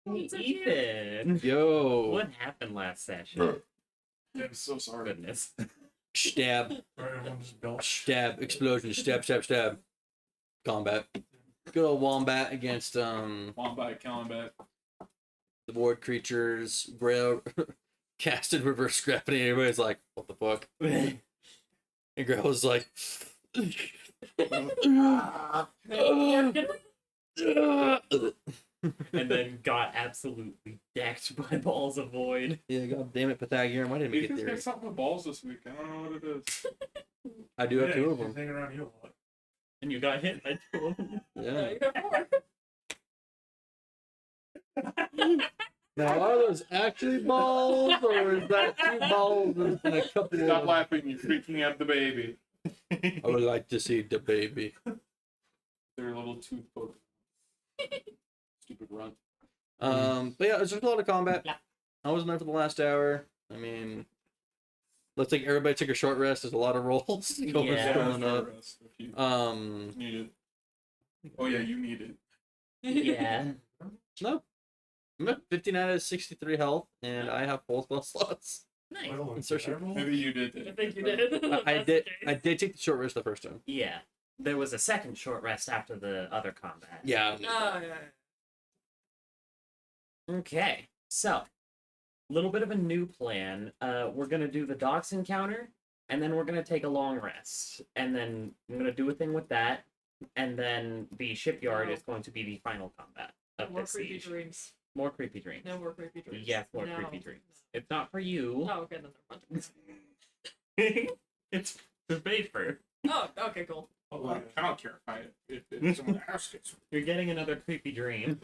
Hey, so cute. Ethan. Yo. What happened last session? I'm so sorry. Goodness. Stab. Everyone just don't. Stab. Explosion. Stab, stab, stab. Combat. Good old wombat against Wombat, Combat. the ward creatures. Grail casted reverse gravity. Everybody's like, what the fuck? And Grail was like, And then got absolutely decked by balls of void. yeah, god damn it, Pythagorean. Why didn't we get Ethan's there? got something with balls this week. I don't know what it is. I do have two of he's them. hanging around you a lot. And you got hit by 2 of them. Yeah. You have more. Now, are those actually balls, or is that 2 balls and a couple Stop of... laughing. You're freaking out the baby. I would like to see the baby. They're a little tooth poke. Stupid runt. But yeah, it's just a lot of combat. Yeah. I wasn't there for the last hour. I mean, let's take everybody take a short rest. There's a lot of rolls going Yeah. up. If you Um, need it. Oh yeah, you need it. Yeah. no, I'm at 15 out of 63 health, and I have full spell slots. Nice. Insertion. Maybe you did I it. think you did. I did. I did take the short rest the first time. Yeah. There was a second short rest after the other combat. Yeah. Oh, yeah. Okay. So, a little bit of a new plan. We're going to do the docks encounter, and then we're going to take a long rest. And then I'm going to do a thing with that. And then the shipyard is going to be the final combat of More this creepy siege. dreams. More creepy dreams. No more creepy dreams. Yes, more No. creepy dreams. It's not for you. Oh, okay, then they're fun. It's for Vapor. Oh, okay, cool. Oh, I don't care if someone else gets. You're getting another creepy dream.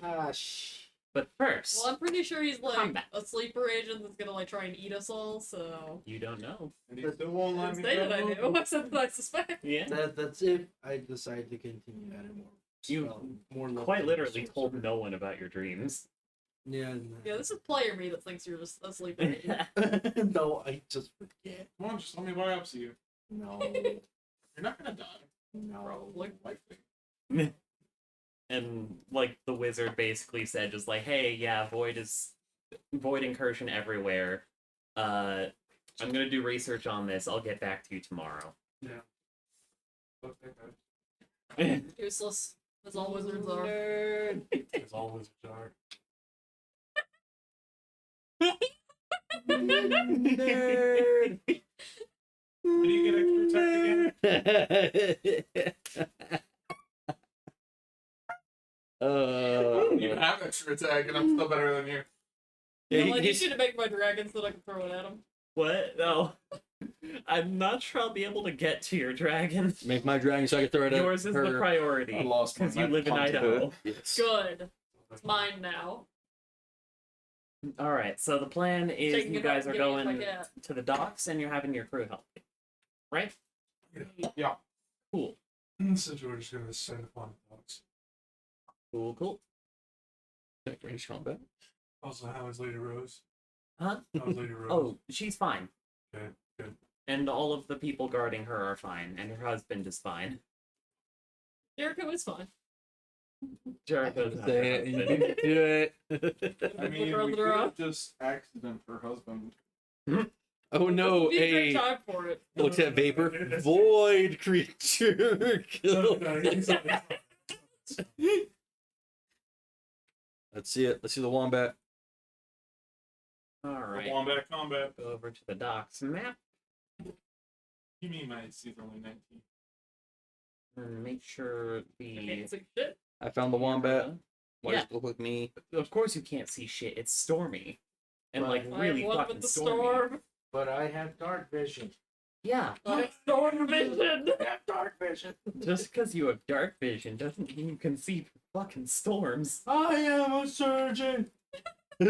But first, Well, I'm pretty sure he's like Combat. a sleeper agent that's gonna like try and eat us all. So you don't know. And he still won't I let didn't me say that I go. knew. I said that I suspect. Yeah. That's if I decide to continue adding more. You more level quite literally sorcerer. told no one about your dreams. Yeah. Yeah, this is player me that thinks you're just a sleeper agent. No, I just forget. Come on, just let me biopsy you. No. You're not gonna die. No. Probably. Likely. And like the wizard basically said, just like, hey, yeah, void incursion everywhere. I'm gonna do research on this. I'll get back to you tomorrow. Fuck that guy. Useless, as all wizards are. As all wizards are. Nerd. How do you get extra attack again? You have extra attack, and I'm still better than you. Yeah, I'm like, you he's- should make my dragon so that I can throw it at him. What? No. I'm not sure I'll be able to get to your dragon. Make my dragon so I can throw it at Yours is the her. priority. I lost because one. you live in I punted Idaho. it. Yes. Good. It's mine now. All right. So the plan is Taking you it guys out are and giving it to my going cat. to the docks and you're having your crew help, right? Yeah. Cool. Since we're just gonna send upon the dogs. Cool. Cool. Range combat. Also, how is Lady Rose? Huh? How is Lady Rose? Oh, she's fine. Okay, good. And all of the people guarding her are fine, and her husband is fine. Jericho is fine. Jericho's not her Say it. You husband. can do it. I mean, Look we around the could row. have just accident her husband. Oh no! This would be a great A time for it. looks at vapor. Void creature. Kill. Let's see it. Let's see the wombat. All right. Wombat combat. Go over to the docks map You mean my C's only 19? and make sure I the can't see shit. I found the wombat. Why Yeah. does it look like me? Of course you can't see shit. It's stormy. And like Right. really I have one fucking with the stormy. storm. But I have dark vision. Yeah. I have storm vision. I have dark vision. Just because you have dark vision doesn't mean you can see fucking storms. I am a surgeon. I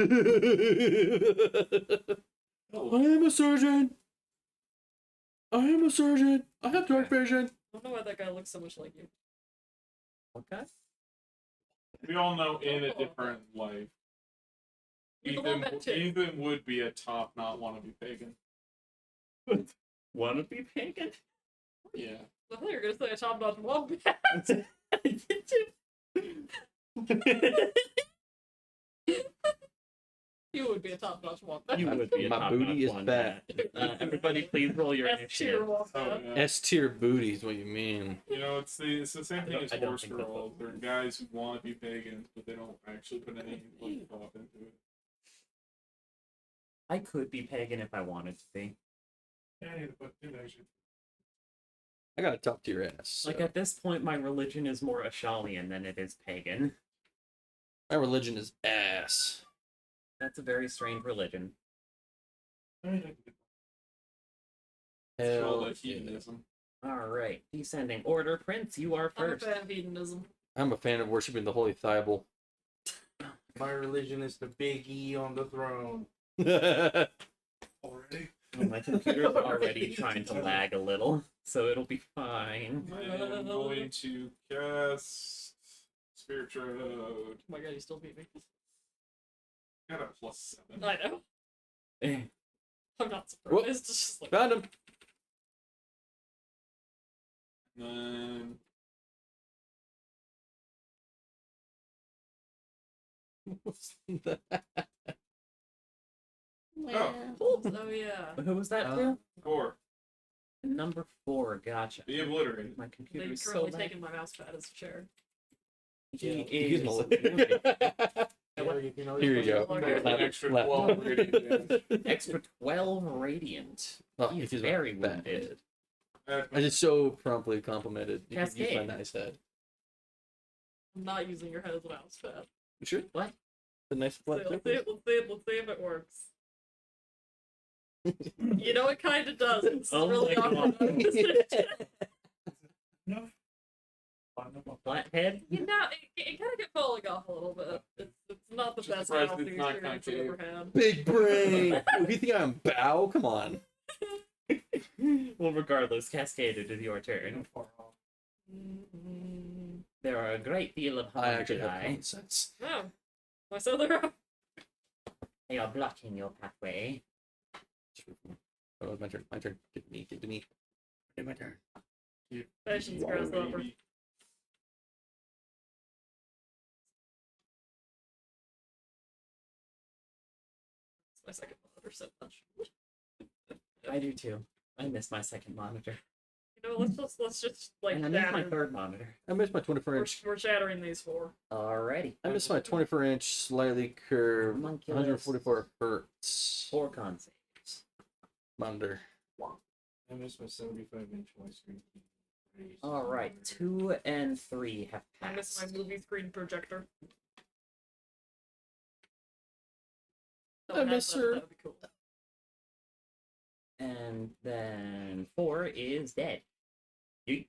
am a surgeon. I am a surgeon. I have dark vision. I don't know why that guy looks so much like you. Okay. We all know in a different life. You're the Ethan, wombat too. Ethan would be a top, not wannabe pagan. Wanna be pagan? Yeah. I thought you were gonna say a top notch wombat. You would be a top-notch one. You would be a My top-notch booty is one, fat. yeah. Everybody, please roll your S tier initiative. one. Oh, man. yeah. S tier booty is what you mean. You know, it's the same thing as I don't horse think that's girls. what- They're guys who want to be pagans, but they don't actually put any like, thought into it. I could be pagan if I wanted to be. Yeah, but it actually. I got a top tier ass. So. Like at this point, my religion is more Ashalian than it is pagan. My religion is ass. That's a very strange religion. I mean, it's Hell all that yeah. hedonism. All right, descending order, Prince. You are I'm a first. fan of hedonism. I'm a fan of worshiping the Holy Thibault. My religion is the big E on the throne. Already. Oh, my computer's already trying to lag a little, so it'll be fine. I am going to cast Spirit Road. Oh my god, you still beat me. Got a +7. I know. Eh, I'm not Whoop. surprised. It's just like, Found him. Then oh yeah. Who was that Uh, to? 4. Number 4. Gotcha. Be obliterated. My computer They've is so currently lag. taken my mouse pad as a chair. He You is. Yeah, you can always Here you put go. it on There's there. an extra 12 radiant damage. Extra 12 radiant. Oh, He's he's very bad. wounded. I just so promptly complimented. You could use my Cascade. nice head. I'm not using your head as a mouse pad. You sure? What? The nice flat Let's surface? see if it works. You know, it kind of does. It's Oh really my awkward. God. Flat head? You know, it kind of get falling off a little bit. It's not the Just best surprised mouse it's not experience I've ever had. Big brain! If you think I'm bow, come on. Well, regardless, Cascade, it is your turn. Mm-hmm. There are a great deal of I actually have homunuli. common sense. Oh, I saw there. They are blocking your pathway. Oh, my turn. My turn. Give me. Give me. Give my turn. Patience, grasshopper. Maybe. It's my second monitor so much. I do too. I miss my second monitor. You know, let's just like And I miss my shatter. third monitor. I missed my 24 We're, inch. we're shattering these four. Alrighty. I missed my 24 inch slightly curved Homunculus. 144 hertz 4 con saves. monitor. I missed my 75-inch widescreen. Alright, 2 and 3 have I miss passed. my movie screen projector. I Don't have miss that, her. That would be cool. And then 4 is dead. Yeet.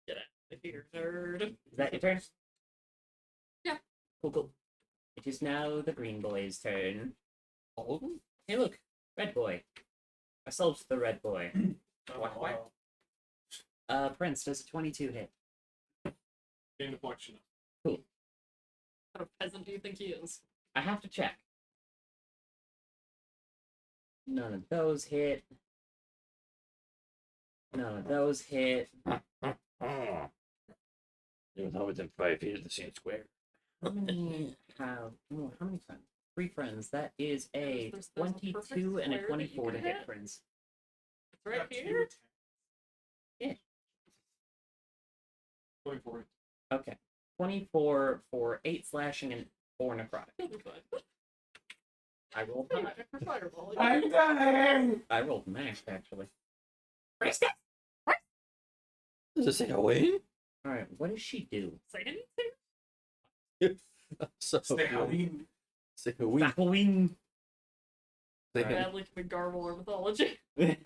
Get out of here, nerd. Is that your turn? Yeah. Cool, cool. It is now the green boy's turn. All of them? Hey, look, red boy. Assault the red boy. What? Prince, does a 22 hit? Gain deflection. What kind of peasant do you think he is? I have to check. None of those hit. None of those hit. It was always in 5 feet of the same square. How many have? Oh, how many friends? 3 friends. That is a There's a 22 perfect and a square that you 24 to can hit, hit? Prince. It's right here. Yeah. 24. Okay. 24 for 8 slashing and 4 necrotic. He'll be fine. I rolled Hey, high. check for fireball. I'm dying! I rolled max actually. Does it say Halloween? Alright, what does she do? Say anything? So Stay Halloween. Say Halloween. Halloween. Say Alright. Badly to garble or mythology. I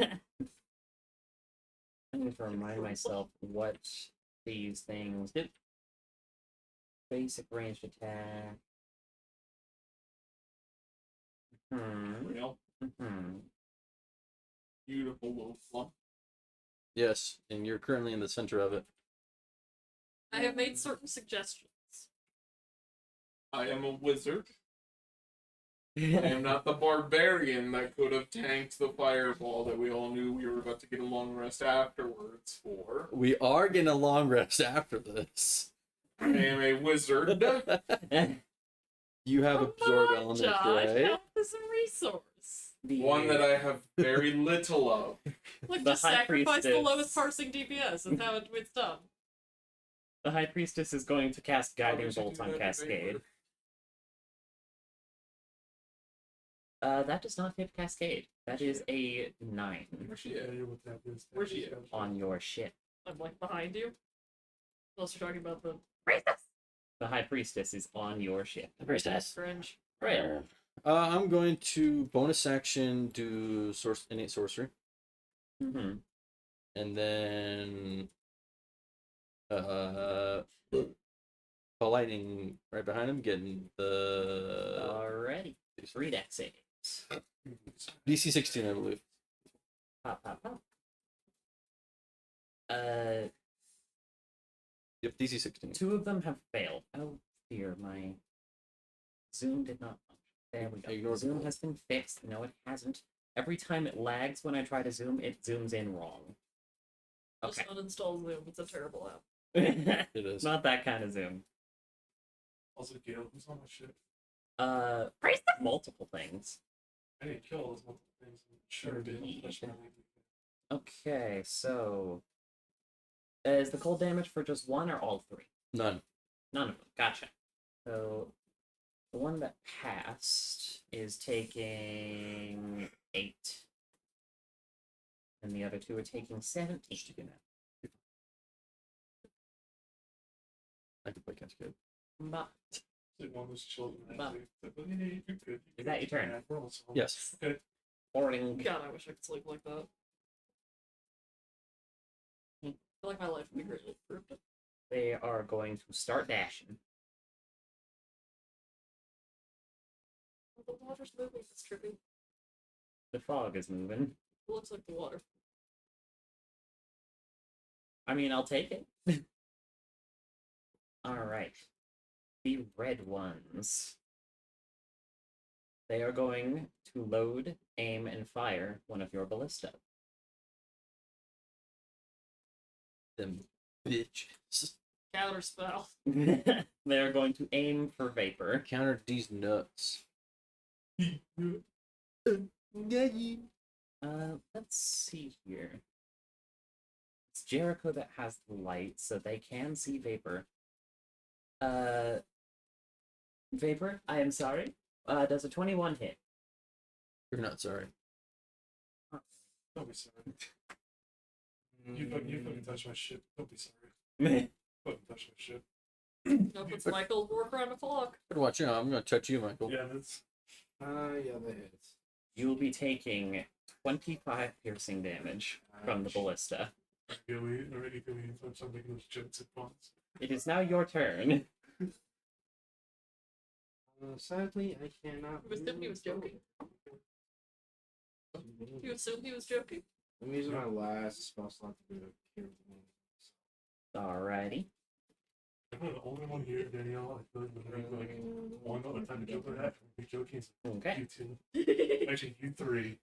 need to remind myself what these things do. Basic ranged attack. Well, Hmm. beautiful little flump. Yes, and you're currently in the center of it. I have made certain suggestions. I am a wizard. I am not the barbarian that could have tanked the fireball that we all knew we were about to get a long rest afterwards for. We are getting a long rest after this. I am a wizard. You have Come absorb on, element, Josh, right? help is a resource. The, One that I have very little of. Like, The just High sacrifice the Priestess. lowest parsing DPS. That's how it's done. the High Priestess is going to cast Why Guiding would you Bolt do on that to Cascade. Vapor? That does not hit Cascade. That is a 9 Where's she at? Where's she at? on your ship. I'm like behind you. Unless you're talking about the The High Priestess is on your ship. cringe. Right. I'm going to bonus action do innate sorcery, Mm-hmm. and then a lightning right behind him, getting the Alrighty. 3 deck saves. DC 16, I believe. Pop, pop, pop. Yep, DC 16. 2 of them have failed. Oh dear, my Zoom did not function. There we go. Ignore the Zoom goal. has been fixed. No, it hasn't. Every time it lags when I try to zoom, it zooms in wrong. Just Okay. uninstall Zoom. It's a terrible app. It is. Not that kind of zoom. Also, Gale, who's on my ship? Multiple things. I didn't kill those multiple things. I'm sure it did. That's why I Okay, so is the cold damage for just 1 or all 3? None. None of them. Gotcha. So the one that passed is taking 8. And the other 2 are taking 17. I can play Cascade. But One of those children. Bah. Hey, you're good. Is that your turn? Yeah, we're almost home. Yes. Okay. boring. God, I wish I could sleep like that. I feel like my life would be greatly improved. They are going to start dashing. The water's moving. It's trippy. The fog is moving. It looks like the water. I mean, I'll take it. Alright. The red ones. They are going to load, aim, and fire one of your ballista. Them bitches. Counter spell. They are going to aim for Vapor. Counter these nuts. Let's see here. It's Jericho that has the light, so they can see Vapor. Vapor, I am sorry. Does a 21 hit? You're not sorry. Don't be sorry. You fucking touch my shit. Don't be sorry. Fucking touch my shit. Nope, it's Michael's war crime o'clock. Better watch out. I'm gonna touch you, Michael. Yeah, that's. Yeah, that hits. You will be taking 25 piercing damage from the ballista. Gilly, already Gilly, I'm something those jets at once. It is now your turn. Sadly, I cannot. He was joking. You assume he was joking? I'm using my last spell slot to do a cure wound. Alrighty. Am I the only one here, Danielle? I feel like we're like one other time to joke like that. Be joking. Okay. You two. Actually, you three.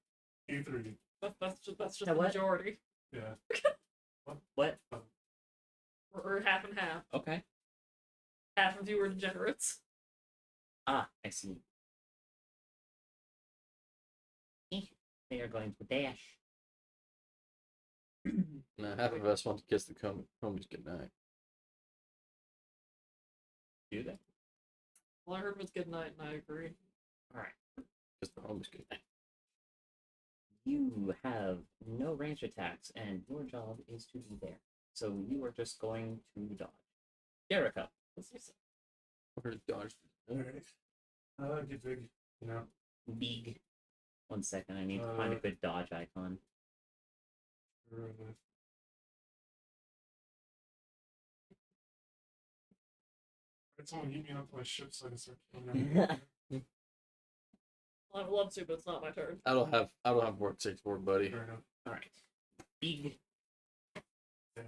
You three. That's just Now the what? majority. Yeah. What? Or half and half. Okay. Half of you are degenerates. Ah, I see. They are going to dash. Now, half of us want to kiss the homies goodnight. Do they? All I heard was good night, and I agree. Alright. Kiss the homies goodnight. You have no range attacks, and your job is to be there. So you are just going to dodge. Jericho. We're gonna dodge. Alright. Get big. You know. Big. 1 second, I need to find a good dodge icon. Someone heat me up my ship so I can start killing them. I would love to, but it's not my turn. I don't have work 6 board, buddy. Fair enough. Alright. Big. Damn.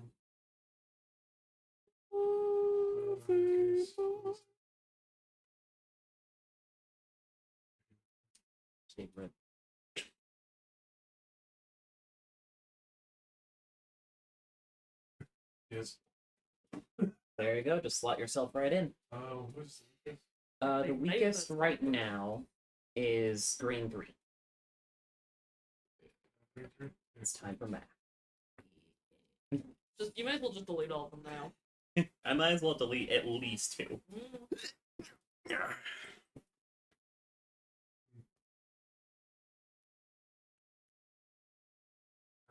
Stay red. Yes. There you go, just slot yourself right in. Oh, what's The They made weakest this right happen. now is green 3. It's It's time for math. Just you might as well just delete all of them now. I might as well delete at least 2.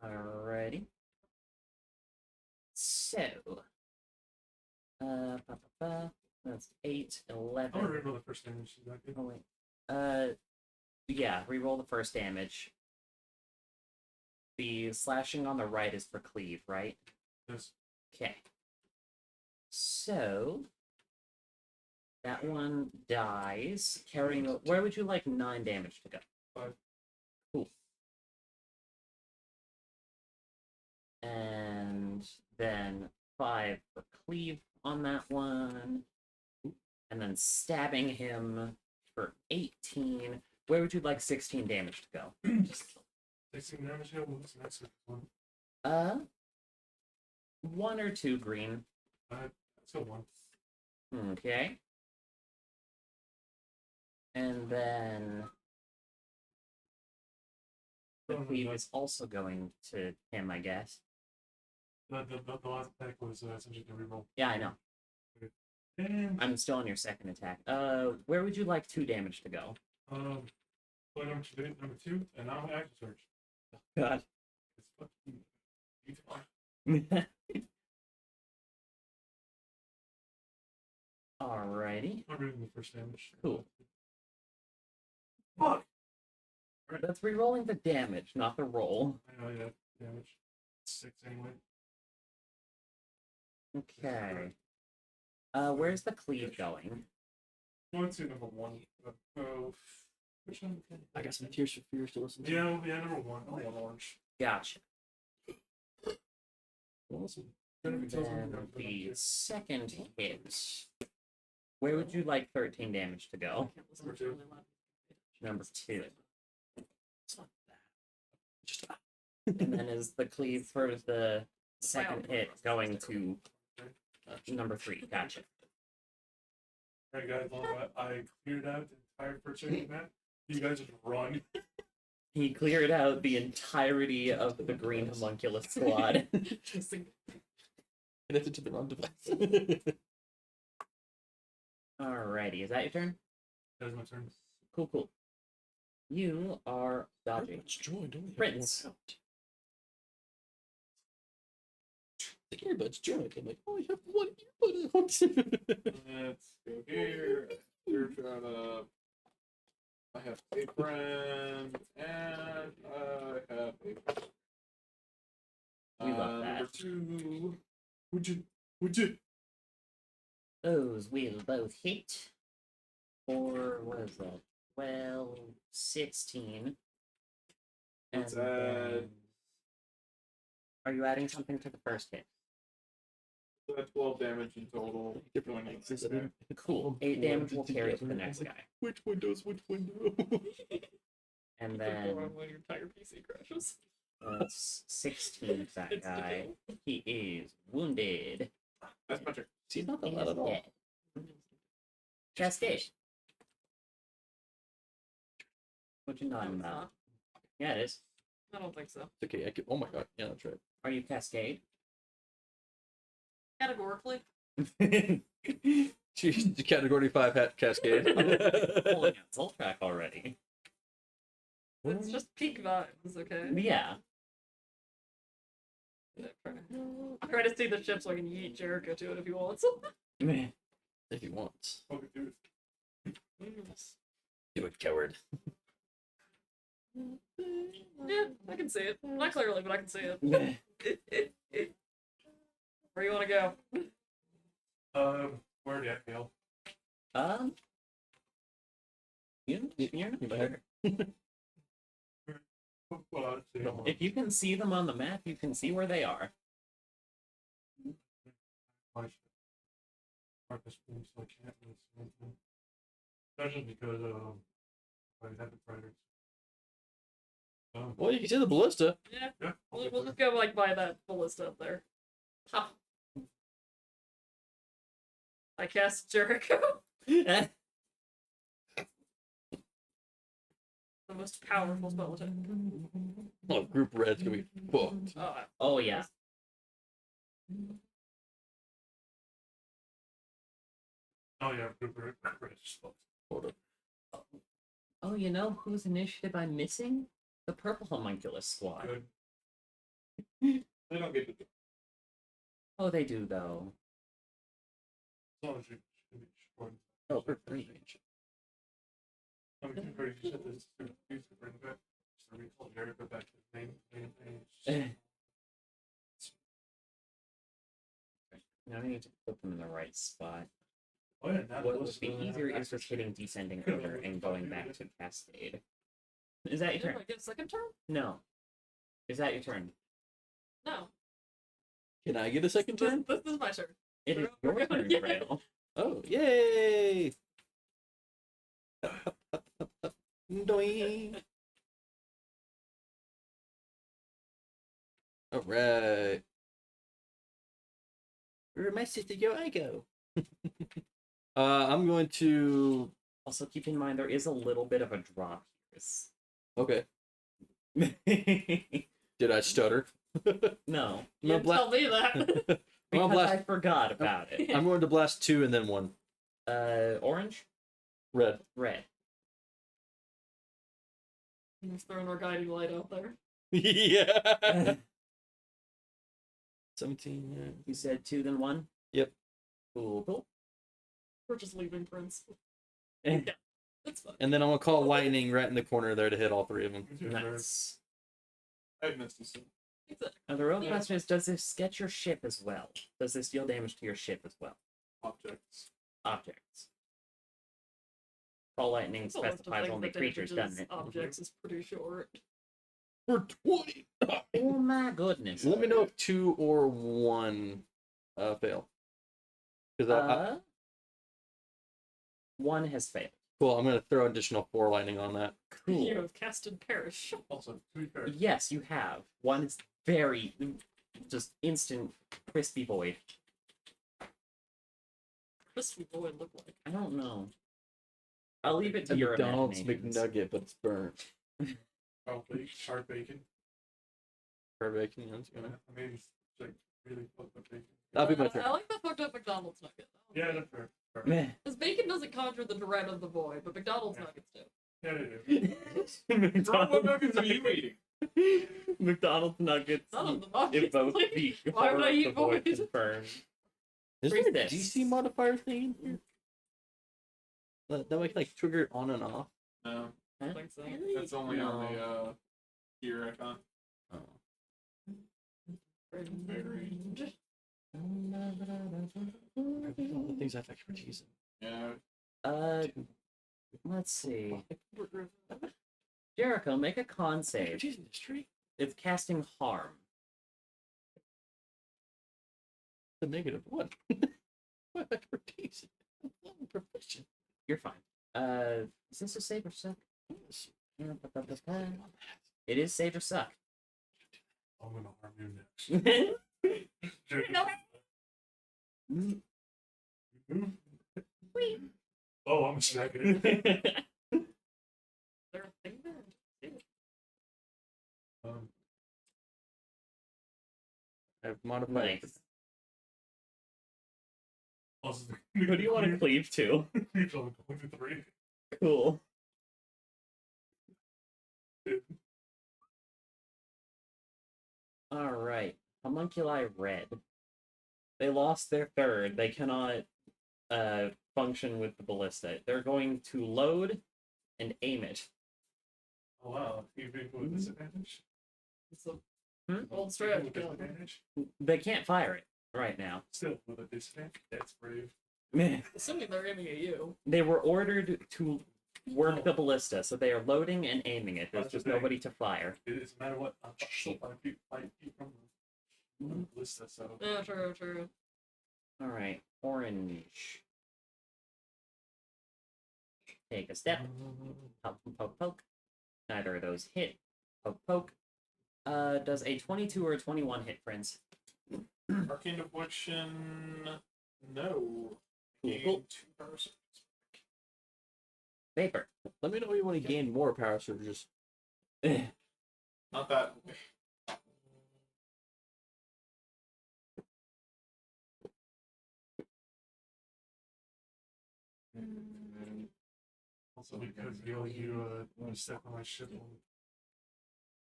Alrighty. So, that's 8, 11. I don't remember the first name. She's not good. Oh wait. Yeah, reroll the first damage. The slashing on the right is for cleave, right? Yes. Okay. So that one dies, carrying. Where would you like 9 damage to go? 5. Cool. And then 5 for cleave on that one, and then stabbing him for 18. Where would you like 16 damage to go? Just kill. 16 damage. Yeah, well, what's the next one? 1 or 2 green. Let's go 1. Okay. And then the cleave is also going to him, I guess. The last attack was essentially the reroll. Yeah, I know. And I'm still on your second attack. Where would you like 2 damage to go? play number 2, and now action search. God. It's fucking. Alrighty. I'm reading the first damage. Cool. Fuck. That's re-rolling the damage, not the roll. I know, yeah, damage. 6 anyway. Okay. Where's the cleave going? Going to number 1. Which one? I got some Tears for Fears to listen to. Yeah, number 1. Oh, yeah, orange. Gotcha. Awesome. And then the second hit. Where would you like 13 damage to I go? can't listen to really loud. Number 2. It's not bad. Just And then is the cleave for the second hit going to number 3? Gotcha. Alright, guys, I cleared out the entire first aid map. You guys just run. He cleared out the entirety of the green homunculus squad. Just like, connected to the wrong device. Alrighty, is that your turn? That's my turn. Cool, cool. You are dodging. Earbuds joined. Only have Prince. one out. The earbuds joined. I'm like, oh, I have one earbud out. Let's go here. Search out I have a friend, and I have a friend. We love that. Number 2. Would you? Those will both hit. For, what is that? 12, 16. Let's And add- then- Are you adding something to the first hit? So that's 12 damage in total. Different Going things. into the back. Cool. 8 damage will carry to the next guy. Which one does which one do? And before then when your entire PC crashes. that's 16 for that It's guy. He is wounded. That's my turn. See, it's not that He loud is at all. dead. Cascade. What you No, nodding it's about? not. Yeah, it is. I don't think so. It's okay. I could, oh my god. Yeah, that's right. Are you Cascade? Categorically, Jeez, the category 5 hat cascade. Pulling out Soul Track already. it's just peak vibes, okay? Yeah. I'm trying to see the ship so I can yeet Jericho to it if he wants. If he wants. Okay, dude. Do it, coward. Yeah, I can see it. Not clearly, but I can see it. Where you want to go? Where did I fail? You're not better. Well, let's see. If you can see them on the map, you can see where they are. My shit. Marcus Boom, so I can't really see anything. Especially because I have the predators. Well, you can see the ballista. Yeah, Yeah, I'll we'll get just there. go like by that ballista up there. Ha. I cast Jericho. the most powerful spell attack. Oh, group red's gonna be fucked. Oh yeah. Oh yeah, Cooper. Just fucked. Hold up. Oh, you know whose initiative I'm missing? The purple homunculus squad. Good. They don't get to. Oh, they do though. As long as you short. Oh, for free. I mean, Cooper, you said this to bring back. So we called Jericho back to the main Eh. page. Now I need to put them in the right spot. Oh yeah, now What would this be is easier is access just hitting to- descending order and going back to Cascade. Is that your Did turn? I get a second turn? No. Is that your turn? No. Can I get a second turn? This is my turn. It is We're your going- turn, yeah. Grail. Oh, yay! Doing. All right. Where my sister go? I go. I'm going to. Also, keep in mind there is a little bit of a drop Okay. here. Did I stutter? No. You didn't tell me that. I'm Because gonna blast. I forgot about it. I'm going to blast 2 and then 1. Orange? Red. Red. Just throwing our guiding light out there. Yeah. 17. Yeah. You said 2 then 1? Yep. Cool, cool. We're just leaving Prince. Eh, Yeah, that's fine. And then I'm gonna call lightning right in the corner there to hit all 3 of them. nice. I've missed a soon. Exactly. Now the real Yeah. question is, does this sketch your ship as well? Does this deal damage to your ship as well? Objects. Objects. Call lightning The list of specifies things only that creatures, damages doesn't it? Objects is pretty short. For 20. Oh my goodness. Let me know if 2 or 1 fail. Because 1 has failed. cool. I'm gonna throw additional 4 lightning on that. You Cool. have casted Perish. Also, to be fair, Yes, you have. 1 is very, just instant crispy void. Crispy Void look like. I don't know. I'll leave it A to your McDonald's imaginations. McNugget, but it's burnt. probably sharp bacon. For bacon, yeah, that's Yeah, good. I mean, it's like really fucked up bacon. That'll be my I turn. like the fucked up McDonald's nugget. Yeah, that's fair. fair. Meh. Because bacon doesn't conjure the dread of the void, but McDonald's Yeah. nuggets do. Yeah, they do. Bro, what nuggets are you eating? McDonald's nuggets. None of them obviously. Evoke the Why would horror I of eat the void void? confirmed. Is there a Priestess. DC modifier thing in here? That way I can like trigger it on and off. No, I think so. that's only on the gear icon. Oh. Very. All the things I have expertise in. Yeah. Let's see. Jericho, make a con save. Expertise in history? It's casting harm. The -1. My expertise. I'm proficient. You're fine. Is this a save or suck? Yes. It is save or suck. I'm gonna harm you next. No. Oh, I'm smacking it. There a thing there? I've modified. Nice. Also, Who do you want to cleave to? Cleave on going to 3. Cool. Alright. Homunculi red. They lost their third. They cannot function with the ballista. They're going to load and aim it. Oh wow, you being with disadvantage? It's a Hmm? old With strategy. disadvantage? They can't fire it right now. Still with a disadvantage? That's brave. Assuming they're aiming at you. They were ordered to work the ballista, so they are loading and aiming it. There's That's the just thing. nobody to fire. It doesn't matter what. I'm still 5 feet from the ballista, so. Yeah, true, true. Alright, orange. Take a step. Poke, poke, poke. Neither of those hit. Poke, poke. Does a 22 or a 21 hit, friends? Arcane Affliction. No. Cool, Gain cool. 2 powers. Vapor. Let me know when you want to gain more power surges. Not that. Also because you step on my ship on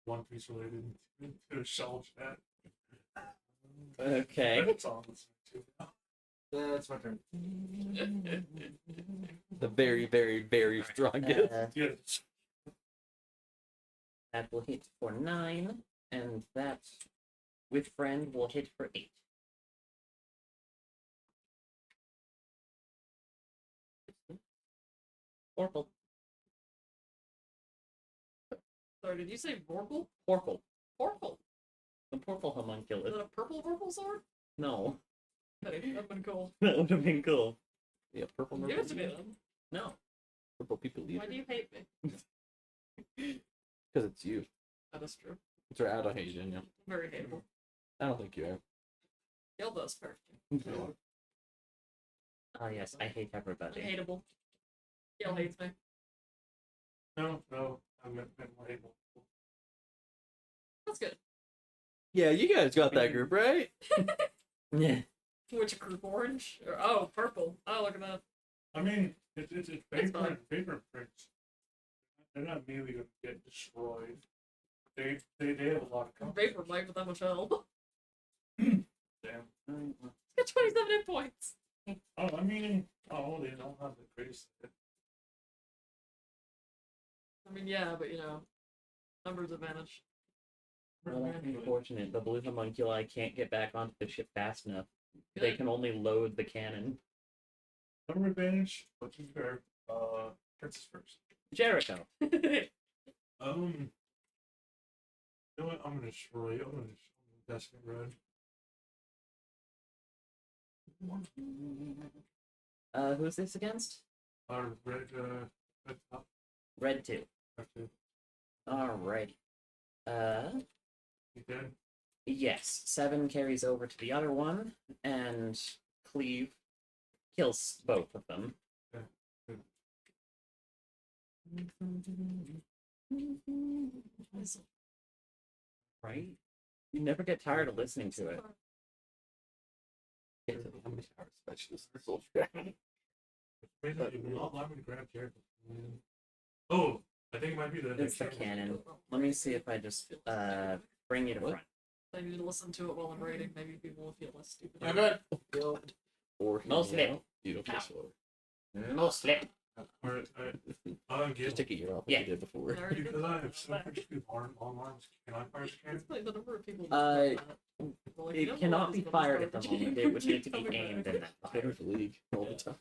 One Piece related to a shell chat. Okay. That's all I'm listening to now. That's my turn. The very, very, very strongest. Yes. That will hit for 9, and that with friend will hit for 8. Orpal. Sorry, did you say Vorpal? Orpal. Vorpal. The purple Is homunculus. that a purple Vorpal sword? No. Hey, that'd been cool. That would have been cool. Yeah, purple Give it to me purple. then. No. Purple people leave. Why do you hate me? Because it's you. That is true. It's right. I don't hate you, Daniel. Very hateable. I don't think you are. Gil does first. Oh yes, I hate everybody. Hateable. Gil hates me. No, I meant more able. That's good. Yeah, you guys got that group, right? Yeah. Which group? Orange? Oh, purple. Oh, look at that. I mean, it's That's paper fine. and paper prints. They're not immediately going to get destroyed. They have a lot of company. Vapor might with that much help. Damn. It's got 27 hit points. Oh, I mean, they don't have the grace. I mean, yeah, but you know, numbers advantage. Well, that's unfortunate. The blue homunculi can't get back onto the ship fast enough. They can only load the cannon. Number advantage, but to be fair, Princess first. Jericho. You know what? I'm gonna destroy you. I'm gonna Destiny Red. Who's this against? Red, red top. Red 2. After Alright. you dead. Yes. 7 carries over to the other one, and Cleave kills both of them. Yeah, good. Right? You never get tired of listening to it. Can't tell you how many power specialists are soul dragon. Basically, you will allow me to grab character. Oh, I think it might be the It's the cannon. Let me see if I just bring you to What? front. I need to listen to it while I'm raiding. Maybe people will feel less stupid. I'm good. Oh god. Or No slip. You don't get slower. No slip. Alright, I'll get Just take a year off Yeah. like you did before. I already did because I that. have so much good long arms. Can I fire this cannon? It's like the number of people. Uh, Like, you know It cannot what be is gonna fired at start the the moment. game It would need to be coming aimed back. in that Play fire. with the league all the time.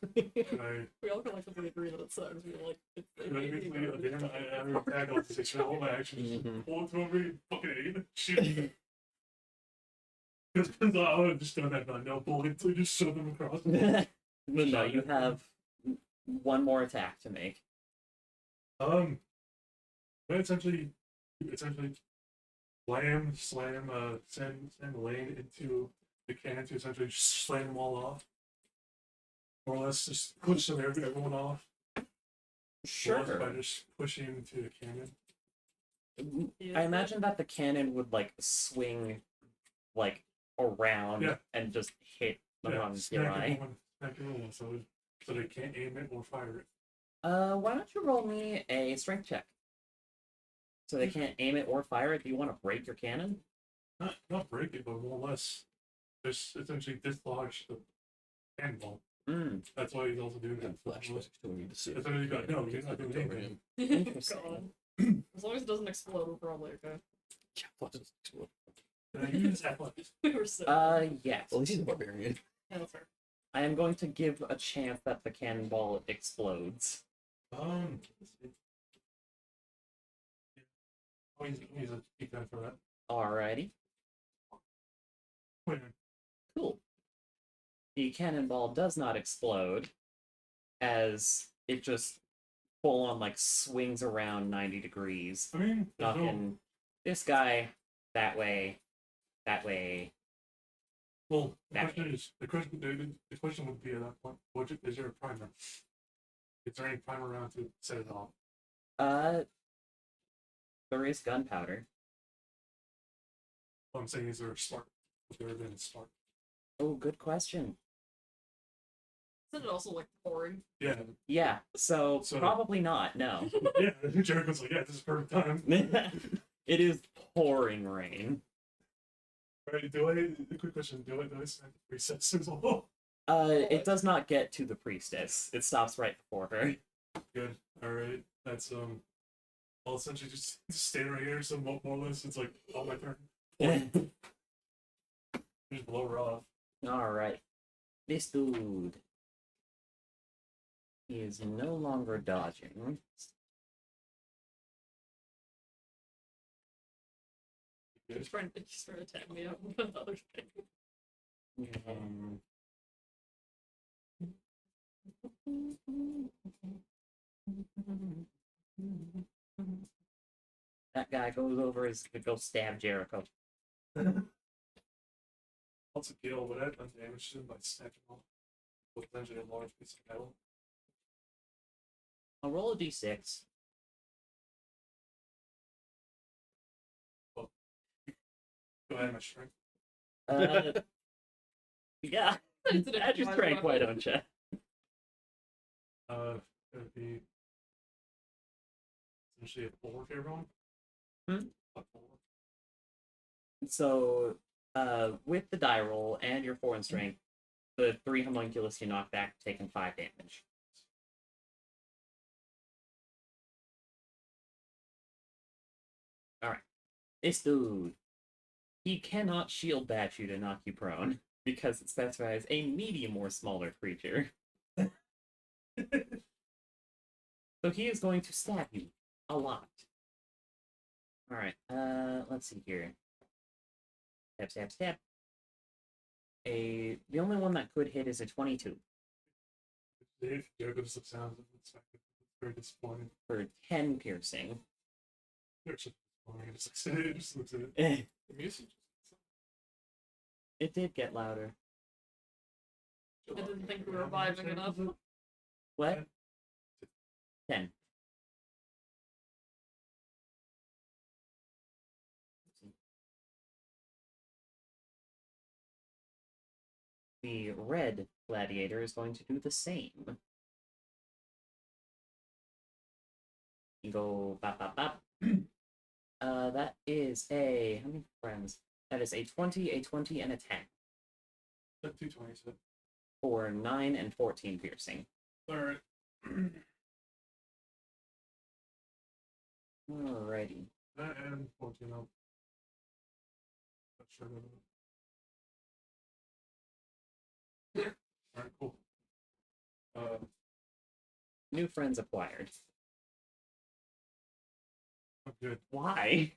Can I? We all collectively agree that it sucks. We're like, it's Can I basically again? I have an attack on 6 all my actions. Mhm. Pull it over and fucking aim it. Shoot. Because I would have just done that. No bullet, so just shove them across. No, you have one more attack to make. But essentially slam, send Lane into the cannon to essentially slam them all off. More or less just push them everyone off. More or less by just pushing into the cannon. I imagine that the cannon would like swing like around Yeah. and just hit the Yeah, wrong smack guy. everyone so they can't aim it or fire it. Why don't you roll me a strength check? So they can't aim it or fire it. Do you want to break your cannon? Not break it, but more or less just essentially dislodge the cannonball. Hmm. That's why he's also doing Got that. flashbacks to when you see That's what you got. No, you're not doing anything. Interesting. God. As long as it doesn't explode, we're probably okay. Can I use athletics? We were so. Yes. Well, he's a barbarian. Yeah, that's fair. I am going to give a chance that the cannonball explodes. Let's see. I'll use a defense for that. Alrighty. Wait, Cool. The cannonball does not explode, as it just full on like swings around 90 degrees, I mean, there's no, knocking this guy that way, that way. well, the that question is, the question would be at that point, is there a primer? Is there any primer around to set it off? There is gunpowder. What I'm saying is there a spark? Would there have been a spark? Oh, good question. Isn't it also like pouring? Yeah. Yeah, so So- probably not, no. Yeah. Jericho's like, yeah, this is perfect time. It is pouring rain. Right, a quick question, do I send the reset symbol? It does not get to the priestess. It stops right before her. Good. Alright. That's I'll essentially just stand right here, so more or less it's like on my turn. Just blow her off. Alright. This dude is no longer dodging. He's trying to attack me out with another thing. That guy goes over is to go stab Jericho. Also kill, but I've done damage to him by snatching off with essentially a large piece of metal. I'll roll a d6. Go ahead, my strength. Yeah, It's an add your improvised strength, why weapon. don't you? It would be essentially a 4 for everyone. Hmm? A 4. So, with the die roll and your 4 in strength, the 3 homunculus you knock back, taking 5 damage. Alright. This dude. He cannot shield bash you to knock you prone, because it specifies a medium or smaller creature. So he is going to stab you a lot. Alright, let's see here. Stab, stab, stab. The only one that could hit is a 22 Dave, Jericho just looks down. It's very disappointing. for 10 piercing. They're just disappointing. It just looks at it. It The music. did get louder. I didn't think we were reviving enough. What? 10. The red gladiator is going to do the same. You go bop bop bop. That is a how many friends? That is a 20, a 20, and a 10 That 220 said. for 9 and 14 piercing. Alright. Alrighty. And 14 up. Not sure about that. Alright, cool. New friends acquired. I'm good. Why?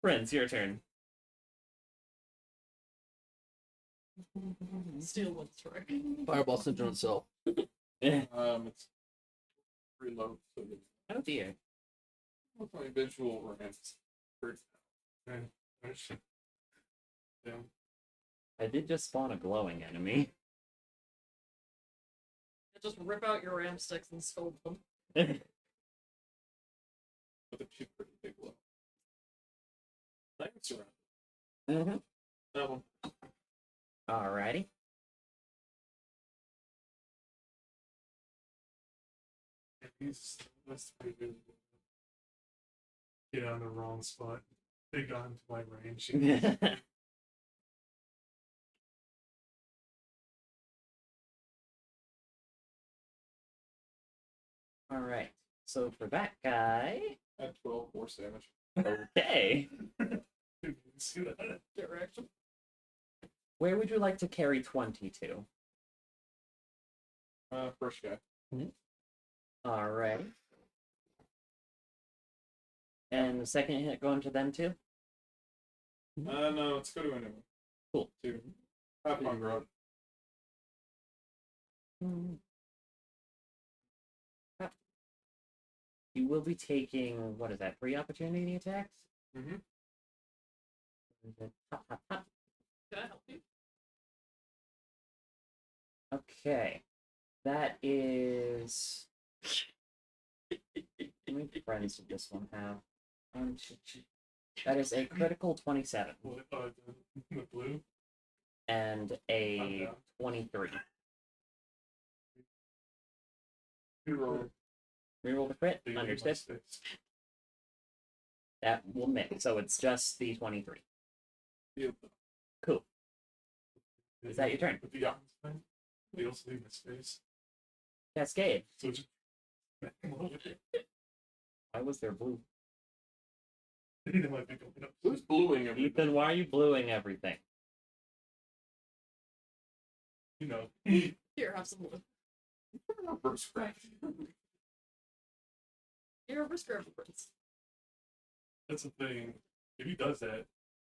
Friends, your turn. Steal one strike. Fireball center on itself. It's reload. So Oh dear. what's my visual ramps? And there's down. I did just spawn a glowing enemy. Just rip out your ram sticks and scold them. With a two pretty big blow. Thanks around. Mm-hmm. That one. Alrighty. That's pretty good. Get on the wrong spot. They got into my range. Alright. So for that guy. At 12 force damage. Okay. Dude, you can see that. Direction. Where would you like to carry 20 to? First guy. Alrighty. And the second hit going to them too? No, let's go to a new one. Cool. 2. Have fun, Grog. You will be taking, what is that, 3 opportunity attacks? Mm-hmm. Hop, hop, hop. Can I help you? Okay. That is. How many friends did this one have? That is a critical 27 What, the blue? and a 23. Hero. Reroll the crit. They leave my Understood. space. That will miss. So it's just the 23. Yep. Cool. Is that your turn? With the Yeah. thing, they also leave my space. Cascade. So just Why was there blue? they might be going up. Who's bluing everything? Ethan, why are you bluing everything? You know, Here, have some blue. Reverse gravity. Here, reverse gravity prints. that's the thing. If he does that,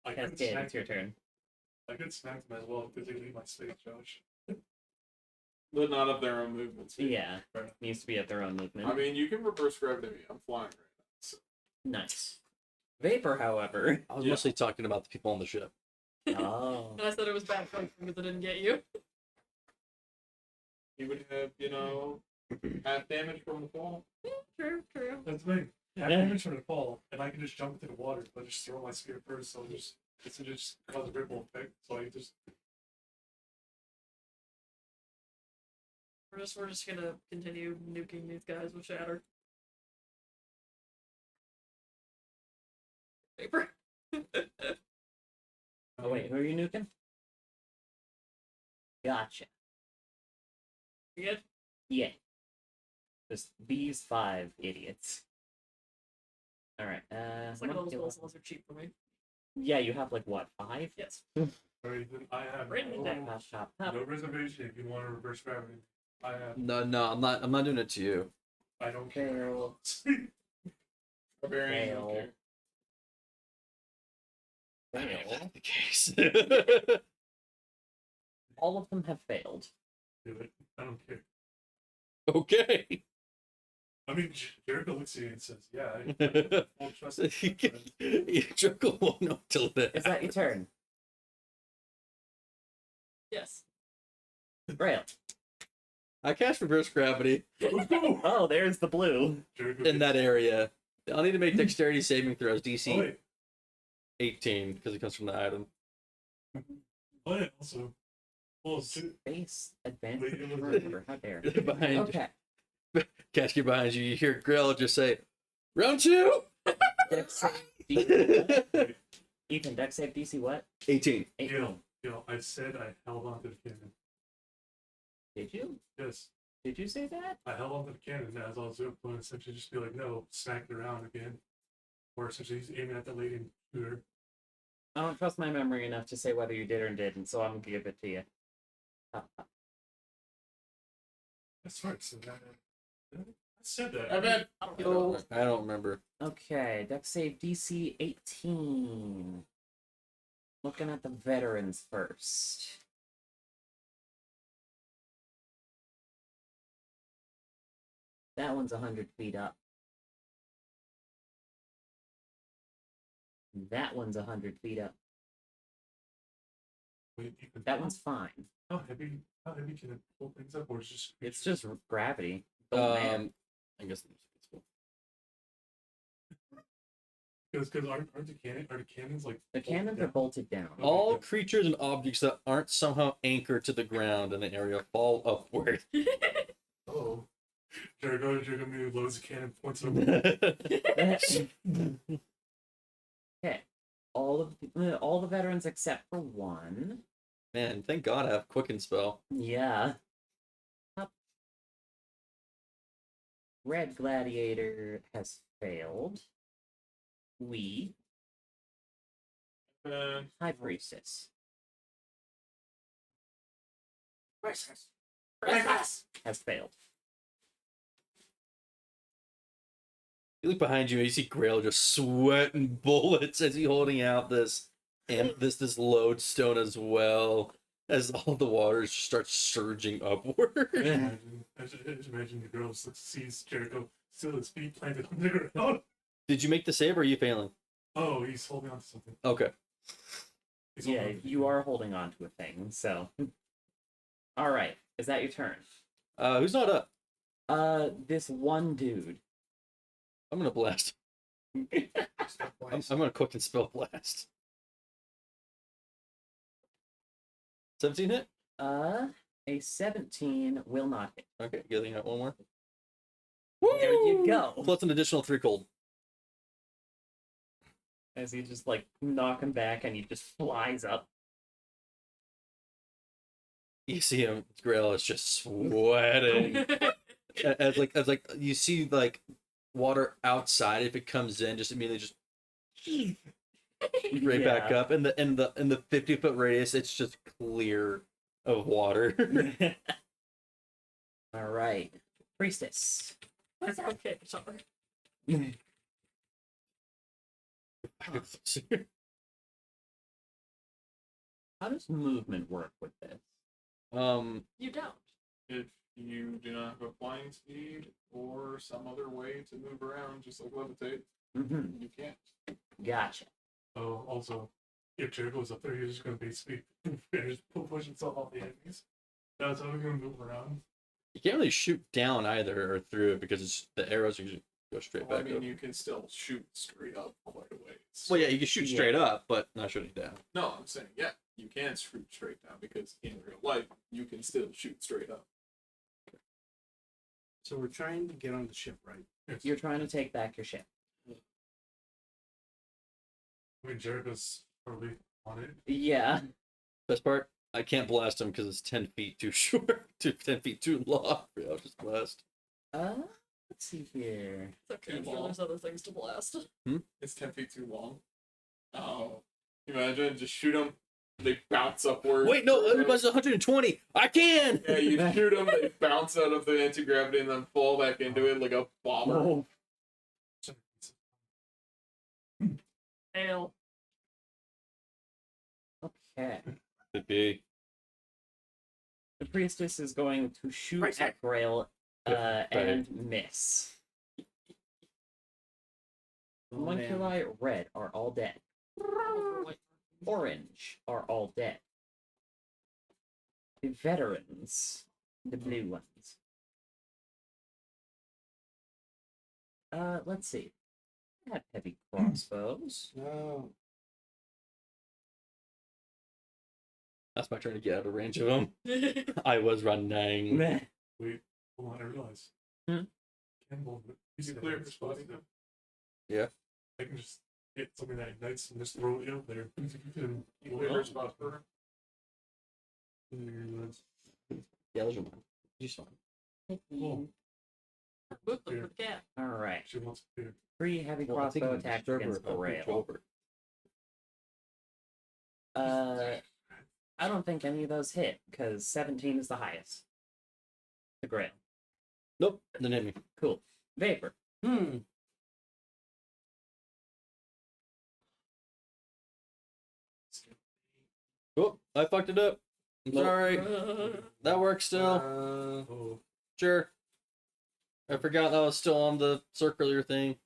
I could Cascade, smack it's your turn. I could smack them as well because they leave my space, Josh. But not of their own movement speed. Yeah. Needs to be at their own movement. I mean, you can reverse gravity me. I'm flying right now. So. Nice. Vapor, however. I was Yeah. mostly talking about the people on the ship. Oh. And I said it was bad fight because I didn't get you. You would have, half damage from the fall. True, true. That's the thing. I can reach for the fall, and I can just jump into the water, but just throw my spear first, so it's just cause a ripple effect. So I just We're just gonna continue nuking these guys with shatter. Paper. Oh, wait, who are you nuking? Gotcha. You good? Yeah. Just these 5 idiots. Alright, It's like all those spell slots are cheap for me. yeah, you have like what, 5? Yes. already then I have Written it down. Pop, pop, pop. no reservation if you want to reverse gravity. I have No, I'm not doing it to you. I don't care. Fail. Barbarian. Fail. Okay. I mean, if Fail. that's the case. All of them have failed. Do it. I don't care. Okay. I mean, Jericho looks at you and says, "Yeah, I full trust." in my friend." Draco won't know till then. Is that your turn? Yes. Grail. I cast reverse gravity Let's go. Oh, there's the blue. Jericho in that gets- area. I'll need to make dexterity saving throws DC Oh, wait. 18 because it comes from the item. Oh, yeah, also, well, Space advantage Wait, it was- remover. How dare. Behind Okay. Casket behind you, you hear Grill just say, "Round 2." Dex save DC what? Ethan, dex save DC what? 18. 18. I said I held on to the cannon. Did you? Yes, Did you say that? I held on to the cannon as I was going to essentially just be like, no, smack it around again. Or essentially he's aiming at the lady and shoot her. I don't trust my memory enough to say whether you did or didn't, so I'm gonna give it to you. That's right, so that, I said that. I bet. I don't Oh. know. I don't remember. Okay, dex save DC 18. Looking at the veterans first. That one's 100 feet up. That one's 100 feet up. Wait, you can- That one's fine. How heavy can it pull things up, or is it just? It's just gravity. Oh, man. I guess because aren't the cannons like The cannons are down? bolted down. all creatures and objects that aren't somehow anchored to the ground in the area fall upward. Oh, Jericho maybe loads the cannon, points it over. Okay. All the veterans except for one. Man, thank God I have quicken spell. Yeah. Up. Red Gladiator has failed. We. High Priestess has failed. You look behind you and you see Grail just sweating bullets as he holding out this and this lodestone as well as all the water just starts surging upward. I just imagine the girl sees Jericho still his feet planted on the ground. Did you make the save or are you failing? Oh, he's holding on to something. Okay. He's holding Yeah, on to you are holding on to a thing, so. Alright, is that your turn? Who's not up? This one dude. I'm gonna blast. Step I'm twice. gonna quick and spell blast. 17 hit. A 17 will not hit. Okay, getting out one more. There you go. Plus an additional 3 cold. As you just like knock him back, and he just flies up. You see him, Grail is just sweating. as like you see like water outside, if it comes in, just immediately just right back Yeah. up. In the 50-foot radius, it's just clear of water. All right, priestess. That's okay, sorry. How does movement work with this? You don't. If you do not have a flying speed or some other way to move around, just like levitate, Mm-hmm. you can't. Gotcha. Oh, also, if Jericho's up there, he's just gonna basically just push himself off the enemies. That's how we're gonna move around. You can't really shoot down either or through it because the arrows usually go straight Well, I back mean, up. you can still shoot straight up quite a ways. Well, yeah, you can shoot Yeah. straight up, but not shooting down. No, I'm saying, yeah, you can shoot straight down because in real life, you can still shoot straight up. So we're trying to get on the ship, right? It's, You're trying to take back your ship. I mean, Jericho's probably on it. Yeah. Best part, I can't blast him because it's 10 feet too short, 10 feet too long. Yeah, I'll just blast. Let's see here. It's okay, I'm Too sure long. there's other things to blast. It's 10 feet too long. Oh, imagine just shoot them. They bounce upward. Wait, no, everybody's 120. I can. Yeah, you shoot them. They bounce out of the anti gravity and then fall back into it like a bomber. Oh, Hail. okay. Could be. The priestess is going to shoot Right. at Grail Right. and miss. Oh, man. Homunculi red are all dead. Orange are all dead. The veterans, the blue ones. Let's see. I have heavy crossbows. No. That's my turn to get out of range of him. I was running. Meh. Wait, hold on, I realize. Hmm? Campbell, Is it clear for spotting them? Yeah. I can just get something that ignites and just throw it up there. And You clear for spot for her? Yeah, those are mine. He's fine. Oh, Boot them for the cat. All right. she wants to. 3 heavy Well, I think crossbow I'm attacks disturber against if I reach Grail. over. I don't think any of those hit because 17 is the highest. The Grail. Nope, didn't hit me. Cool. Vapor. Oh, I fucked it up. I'm Nope. sorry. That works still. Oh, Sure. I forgot that was still on the circular thing.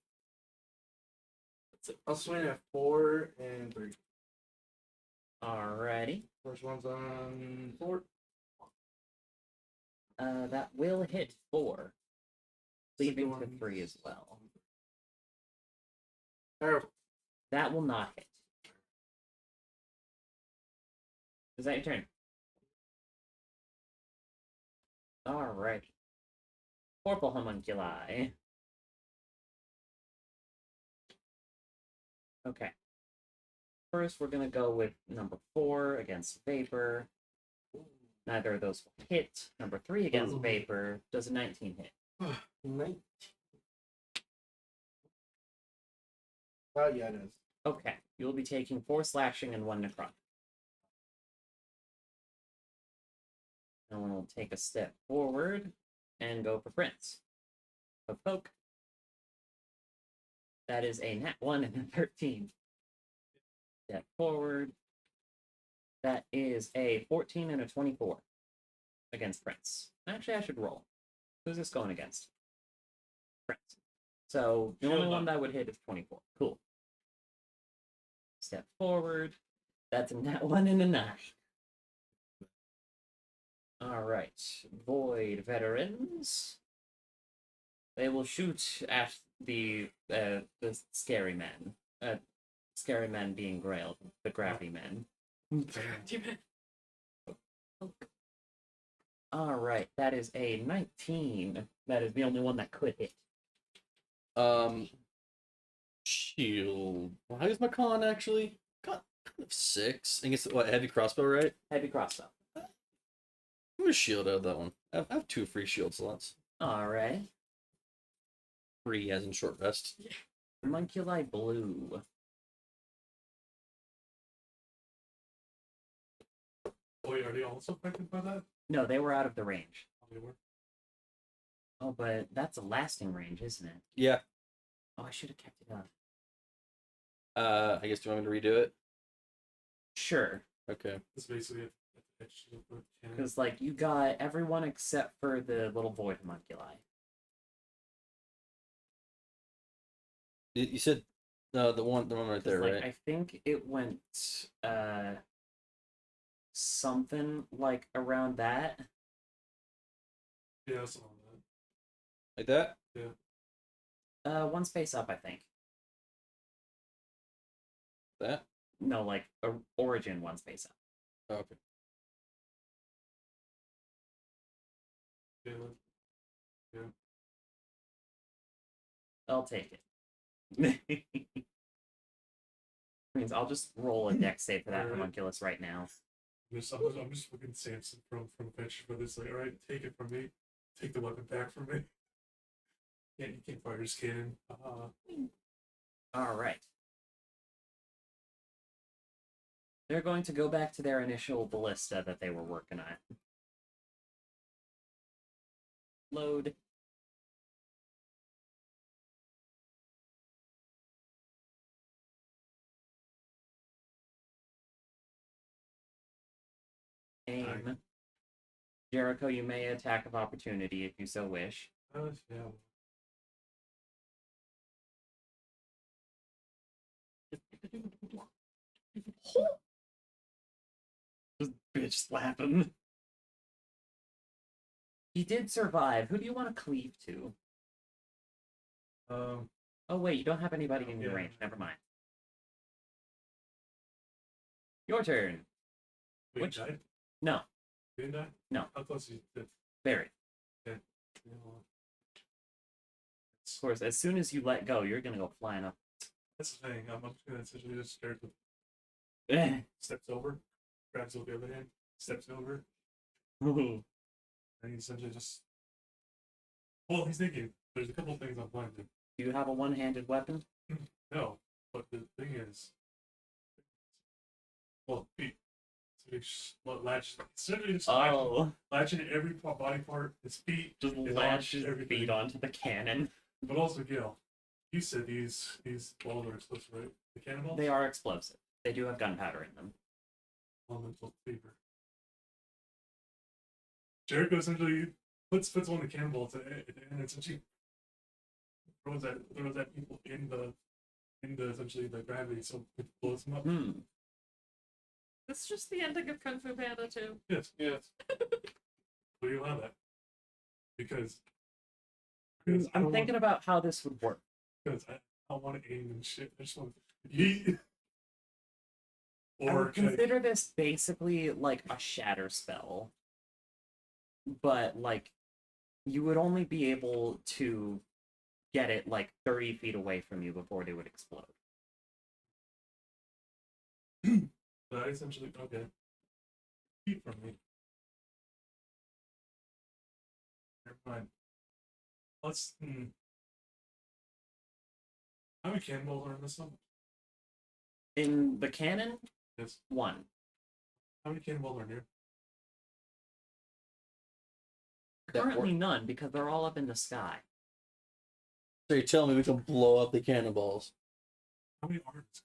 I'll swing at 4 and 3. Alrighty. First one's on 4. That will hit 4. Leaving to one. 3 as well. Terrible. That will not hit. Is that your turn? Alrighty. Purple homunculi. Okay. First, we're gonna go with number 4 against Vapor. Neither of those will hit. Number 3 against Ooh. Vapor. Does a 19 hit? 19. Oh, yeah, it is. Okay. You will be taking 4 slashing and 1 necrotic. And we'll take a step forward and go for Prince. A poke. That is a nat 1 and a 13. Step forward. That is a 14 and a 24 against Prince. Actually, I should roll. Who's this going against? Prince. So the only Shield one up. that would hit is 24. Cool. Step forward. That's a nat 1 and a 9. All right, Void veterans. They will shoot at the scary men. Scary men being Grail, the gravity men. All right, that is a 19. That is the only one that could hit. Shield. Well, how is my con actually? Got kind of 6. I guess what, heavy crossbow, right? Heavy crossbow. I'm gonna shield out of that one. I have 2 free shield slots. All right, Free as in short rest. Homunculi blue. Wait, are they also affected by that? No, they were out of the range. Oh, they were. Oh, but that's a lasting range, isn't it? Yeah. Oh, I should have kept it up. I guess do you want me to redo it? Sure, Okay. It's basically at the edge of the cannon. because like you got everyone except for the little void homunculi. You said the one right 'Cause, there, like, right? I think it went something like around that. Yeah, something like Like that? One space up, I think. That? No, like origin one space up. Oh, okay. that. Yeah, I'll take it. Means I'll just roll a dex save for that Alright. homunculus right now. I'm just looking Samson from Fetch for this. Like, all right, take it from me. Take the weapon back from me. Yeah, you can't fire his cannon. All right. They're going to go back to their initial ballista that they were working on. Load. Aim. Jericho, you may attack of opportunity if you so wish. Yeah. Just bitch slapping. He did survive. Who do you want to cleave to? Oh wait, you don't have anybody in your Yeah. range. Never mind. Your turn. Wait, Which- died? No, You didn't die? No. How close you did? Barry. Yeah. Of course, as soon as you let go, you're gonna go flying up. That's the thing. I'm just gonna essentially just start with Eh. steps over, grabs with the other hand, steps over, Ooh. and he essentially just. Well, he's thinking. There's a couple things I'm planning. Do you have a one-handed weapon? No, but the thing is, well, feet. So latch. Essentially, just latching every body part. His feet, just his latch arms, his everything. feet onto the cannon. But also, Gil, you said these balls are explosive, right? The cannonballs. They are explosive. They do have gunpowder in them. Elemental fever. Jericho essentially puts one of the cannonballs and essentially throws at people in the essentially the gravity, so it blows them up. Hmm. That's just the ending of Kung Fu Panda too. Yes. Yes. Will you allow that? Because I I'm don't thinking about how this would work. because I want to aim and shit. I just want to yeet. I Or would can I- consider this basically like a shatter spell. But like you would only be able to get it like 30 feet away from you before it would explode. But I essentially okay. Keep from me. Never mind. Let's. How many cannonballs are in this one? In the cannon, Yes. 1. How many cannonballs are here? That Currently none because they're all up in the sky. So you're telling me we can blow up the cannonballs? How many are in this?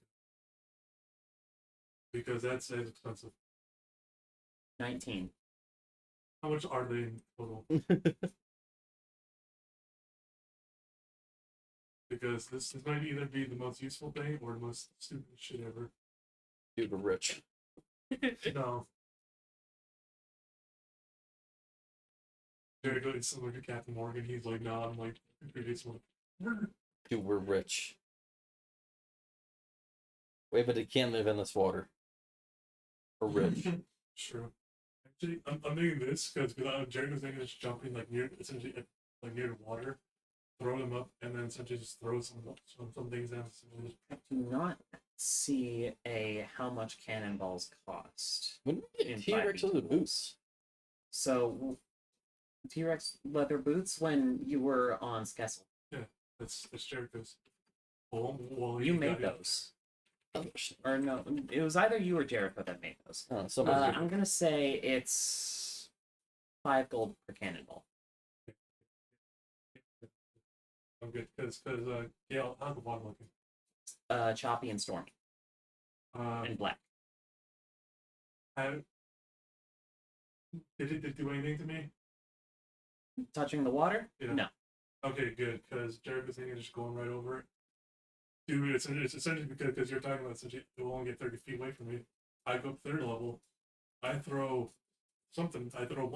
Because that's expensive. 19. How much are they in total? Because this might either be the most useful thing or the most stupid shit ever. Dude, we're rich. No. Jericho is similar to Captain Morgan. He's like, nah, I'm like, it's like, Dude, we're rich. Wait, but it can't live in this water. We're rich. sure. Actually, I'm doing this because Jericho's thinking is jumping like near, essentially like near the water, throw them up, and then essentially just throw some things down. Essentially just, Do not see how much cannonballs cost. When did we In get T-Rex 5e leather rules. boots? So T-Rex leather boots when you were on Skessel. that's Jericho's. Well, You he made got it. those. Oh, shit. Or no, it was either you or Jericho that made those. Oh, somebody did. I'm gonna say it's 5 gold per cannonball. I'm good because yeah, how's the bottom looking? Choppy and Stormy and Black. Did it do anything to me? Touching the water? Yeah. No. Okay, good, because Jericho's thinking just going right over it. Dude, it's essentially because you're talking about essentially it will only get 30 feet away from me. I go up third level, I throw one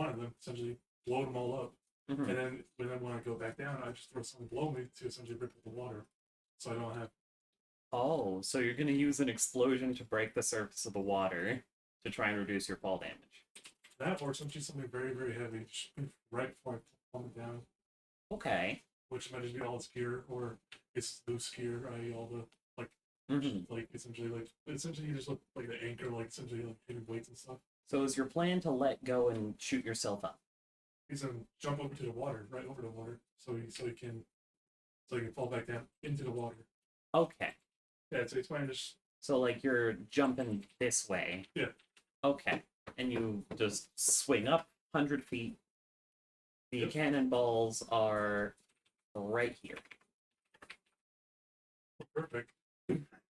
of them, essentially blow them all up. Mhm. And then when I go back down, I just throw something below me to essentially rip up the water. So I don't have Oh, so you're gonna use an explosion to break the surface of the water to try and reduce your fall damage. that or essentially something very, very heavy, just right before I plumb it down. Okay. Which might just be all its gear, or it's loose gear, i.e. all the Mhm. like essentially you just look like the anchor, like essentially like heavy weights and stuff. So is your plan to let go and shoot yourself up? He's gonna jump over to the water, right over the water, so he can fall back down into the water. Okay. Yeah, so he's trying to just So like you're jumping this way. Yeah. Okay. And you just swing up 100 feet. The Yep. cannonballs are right here. perfect.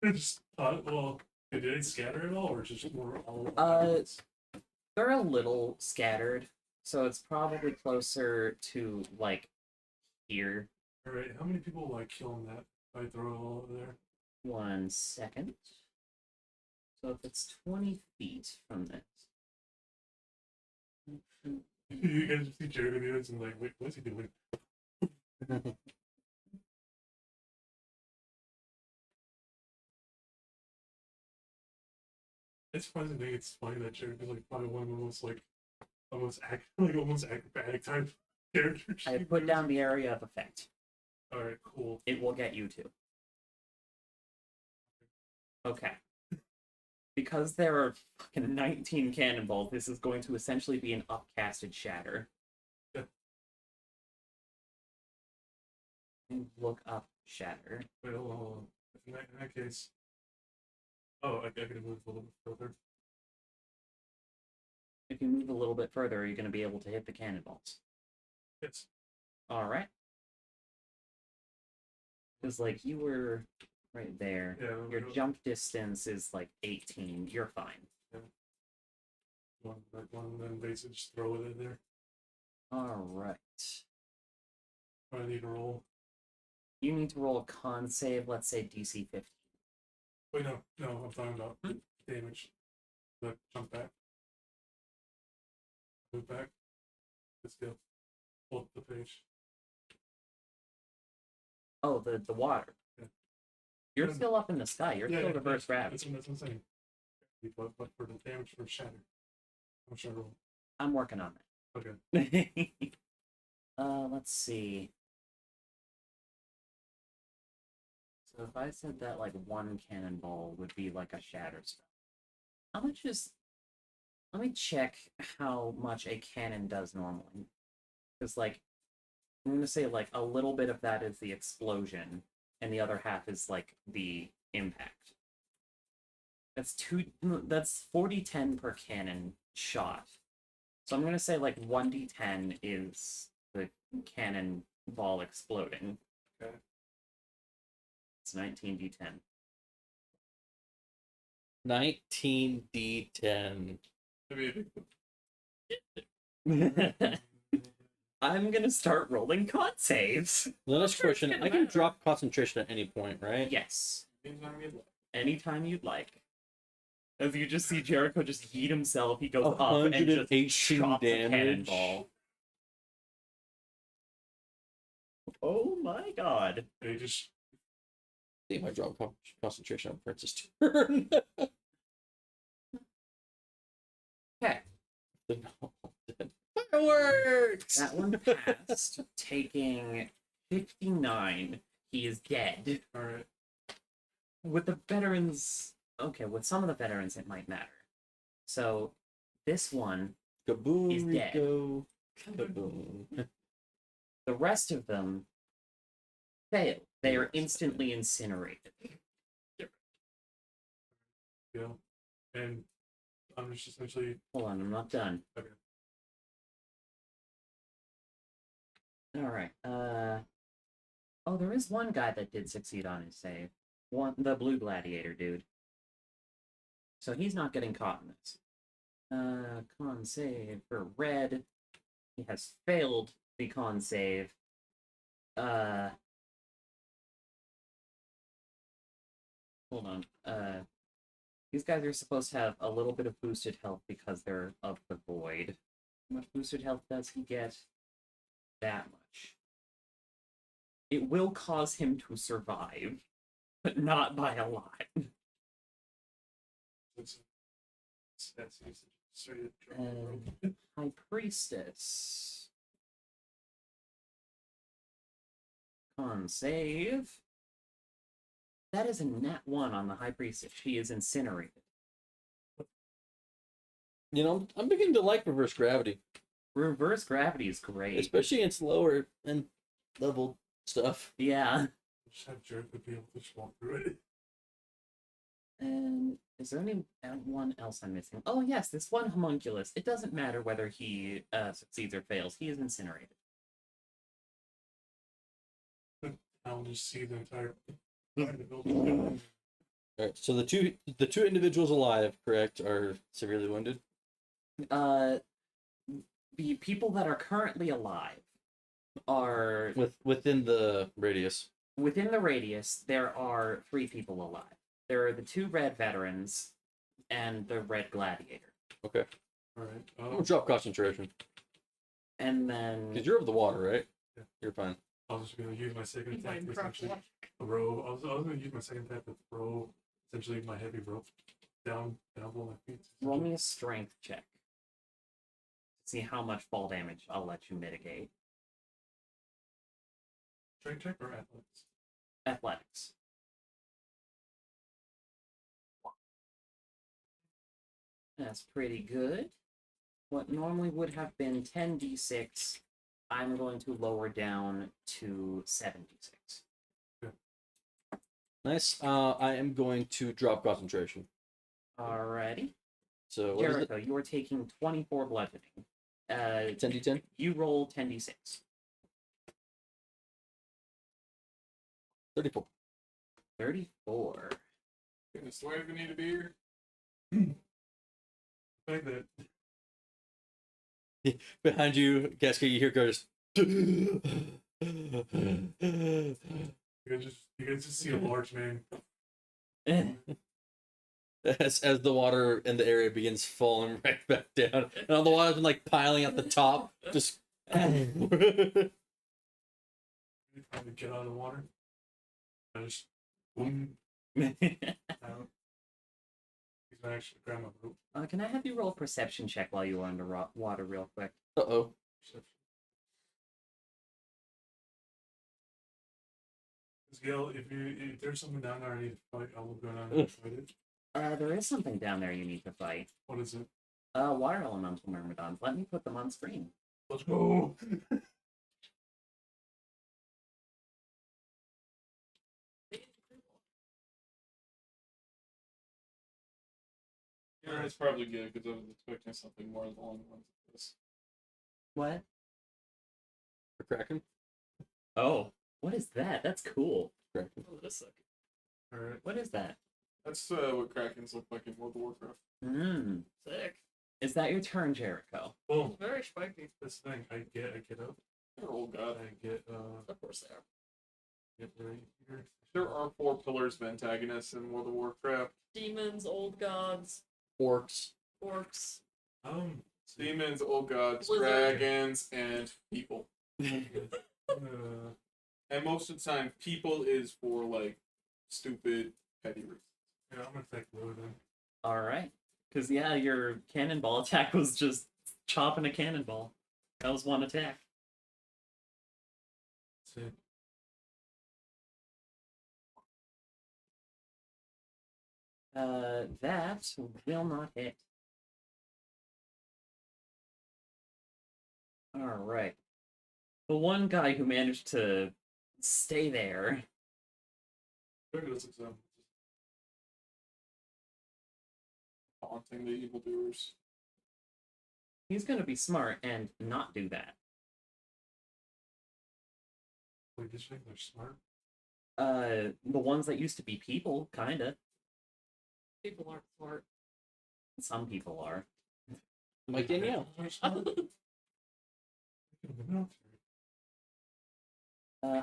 Just well, did they scatter at all, or just more all? They're a little scattered, so it's probably closer to like here. All right, how many people like killing that? If I throw it all over there. 1 second. So if it's 20 feet from this. You guys just see Jericho videos and like, wait, what's he doing? It's surprising to think it's funny that Jericho's like probably one of the most almost acrobatic type characters. I put down the area of effect. All right, cool. It will get you to. Okay. Because there are fucking 19 cannonballs, this is going to essentially be an upcasted shatter. Yeah. And look up shatter. Wait, hold on. In that case, oh, I can move a little bit further. If you move a little bit further, you're going to be able to hit the cannonballs. Yes. All right. Because like you were right there. Yeah. Your jump distance is like 18. You're fine. One, then basically just throw it in there. All right. I need to roll. You need to roll a con save. Let's say DC 15. Wait, no, I'm talking about damage. The jump back. Move back. Let's go. Flip the page. Oh, the water. Yeah. You're Yeah. still up in the sky. You're still reverse gravity. That's what I'm saying. But for the damage for shatter. I'm sure. I'm working on Okay. that. Let's see. So if I said that like one cannonball would be like a shatter spell, how much is? Let me check how much a cannon does normally. Because like, I'm gonna say like a little bit of that is the explosion, and the other half is like the impact. That's 40-10 per cannon shot. So I'm gonna say like 1d10 is the cannon ball exploding. Okay. It's 19d10. 19d10. I'm gonna start rolling con saves. Last sure it's question. gonna I can matter. drop concentration at any point, right? Yes. Anytime you'd like. As you just see Jericho just yeet himself, he goes up and just 118 shots a damage. cannonball. Oh my god. They just See my drop concentration on Prince's turn. Okay. Fireworks! That one passed, taking 59. He is dead. alright. With the veterans, okay, with some of the veterans, it might matter. So, this one, Kaboom, He's dead. Rico. Kaboom. the rest of them fail. They are instantly incinerated. Yeah. And I'm just essentially Hold on, I'm not done. Okay. Alright, oh, there is one guy that did succeed on his save. The blue gladiator dude. So he's not getting caught in this. Con save for red. He has failed the con save. Hold on. These guys are supposed to have a little bit of boosted health because they're of the void. How much boosted health does he get? That much. It will cause him to survive, but not by a lot. that's straight up High Priestess. Con save. That is a nat 1 on the High Priestess. She is incinerated. You know, I'm beginning to like reverse gravity, Reverse gravity is great. especially against lower and level stuff. Yeah. just have Jared to be able to just walk through it. And is there anyone else I'm missing? Oh yes, this one homunculus. It doesn't matter whether he succeeds or fails. He is incinerated. I'll just see the entire the building. All right, so the two individuals alive, correct, are severely wounded. The people that are currently alive are Within the radius. within the radius. There are 3 people alive. There are the 2 red veterans and the red gladiator. Okay. Alright. I'm gonna drop concentration And then because you're over the water, right? Yeah. You're fine. I was just gonna use my second You attack find to crop essentially water. throw. I was gonna use my second attack to throw essentially my heavy rope down below my feet. roll me a strength check. See how much fall damage I'll let you mitigate. Strength check or athletics? Athletics. That's pretty good. What normally would have been 10d6, I'm going to lower down to 7d6. Nice. I am going to drop concentration. Alrighty. So what is it? Jericho, you are taking 24 bludgeoning. 10d10. You roll 10d6. 34. 34. Goodness, do I even need a beer? The fact that Behind you, Casca, you hear goes. you guys just see a large man. As the water in the area begins falling right back down, and all the water's been like piling at the top, just. Trying to get out of the water. I just boom out. He's gonna actually grab my rope. Can I have you roll a perception check while you are underwater real quick? Uh-oh. Gail, if there's something down there I need to fight, I will go down and fight it. There is something down there you need to fight. What is it? Water elemental myrmidons. Let me put them on screen. Let's go. Yeah, it's probably good because I was expecting something more along the lines of this. What? For Kraken? Oh, what is that? That's cool. Kraken. Oh, this suck. Alright. What is that? That's what Krakens look like in World of Warcraft. Sick. Is that your turn, Jericho? Boom. Very spiky. This thing. I get up. They're old god. I get Of course they are. get right here. There are 4 pillars of antagonists in World of Warcraft. Demons, old gods, Orcs. orcs. Demons, old gods, Blizzard. dragons, and people. Uh, And most of the time, people is for like stupid petty reasons. Yeah, I'm gonna take blue then. All right. Because, yeah, your cannonball attack was just chopping a cannonball. That was one attack. Let's see. That will not hit. All right. The one guy who managed to stay there. Look at this example. Taunting the evildoers. He's gonna be smart and not do that. Wait, did you think they're smart? The ones that used to be people, kinda. People aren't smart. Some people are. Like Danielle. They're smart. They could have been military.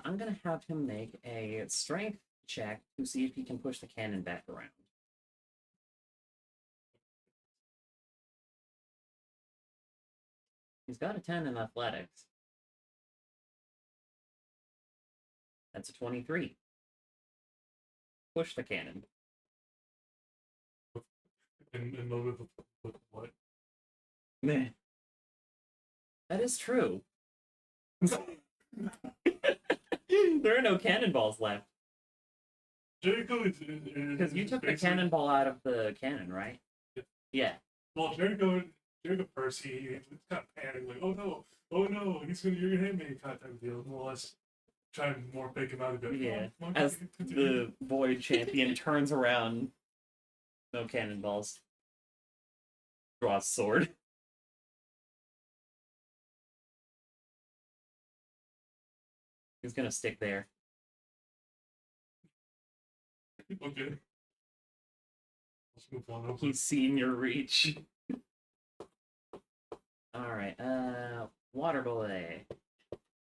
I'm gonna have him make a strength check to see if he can push the cannon back around. He's got a 10 in athletics. That's a 23. Push the cannon. And loaded with what? Meh. That is true. There are no cannonballs left. Jericho is Because you took the basically- cannonball out of the cannon, right? Yeah. Yeah. Well, Jericho first, he's kind of panicked, like, oh no, you're gonna hit me, kind of type of deal. More or less, trying to more fake him out a bit. Yeah. Come on, As continue. the Void Champion turns around, no cannonballs. Draws sword. He's gonna stick there. Okay. Let's move on over. He's seen your reach. Alright, Water Boy.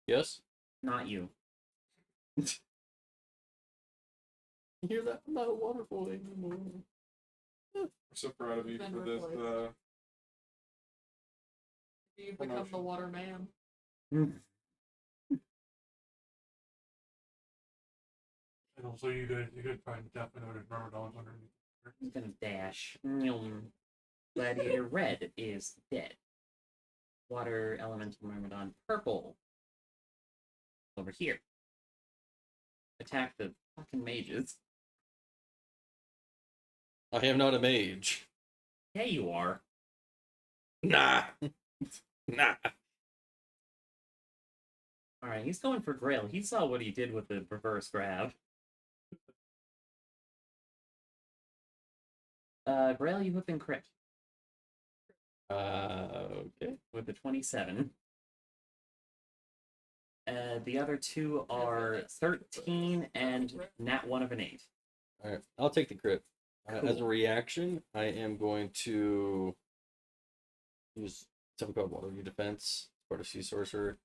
Yes. Not you. You hear that? I'm not a water boy anymore. We're so proud of you Been for this. replaced. You become the Promotion. water man. And also, you could find definitely noted Myrmidons underneath. He's gonna dash. Gladiator Red is dead. Water Elemental Myrmidon Purple. Over here. Attack the fucking mages. I am not a mage. Yeah, you are. Nah. Nah. Alright, he's going for Grail. He saw what he did with the reverse grab. Grail, you have been crit Okay. with the 27. The other two are 13 and nat 1 of an 8. All right. I'll take the crit. As a Cool. reaction, I am going to use something called Water View Defense, part of Sea Sorcerer.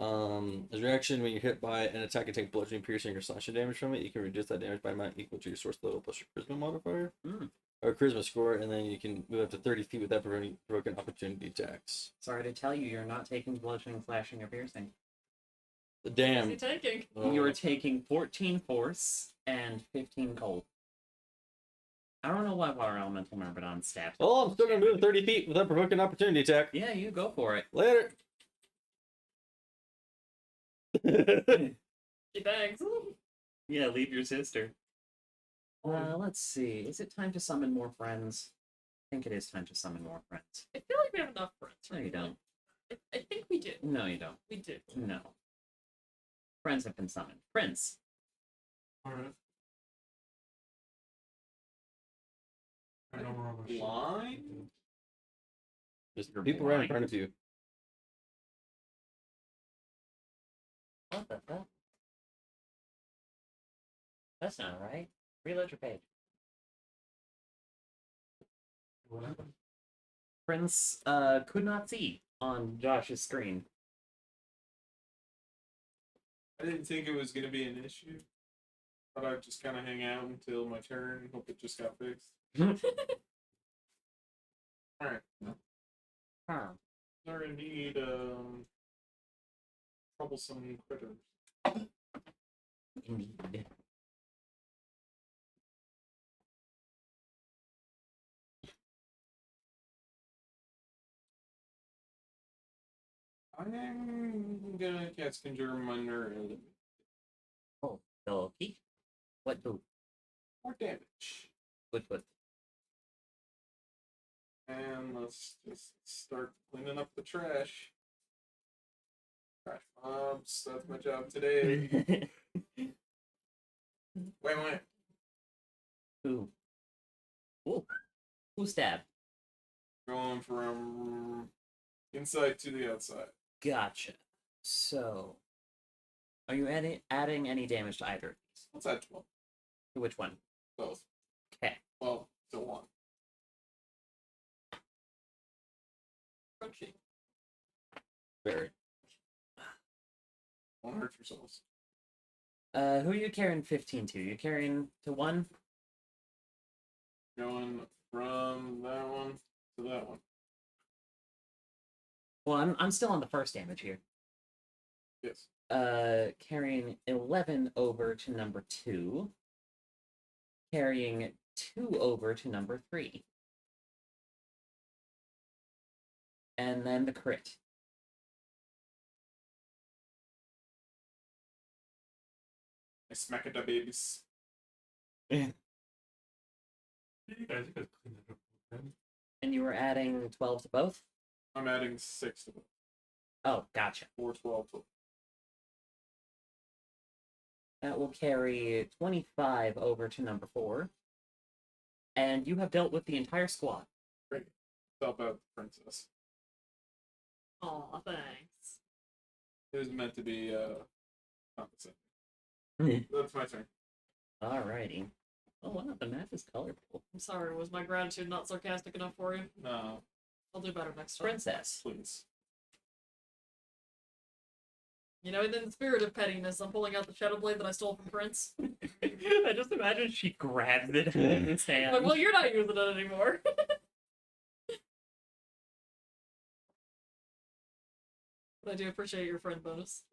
As a reaction, when you're hit by an attack and take bludgeoning, piercing, or slashing damage from it, you can reduce that damage by amount equal to your source level plus your charisma modifier or charisma score, and then you can move up to 30 feet without provoking opportunity attacks. Sorry to tell you, you're not taking bludgeoning, slashing, or piercing. What's Damn. he taking? You are taking 14 force and 15 cold. I don't know why Water Elemental Myrmidon stabs. Oh, I'm still gonna move 30 feet without provoking opportunity attack. Yeah, you go for it. Later. Thanks. Yeah, leave your sister. Let's see. Is it time to summon more friends? I think it is time to summon more friends. I feel like we have enough friends. No, you right? don't. I think we do. No, you don't. We do. No. Friends have been summoned. Prince. Alright. I don't remember. shit. Blind? Just You're people right in blind. front of you. What the fuck? That's not right. Reload your page. What happened? Prince could not see on Josh's screen. I didn't think it was gonna be an issue. Thought I'd just kind of hang out until my turn. Hope it just got fixed. All right. Huh. We're gonna need troublesome critters. Indeed. I'm gonna cast Conjure Minor and Oh, okay. What do? more damage. What? And let's just start cleaning up the trash. Trash mobs, that's my job today. Wait. Who? Ooh. Who stabbed? Going from inside to the outside. Gotcha. So, are you adding any damage to either of these? What's that 12? To which one? Both. Okay. Well, to one. Crunchy. Very. Don't hurt yourselves. Who are you carrying 15 to? You carrying to 1? Going from that one to that one. Well, I'm still on the first damage here. Yes. Carrying 11 over to number 2. Carrying 2 over to number 3. And then the crit. I smack at the babies. You guys could clean that up then. And you were adding 12 to both? I'm adding 6 to them. Oh, gotcha. 4, 12 to That will carry 25 over to number 4. And you have dealt with the entire squad. help out the princess. Aw, thanks. It was meant to be compensating. Mhm. That's my turn. Alrighty. Oh, wow, the map is colorful. I'm sorry, was my gratitude not sarcastic enough for you? No, I'll do better next time. Princess. please. You know, in the spirit of pettiness, I'm pulling out the Shadow Blade that I stole from Prince. I just imagine she grabs it in his I'm hand. like, well, you're not using it anymore. But I do appreciate your friend bonus.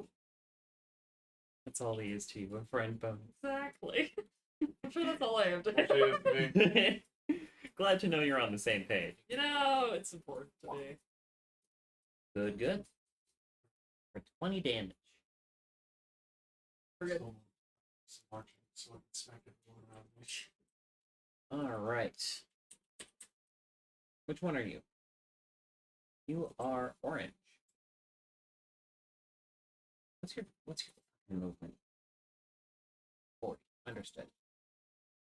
That's all he is to you, a friend bonus. Exactly. I'm sure that's all I have to Actually, it's me. Glad to know you're on the same page. You know, it's important to me. Good. For 20 damage. Forget. So marching, so I can smack it around me. Alright. Which one are you? You are orange. What's your fucking movement? 40. Understood.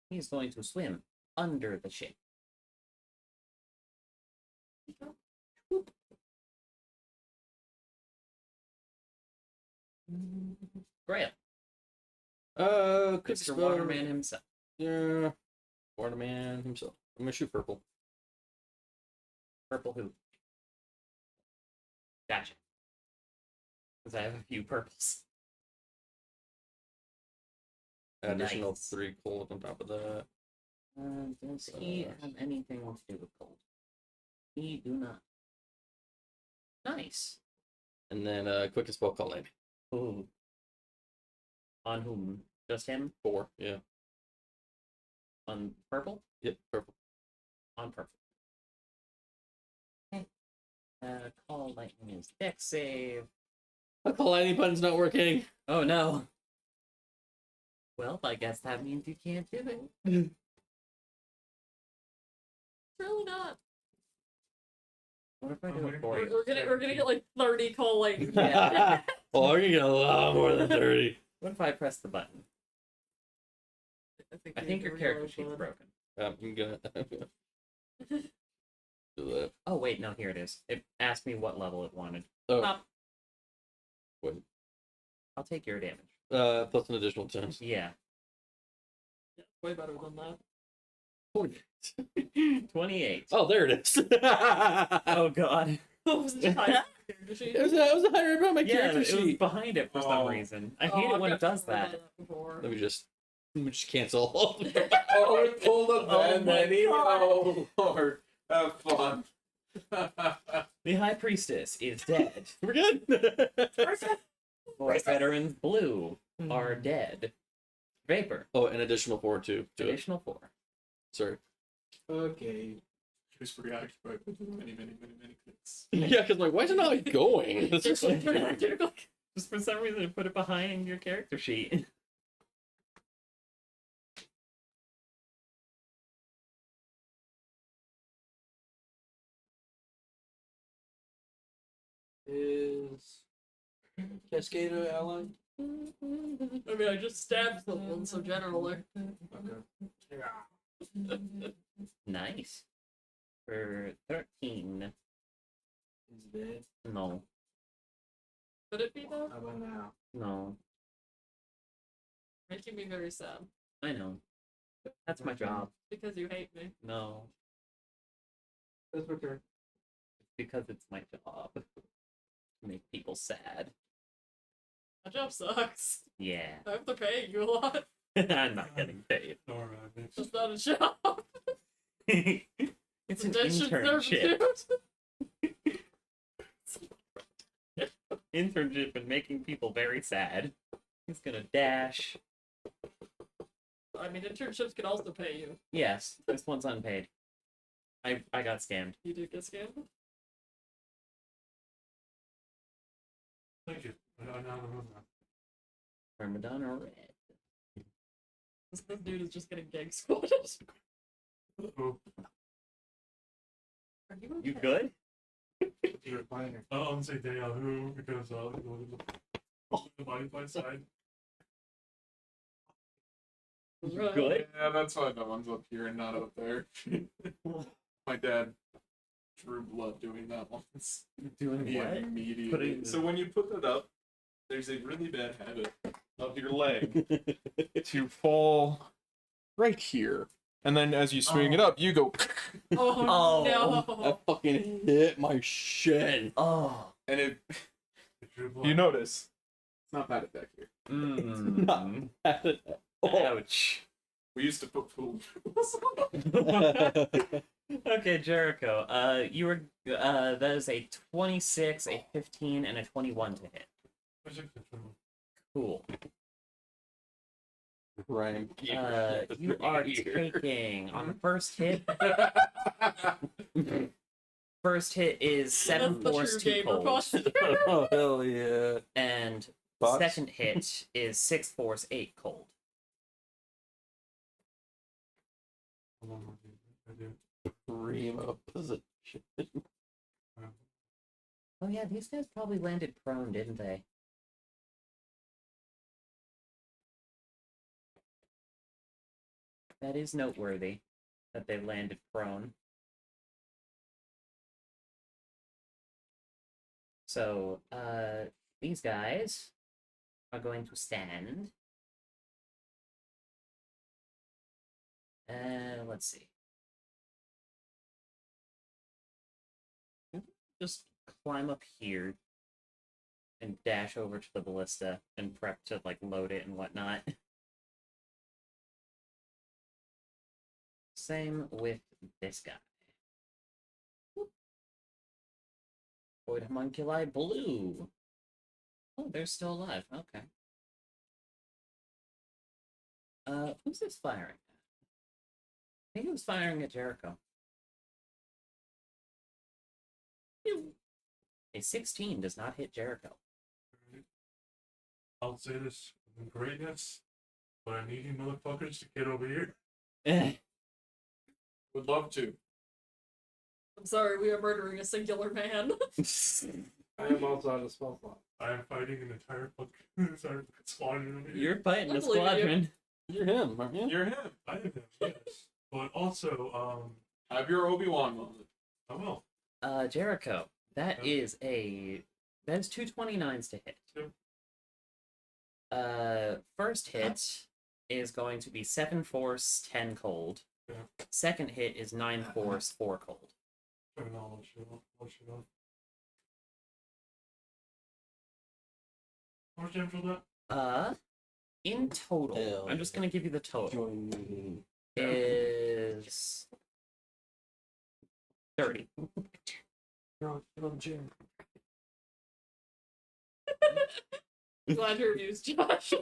He's going to swim under the ship. Whoop. Grail. Quick Mr. spell. Waterman himself. Yeah. Waterman himself. I'm gonna shoot purple. Purple who? Gotcha. Because I have a few purples. Additional Nice. 3 cold on top of that. Does he have anything to do with gold? He do not. Nice. And then quick spell call landing. Ooh. On whom? Just him? 4. Yeah. On purple? Yep. Purple. On purple. Okay. Call lightning is deck save. My call landing button's not working. Oh no. Well, I guess that means you can't do it. Really not. What if I do Oh, it for We're, you? we're gonna get like 30 call lightning. Yeah. Oh, you're gonna get a lot more than 30. What if I press the button? I think your character sheet's broken. I'm gonna do that. Oh wait, no, here it is. It asked me what level it wanted. Oh, Stop. I'll take your damage. plus an additional 10. Yeah. Yeah, way better than that. 28. Oh, there it is. it Oh god. What was the time? Character sheet? was higher about my Yeah, character it was sheet. behind it for some Oh. reason. I Oh, hate it I've when it got does to remember that. before. Let me just cancel all of them. Oh, we pulled up Oh that my many? God. Oh, Lord. Have fun. The High Priestess is dead. We're good. Force Veterans blue. are dead. Vapor. Oh, an additional 4 too. To it. Additional 4. Sorry. Okay. He was preoccupied with many clicks. Yeah, because like, why is it not like going? It's just like, Just for some reason, put it behind your character sheet. Is Cascado ally? I mean, I just stabbed someone, so generally. Okay. Nice. For 13. Is dead. No. Could it be though? How about now? No. Making me very sad I know. That's my job. because you hate me. No. That's my turn. Because it's my job. To make people sad. My job sucks. Yeah. I have to pay you a lot. I'm not getting paid. Alright, next. It's not a job. It's an Indentured internship. servitude. Internship and making people very sad. He's gonna dash. I mean, internships can also pay you. Yes, this one's unpaid. I got scammed. You do get scammed. Thank you. I now remember. Ramadan or red. This dude is just getting gang squatted. Oh, Are you okay? You good? You're a minor. I don't say Deyahu because the body fight side. You Right. good? Yeah, that's why that one's up here and not up there. My dad drew blood doing that once. Doing He what? immediately. Putting- So when you put that up, there's a really bad habit of your leg to fall right here, and then as you swing it up, you go, Oh, Oh. no. that fucking hit my shin. Oh. and it. If you're You blind. notice it's not bad back here. Mm. Oh. Ouch. We used to put pool. Okay, Jericho. You were. That is a 26, a 15, and a 21 to hit. Cool. Ryan, You are taking on the first hit. First hit is 7 That's the force, true 2 gamer cold, posture. Oh hell yeah! and Box? second hit is 6 force, 8 cold. Primo position. Oh yeah, these guys probably landed prone, didn't they? That is noteworthy that they landed prone. So, these guys are going to stand. Let's see. Just climb up here and dash over to the ballista and prep to like load it and whatnot. Same with this guy. Void homunculi blue. Oh, they're still alive. Okay. Who's this firing at? I think he was firing at Jericho. Pew. A 16 does not hit Jericho. I'll say this with greatness, but I need you motherfuckers to get over here. Would love to. I'm sorry, we are murdering a singular man. I am also on the small slot. I am fighting an entire fucking squadron over here. You're fighting I a believe you. squadron. You're him, aren't you? You're him. I am him, yes. But also, Have your Obi-Wan moment. I will. Jericho. That Yeah. is two 29s to hit. Yep. First hit is going to be 7 force, 10 cold. Yeah. Second hit is 9 force, 4 cold. Turn all that shit off. How much damage was that? In total, Hell I'm just gonna give you the total. Join me. Is 30. Glad you're amused, Josh.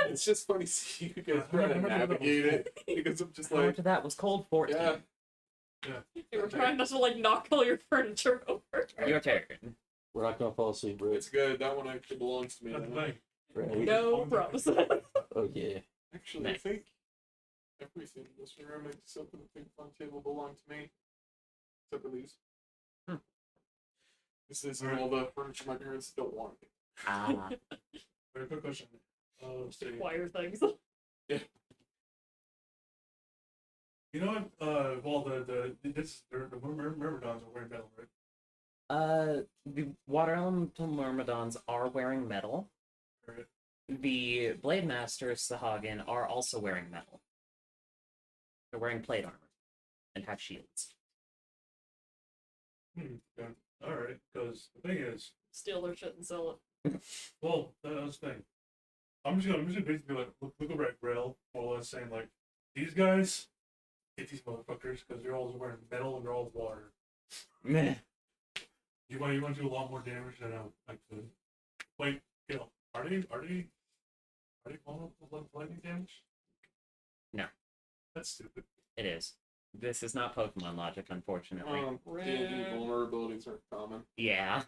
It's just funny seeing you guys try to navigate it because I'm just How like, much of that was cold? 14. yeah. You were trying not to like knock all your furniture over. Your turn. We're not gonna fall asleep, right? It's good. That one actually belongs to me. That's the now. thing. Right. No promise. Oh yeah. Actually, Nice. I think everything in this room except for the big fun table belong to me. Except for these. Hmm. This is all the furniture my parents don't want. Ah. Very quick question. Let's see. Wire things. You know what? Well, the Myrmidons are wearing metal, right? The water elemental myrmidons are wearing metal. Right. The blade masters, Sahagin, are also wearing metal. They're wearing plate armor and have shields. Yeah. All right. Because the thing is, Steal their shit and sell it. well, that's the thing. I'm just gonna basically be like, look over at Grail, more or less saying like, these guys, get these motherfuckers because they're all wearing metal and they're all water. Meh. You want to do a lot more damage than I could. Wait, you know, are they vulnerable to lightning damage? No. That's stupid. It is. This is not Pokemon logic, unfortunately. D&D vulnerabilities are common Yeah.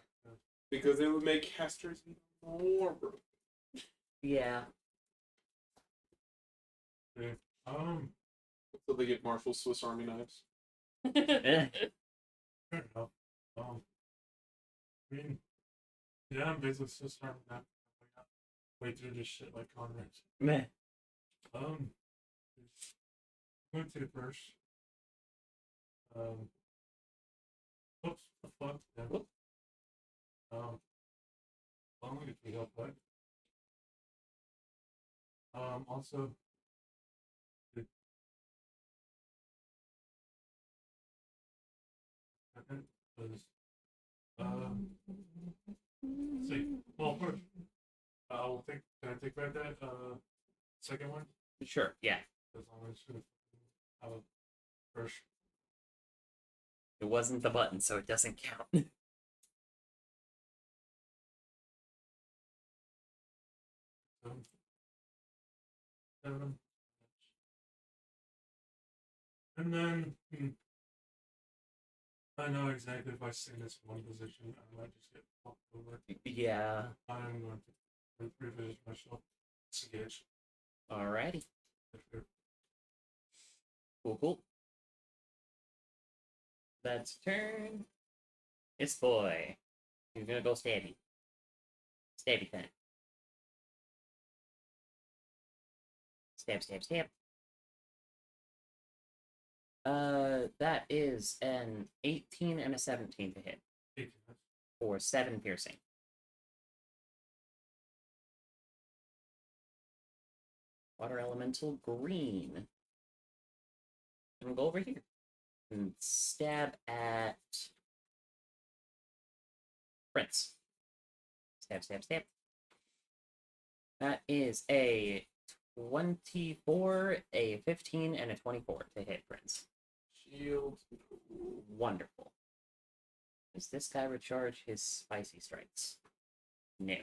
because it would make casters even more broken. Yeah. So they get Marshall's Swiss Army knives. Eh. Fair enough. I mean, yeah, I'm basically still starting that. Wait through this shit like Conrad. Meh. I'm going to the first. Oops, the fuck? Yeah. Whoop. Long way to help, but also. Because see, well, first, I'll take. Can I take back that second one? Sure, yeah. As long as first. It wasn't the button, so it doesn't count. Seven. And then I know exactly if I stay in this one position, I might just get fucked over. Yeah. I'm going to revisit myself. Disengage. Alrighty. Cool, cool. That's turn. It's boy. He's gonna go stabby. Stabby thing. Stab, stab, stab. That is an 18 and a 17 to hit 18. for 7 piercing. Water elemental green. And we'll go over here and stab at Prince. Stab, stab, stab. That is a 24, a 15, and a 24 to hit Prince. Shield. Wonderful. Does this guy recharge his spicy strikes? No.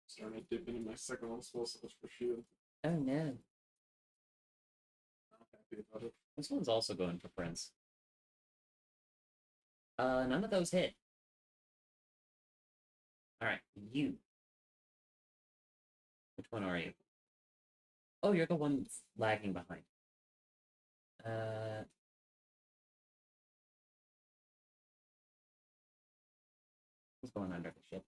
Starting to dip into my second level spell slots for shield. Oh no. Not happy about it. This one's also going for Prince. None of those hit. Alright, you. Which one are you? Oh, you're the one that's lagging behind. What's going under the ship?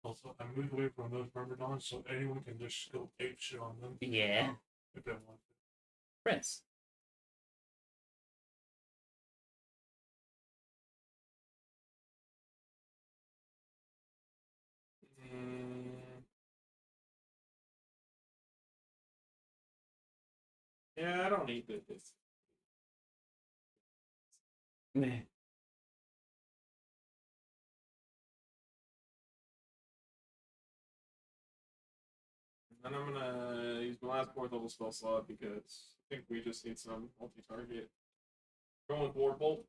Also, I moved away from those Myrmidons, so anyone can just go ape shit on them Yeah. if they want. Prince. Yeah, I don't need this. Meh. And I'm gonna use my last fourth level spell slot because I think we just need some multi-target. Going Board Bolt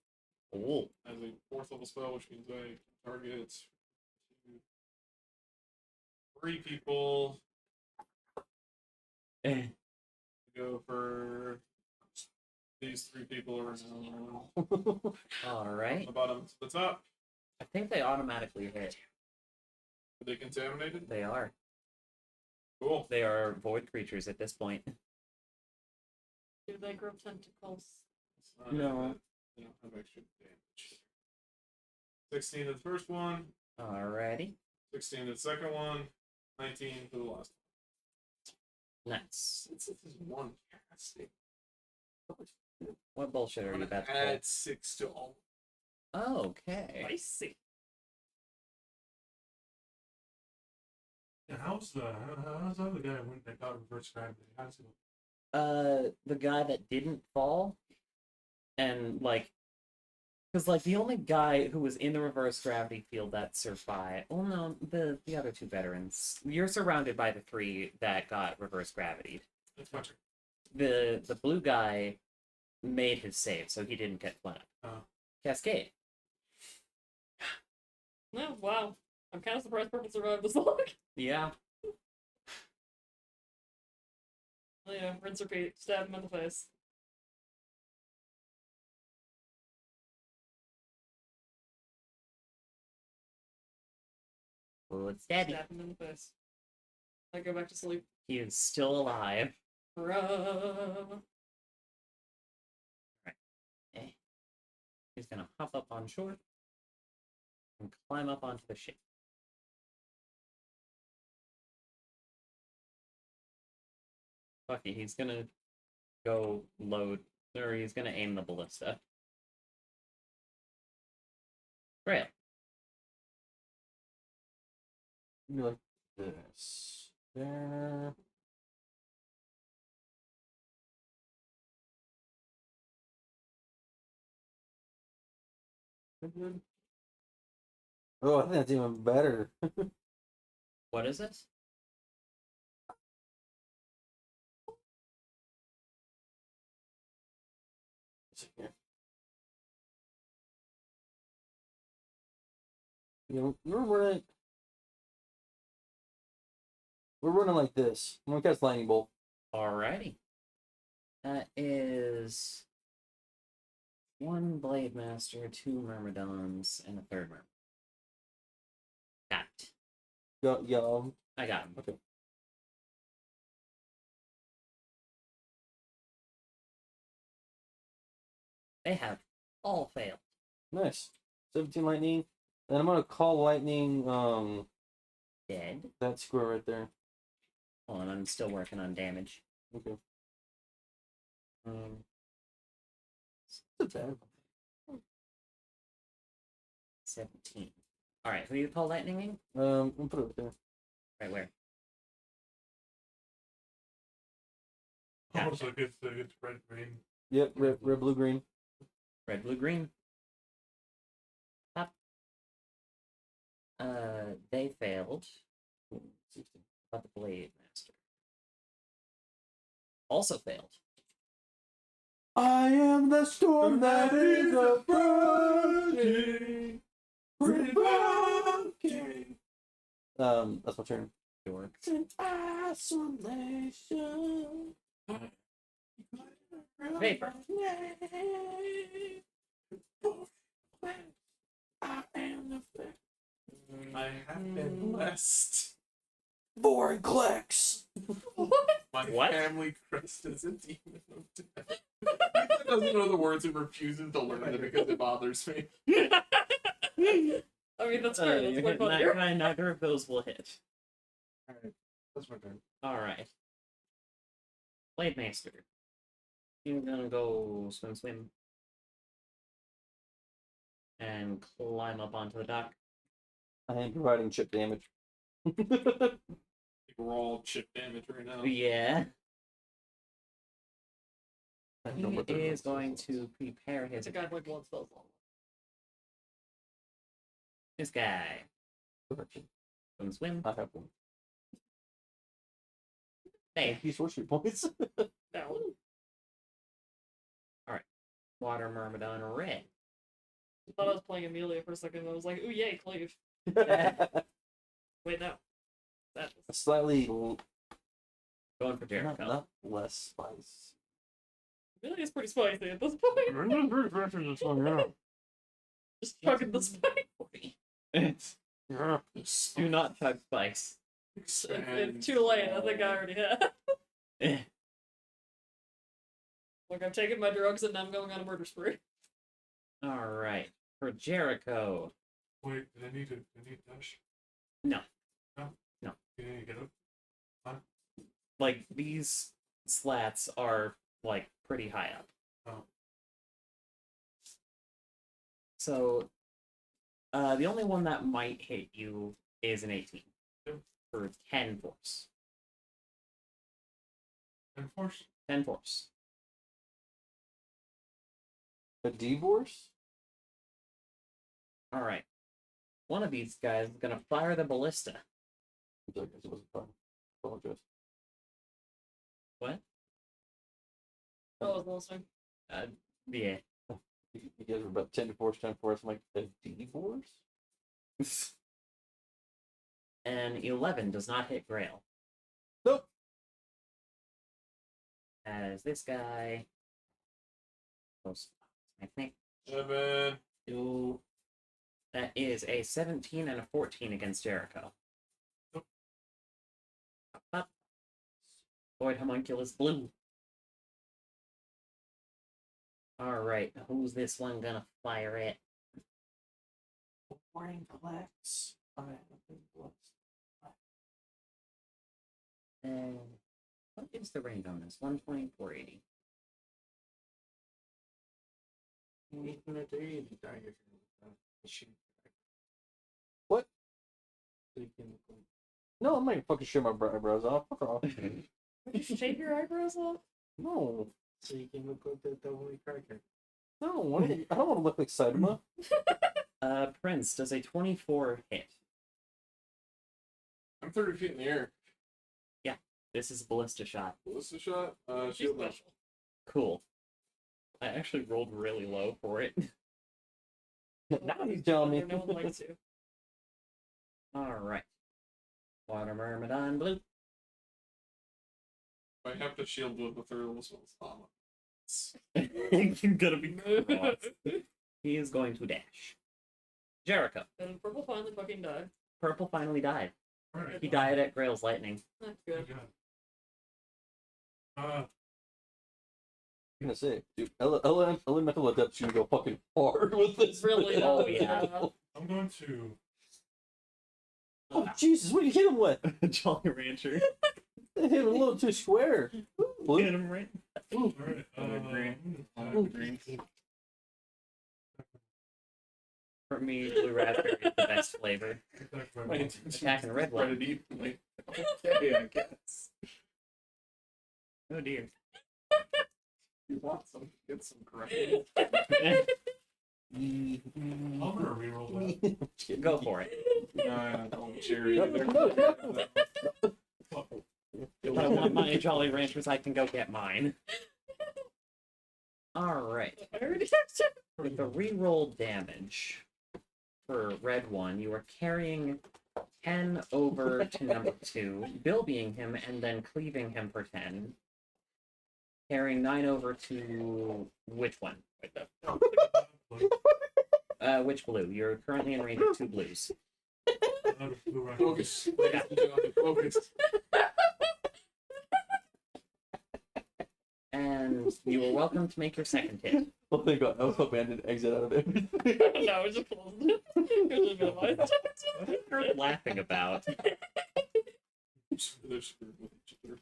Oh. as a fourth level spell, which means I targets. 2, 3 people. Go for these 3 people are now All from right. the bottom to the top. I think they automatically hit. Are they contaminated? They are. Cool. They are void creatures at this point. Do they grow tentacles? It's not No. even- They don't have extra damage. 16 to the first one, Alrighty. 16 to the second one, 19 for the last one. Nice. This is one casting. What bullshit are I'm you gonna about to pull? add 6 to all. Okay. I see. And how's the other guy went that got reverse gravity? How's it? The guy that didn't fall, and like, because like the only guy who was in the reverse gravity field that survived. Well, no, the other 2 veterans. You're surrounded by the 3 that got reverse gravitied. That's my turn. The blue guy made his save, so he didn't get flown up. Oh. Cascade. No, wow. I'm kind of surprised Purple survived this long. Yeah. Oh yeah, rinse repeat. Stab him in the face. Oh, it's steady. Stab him in the face. I go back to sleep. He is still alive. Hurrah! Okay. He's gonna hop up on shore and climb up onto the ship. Fuck it, he's gonna go load, or he's gonna aim the ballista. Grail. Be like this. There. Oh, I think that's even better. What is this? You know, we're running like this. I'm gonna cast lightning bolt. Alrighty. That is 1 Blade Master, 2 Myrmidons, and a 3rd Myrmidon. Got it. Go. I got him. Okay. They have all failed. Nice. 17 lightning. Then I'm gonna call lightning. Dead. That square right there. Hold on, I'm still working on damage. Okay. Um, That's bad. 17. Alright, who you call lightninging? I'll put it right there. Right where? Almost Gotcha. like it's red green. Yep. Red, blue, green. Red, blue, green. Up. They failed. 16. But the Blade Master also failed. I am the storm that is approaching. Provoking. That's my turn. Sure. In isolation. Vapor. I am the I have been blessed. Vorglex. My What? family crest is a demon of death. Ethan doesn't know the words and refuses to learn them because it bothers me. I mean, that's fair. That's way funnier. Neither of those will hit. Alright, that's my turn. Alright. Blade Master. You're gonna go swim. And climb up onto the dock. I am providing chip damage. We're all chip damage right now. Yeah. I don't know He what that is is. going to prepare his It's a guy with blood spells on. This guy. Swim. I have one. Hey. He's sorcery points. Down. Water Myrmidon red. I thought I was playing Amelia for a second. I was like, ooh, yay, cleave. Wait, no. That was... Slightly Going for Jericho. not less spice. Amelia's pretty spicy at this point. Just chugging the spice. Do not chug spice. It's too late. I think I already have. Look, I've taken my drugs and now I'm going on a murder spree. All right, for Jericho. Wait, did I need dash? No. No? No. You need to get up? Like these slats are like pretty high up. Oh. So, the only one that might hit you is an 18 Yep. for 10 force. And force? 10 force. A divorce? All right. One of these guys is gonna fire the ballista. I guess it wasn't fun. Apologize. What? I was listening. Yeah. You guys were about 10 to force, 10 force. I'm like, a divorce? And 11 does not hit Grail. Nope. As this guy. Close. I think. 7. That is a 17 and a 14 against Jericho. Nope. Up. Void Homunculus Blue. Alright, who's this one gonna fire at? Warning collects. And what is the range on this? 120, 480. What? No, I'm not gonna fucking shave my eyebrows off. Fuck off. Did you shave your eyebrows off? No. So you can look like the holy cracker. No, I don't want to look like Saitama. Prince, does a 24 hit? I'm 30 feet in the air. This is a ballista shot. Ballista shot? She's Shield up. special. Cool. I actually rolled really low for it. Now he's telling me. No one likes you. Alright. Water Myrmidon Blue. I have to shield with the third level spell. You're gonna be crossed. He is going to dash. Jericho. And purple finally fucking died. Purple finally died. Alright. He died at Grail's lightning. That's Good. good. I'm gonna say, dude, Elemental Adept's gonna go fucking hard with this. Really build. Oh, yeah. I'm going to. Oh, Jesus, what did you hit him with? Jolly Rancher. They hit him a little too square. Hit him right. Alright. Green. For me, blue raspberry is the best flavor. My intention Attacking is red to try one. to eat, like, okay, I guess. Oh dear. You want some? Get some gravy. I'm gonna reroll that. Go for it. Don't cherry. No, no, If I want my Jolly Ranchers, I can go get mine. Alright. I already have to. With the reroll damage for red one, you are carrying 10 over to number 2, bilbying him and then cleaving him for 10. Carrying 9 over to which one? Wait, which blue? You're currently in range of 2 blues. Focus. Ladies and gentlemen, focus. And you are welcome to make your second hit. Oh, thank God. I was hoping I didn't exit out of everything. No, it's just closed. It was minimized. What are you laughing about? They're screwed with each other.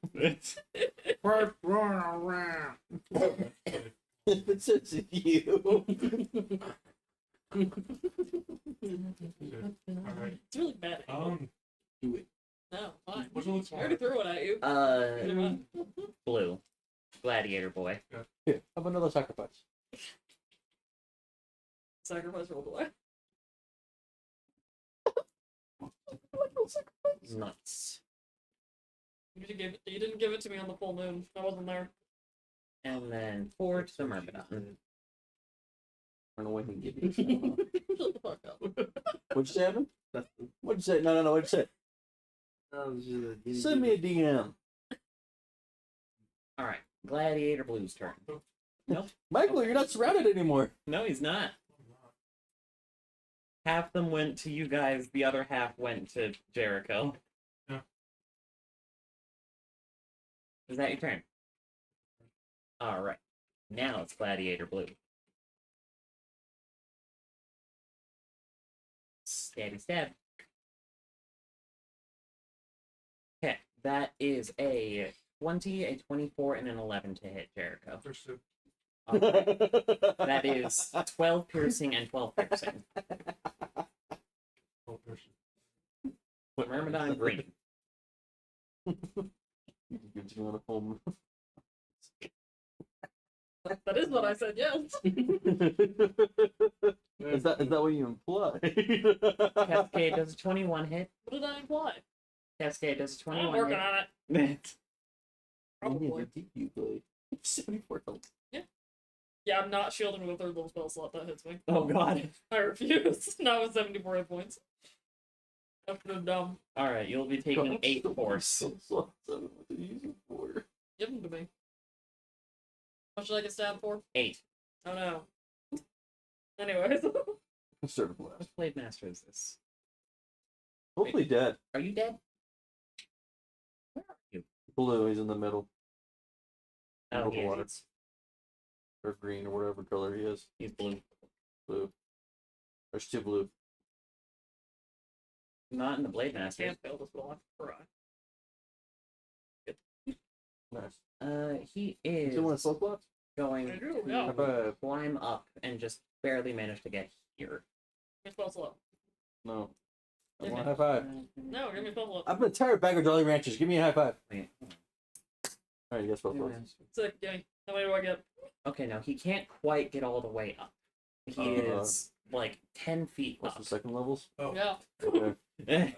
First run around. If it says you. Alright. It's really bad. Do it. No, fine. Which one looks I already smaller? threw it at you. Uh, Never blue. Gladiator boy. Here, have another sacrifice. Sacrifice rolled away. Nuts. You didn't give it to me on the full moon. I wasn't there. And then 4 to the Myrmidon. Run away and give you. Shut the fuck up. What'd you say, Evan? What'd you say? No. What'd you say? Send me a DM. All right, Gladiator Blue's turn. Michael, you're not surrounded anymore. No, he's not. Half them went to you guys. The other half went to Jericho. Yeah. Is that your turn? All right. Now it's Gladiator Blue. Stabby stab. Okay, that is a 20, a 24, and an 11 to hit Jericho. Understood. Alright. That is 12 piercing and 12 piercing. Oh, person. Myrmidon green. Gives you a home. That is what I said, yes. Is that what you imply? Cascade does a 21 hit. What did I imply? Cascade does a I'm 21 working hit. on it. Probably. You play 74 health. Yeah, I'm not shielding with a third level spell slot. That hits me. Oh god. I refuse. Not with 74 hit points. That's so dumb. Alright, you'll be taking 8 force. Give them to me. How much should I get stabbed for? 8. Oh no. Anyways. Serve blast. What Blade Master is this? Hopefully dead. Are you dead? Where are you? Blue, he's in the middle. Oh, Middle he water. is. Or green, or whatever color he is. He's blue. Blue. There's 2 blue. Not in the Blade Master. Can't fail this block. Cry. Nice. He You is still want to slow blocks? going I do, to yeah. High five. climb up and just barely manage to get here. Give me spell slot. No. I Okay. want a high five. No, give me spell slot. I'm an entire bag of Jolly Ranchers. Give me a high five. Wait. Alright, you guys both slots. Sick, give me. How many do I get? Okay, no, he can't quite get all the way up. He is like 10 feet What's up. the second levels? Oh, Yeah. Okay.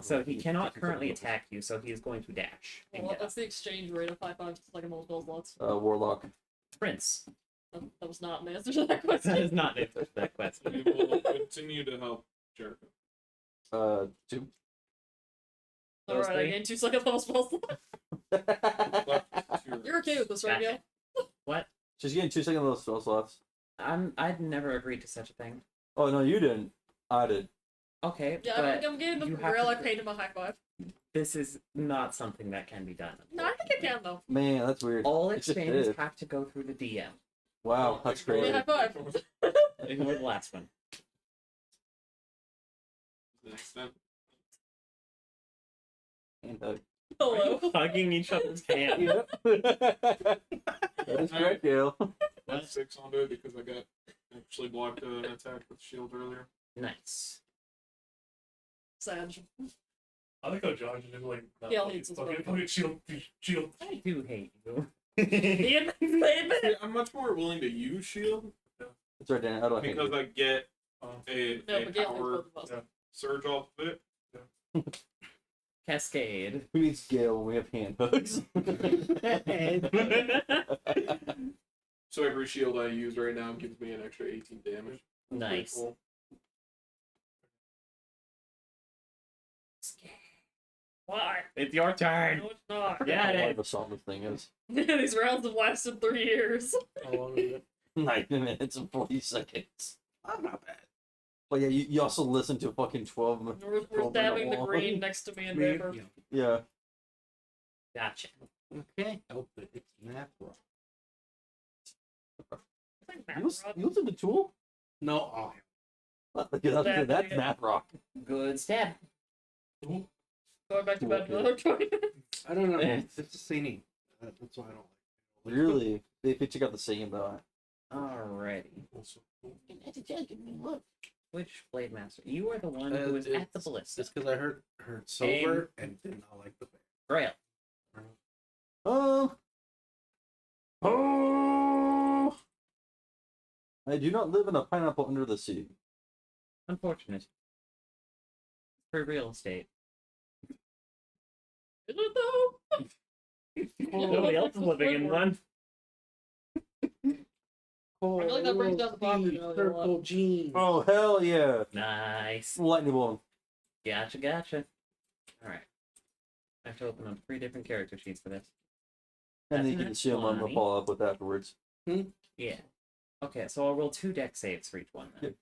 So he cannot currently attack you, so he is going to dash. And Well, get that's the exchange rate of high 5 second level spell slots. Warlock. up. Prince. That was not an answer to that That question. is not the answer to that question. We will continue to help Jericho. 2. Those Alright, I three? gained 2 second level spell slots. Left to You're okay with this, right, Gotcha. Neil? What? She's getting 2 second level spell slots. I'd never agreed to such a thing. Oh, no, you didn't. I did. Okay, Yeah, but I'm getting the you have grill. to- I paid him a high 5. this is not something that can be done. No, I think I can, though. Man, that's weird. All It just exchanges did. have to go through the DM. Wow, that's Give me crazy. a high 5. Ignore the last one. Next time. And, Hello. Hugging each other's hands. Yep. That is correct, Gail. That's 6 on it because I got actually blocked an attack with shield earlier. Nice. Sad. I like how Josh is like. Yeah, it's as well. Okay, shield. I do hate you. He admits it. Yeah, I'm much more willing to use shield It's right, Dan. How do I hate because you? I get Oh. a No, but Gale hates power both of us. Yeah. surge off of it. Cascade. Who needs Gail when we have hand hooks? So every shield I use right now gives me an extra 18 damage. Nice. Cool. Why? It's your turn. No, it's not. Yeah, How it long is. the song this thing is. These rounds have lasted 3 years. How long is it? 9 minutes and 40 seconds. That's not bad. But yeah, you also listen to fucking 12 minutes. We're stabbing the green next to me in vapor. Yeah. Gotcha. Okay. Oh, but it's map rock. You listen to Tool? No, oh, That's math rock. Good stab. Going back to bed for another 20 minutes. I don't know. It's a singing. That's why I don't like it. Really? They check out the singing though. Alrighty. Also, Which Blade Master? You are the one who is at the ballista. It's because I heard sober and did not like the band. Grail. Oh. I do not live in a pineapple under the sea. Unfortunate. For real estate. Is it though? Nobody else is living in one. I feel like that brings down the property value a lot. Circle Gene. Oh hell yeah! Nice. Lightning bolt. Gotcha. Alright. I have to open up 3 different character sheets for this. And That's then you an can assume I'm gonna 20. follow up with afterwards. Yeah. Okay, so I'll roll 2 deck saves for each one then.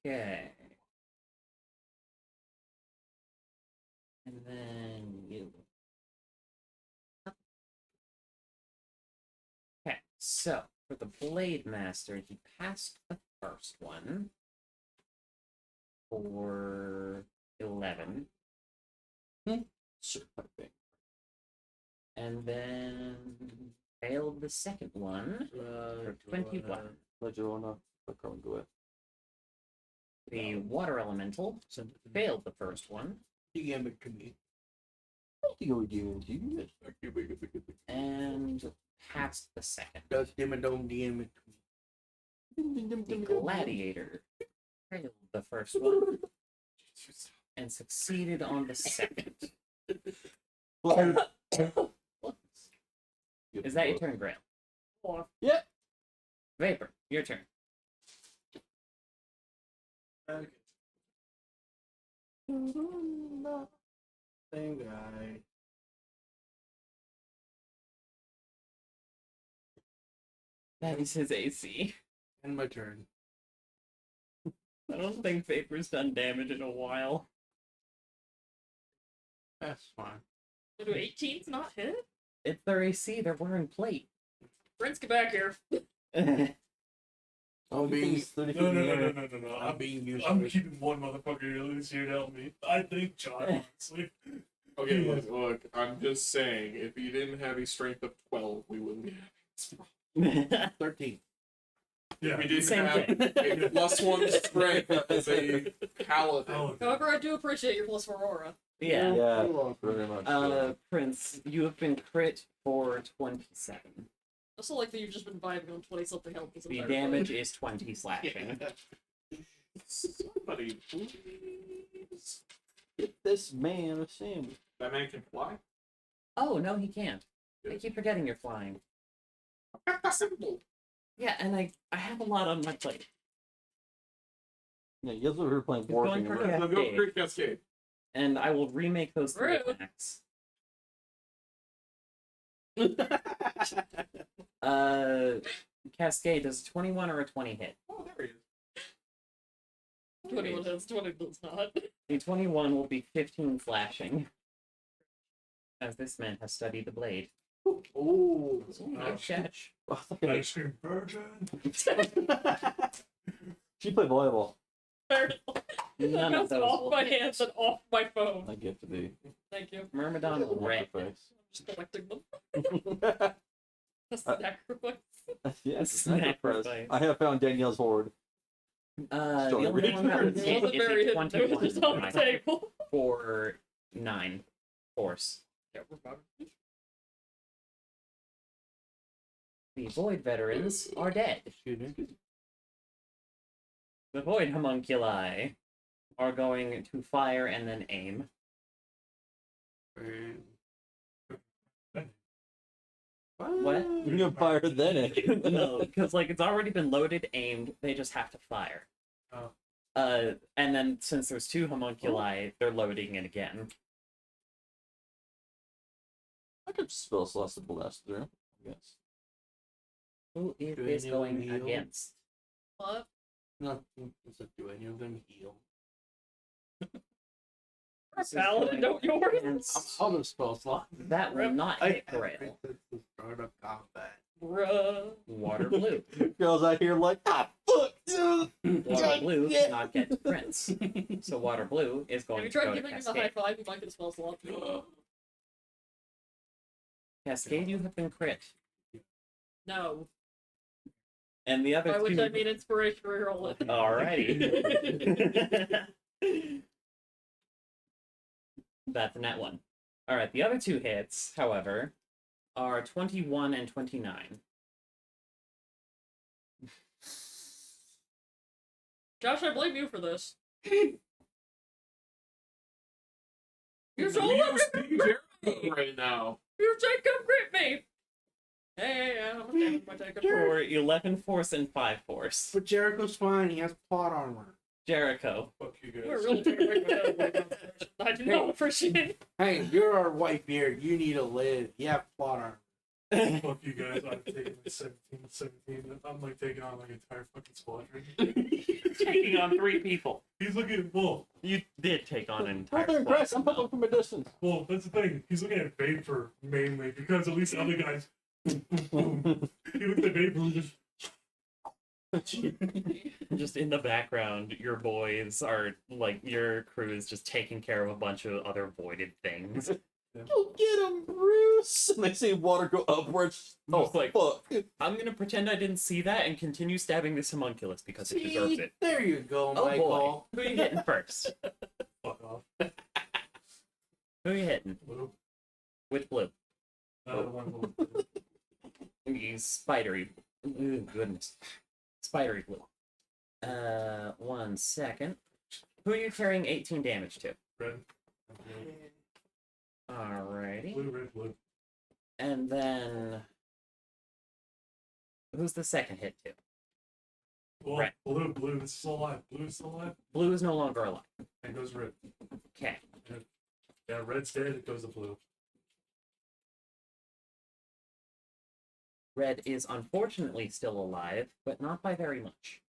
Yep. Okay. And then you. Okay, so for the Blade Master, he passed the first one for 11. Certified. And then failed the second one for 21. Let you wanna go ahead. The Water Elemental failed the first one DM it to me. and passed the second. Does don't DM it to me. The Gladiator failed the first one and succeeded on the second. Is that your turn, Grail? Or Vapor, your turn. Same guy. That is his AC. And my turn. I don't think Vapor's done damage in a while. That's fine. do 18s not hit? It's their AC, they're wearing plate. Prince, get back here. Oh, being- he's 30 feet No, in no, the no, air. no, no, no, no. I'm being used. I'm keeping one motherfucker who's here to help me. I think John, honestly. Okay, look, I'm just saying, if he didn't have a strength of 12, we wouldn't be having this problem. 13. Yeah. We didn't Same have thing. a +1 strength as a paladin. Oh, However, I do appreciate your plus Aurora. Yeah. Yeah, very much. Prince, you have been crit for 27. I also like that you've just been vibing on 20 something health. This The entire damage fight. is 20 slashing. Somebody, please. Get this man a sandwich. That man can fly? Oh, no, he can't. I keep forgetting you're flying. That's simple. Yeah, and I have a lot on my plate. Yeah, you guys were playing He's going Warfing. for right? So go Cascade. Crit Cascade. And I will remake those 3 Rude. attacks. Cascade, does 21 or a 20 hit? Oh, there he is. 21 hits, 20 does not. The 21 will be 15 slashing. As this man has studied the blade. Oh, Nice catch. ice cream virgin. She played volleyball. None of Bounced those off will my hit. hands and off my phone. I get to be. Thank you. Myrmidon red. Just collecting them. That's the sacrifice. Yes, Sacrifice. I have found Danielle's hoard. The Story. only one that would It hit wasn't is very a hidden. It was just on the 21 table. for 9 force. Yeah, we're fine. The Void veterans are dead. Excuse me. The Void homunculi are going to fire and then aim. What? You're gonna fire then, eh? No, because like it's already been loaded, aimed. They just have to fire. Oh. And then since there's 2 homunculi, they're loading it again. I could spell Celestial Blast through, I guess. Who is Do this any of them going heal? against? What? No, it's like, do any of them heal? This is Paladin, going don't yours? against- I'm out of spell slot. That will not hit Grail. Since the start of combat. Bruh. Water blue. Girls out here like, ah, fuck! Water blue cannot get to Prince. So water blue is going Have you to go tried to giving him a high Cascade. five? You might get a spell slot. Cascade, you have been crit. No. And the other By which 2... I mean inspiration reroll it. Alrighty. That's a net 1. Alright, the other 2 hits, however, are 21 and 29. Josh, I blame you for this. You're so Use Jeremy right now. You take come grip me. Hey, I'm standing my take For 11 force and 5 force. But Jericho's fine. He has plot armor. Jericho. Fuck you guys. We're really taking away from that. I do not appreciate. Hey, you're our white beard. You need to live. You have plot armor. Fuck you guys. I'm taking like 17. I'm like taking on like entire fucking squadron. Taking on 3 people. He's looking well. You did take on an entire Rather impressed. I'm squadron, looking from a distance. Well, that's the thing. He's looking at Vapor mainly because at least the other guys. Boom, boom, boom. He looked at Vapor and just. though. Just in the background, your boys are like your crew is just taking care of a bunch of other voided things. Go get him, Bruce! And they see water go upwards. Oh, Just like- fuck. I'm gonna pretend I didn't see that and continue stabbing this homunculus because it deserves See, it. there you go, Oh Michael. boy, who are you hitting first? Fuck off. Who are you hitting? Blue. With blue. The one He's spidery. Ooh, goodness. Spidery blue. 1 second. Who are you carrying 18 damage to? red. Alrighty. Blue, red, blue. And then who's the second hit to? Well, Red. blue. This is still alive. Blue is still alive. Blue is no longer alive. And goes red. Okay. Yeah, red's dead. It goes to blue. Red is unfortunately still alive, but not by very much.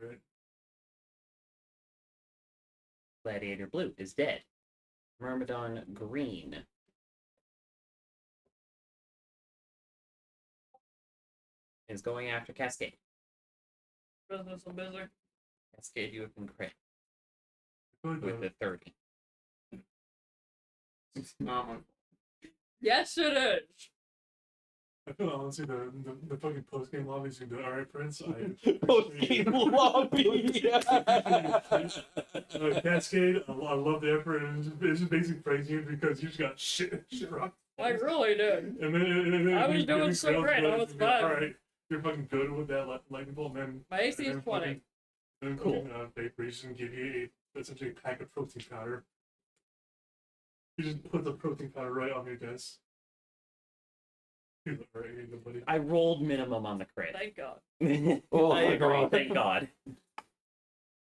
Right. Gladiator Blue is dead. Myrmidon Green is going after Cascade. Business and busy. Cascade, you have been crit I feel with like the 30. It's not my Yes, it is. I feel honestly the fucking post game lobbies you do. All right, Prince. I Post-game lobby! Cascade. I love the effort, and it's just basically praising you because you just got shit rocked. I really did. And then I was you- doing you so failed great, I good, was and you're like, fine. All right, you're fucking good with that lightning bolt, and then My AC and is then 20. fucking- And then Cool. cool. Vapor, he's just gonna give you essentially a pack of protein powder. You just put the protein powder right on your desk. You look right, you look, buddy. I rolled minimum on the crit. Thank God. Oh I my agree, God. thank God.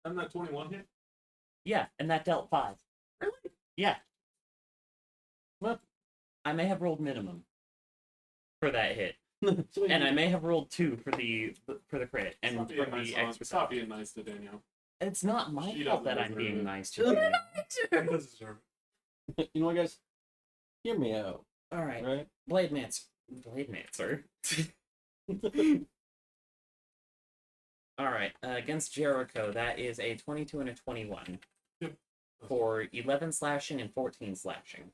I'm not 21 hit. Yeah, and that dealt 5. Really? Yeah. Well, I may have rolled minimum for that hit. And I may have rolled 2 for the crit and Stop for being nice, the extra stop stuff. being nice to Danielle. It's not my She fault doesn't that I'm deserve being it. nice to He you. does deserve You know what, guys? Hear me out, All right, right? Blade Mancer. All right, against Jericho, that is a 22 and a 21 Yep. for 11 slashing and 14 slashing.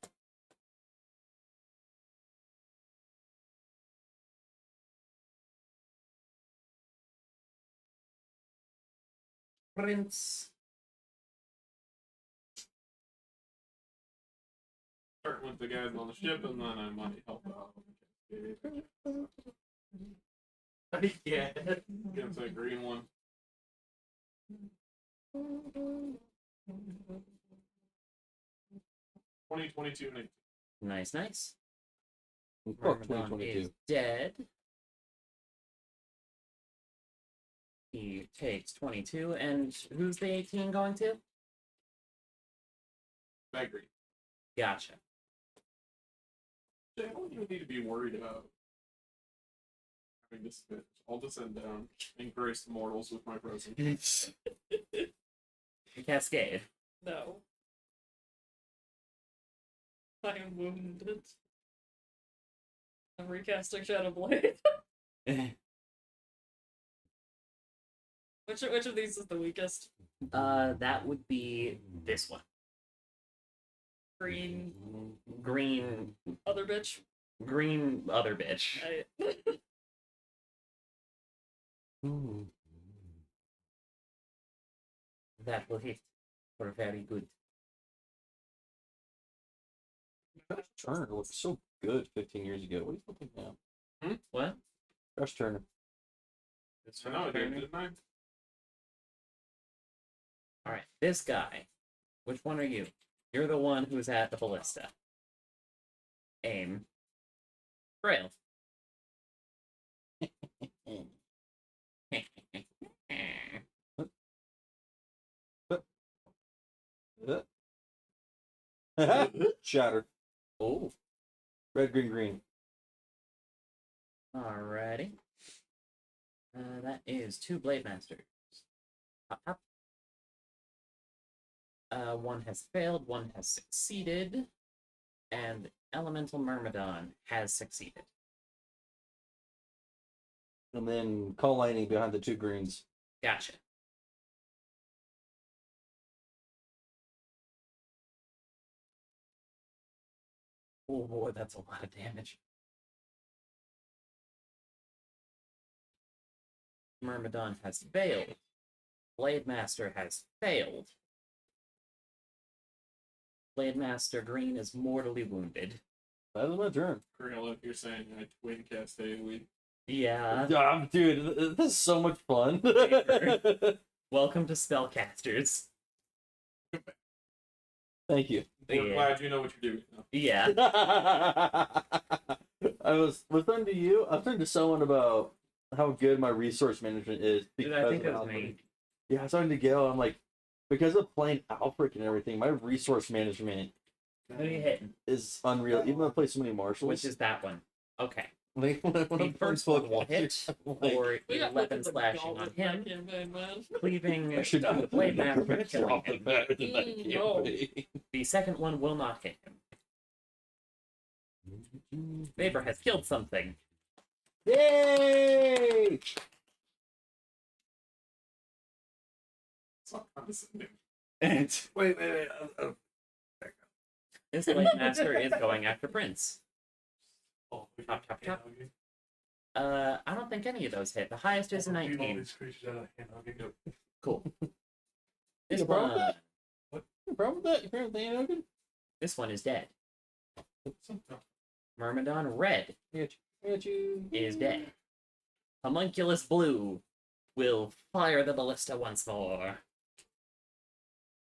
Prince. Start with the guys on the ship, and then I might help out. Yeah. Against that green one. 2022 and 18. Nice, nice. Fuck Myrmidon 2022. is dead. He takes 22, and who's the 18 going to? That green. Gotcha. I don't even need to be worried about having this bitch. I'll descend down and grace the mortals with my presence. Cascade. No. I am wounded. I'm recasting Shadowblade. Which of these is the weakest? That would be this one. Green Green, other bitch. green other bitch. I... That will hit for very good. Turner looked so good 15 years ago. What are you looking now? What? Josh Turner. It's I know I did, didn't I? All right, this guy. Which one are you? You're the one who's at the ballista. Aim. Grail. Shattered. Oh, Red, green, green. alrighty. That is 2 Blade Masters. Hop, hop. One has failed, one has succeeded, and Elemental Myrmidon has succeeded. And then call lightning behind the 2 greens. Gotcha. Oh boy, that's a lot of damage. Myrmidon has failed. Blade Master has failed. Blade Master Green is mortally wounded. That was my turn. Grail, if you're saying I twin cast AoE. Yeah. Dude, this is so much fun. Welcome to Spellcasters. Thank you. We're Yeah. glad you know what you're doing now. Yeah. I was talking to you. I was talking to someone about how good my resource management is Dude, I think of it was Alfred. me. Yeah, I was talking to Gail. I'm like, because of playing Alfred and everything, my resource management Who are you hitting? is unreal. Even though I play so many marshals, Which is that one? Okay. like when The I'm playing first one will Pokemon, hit like, for We got 11 fucking slashing on gauntlet that him, campaign, man. cleaving I should the Blade Master, prevent killing off the him. bat in that No. campaign. The second one will not hit him. Vapor has killed something. Yay! It's not condescending. Wait. This Blade Master is going after Prince. Oh, we Chop, got chop, chop. hand-hugging. I don't think any of those hit. The highest is a Also, keep all 19. these creatures out of hand-hugging. Cool. This You problem with one, that? What? You problem with that? You problem with Hand this one is dead. Something. Myrmidon Red Got you. is dead. Homunculus Blue will fire the ballista once more.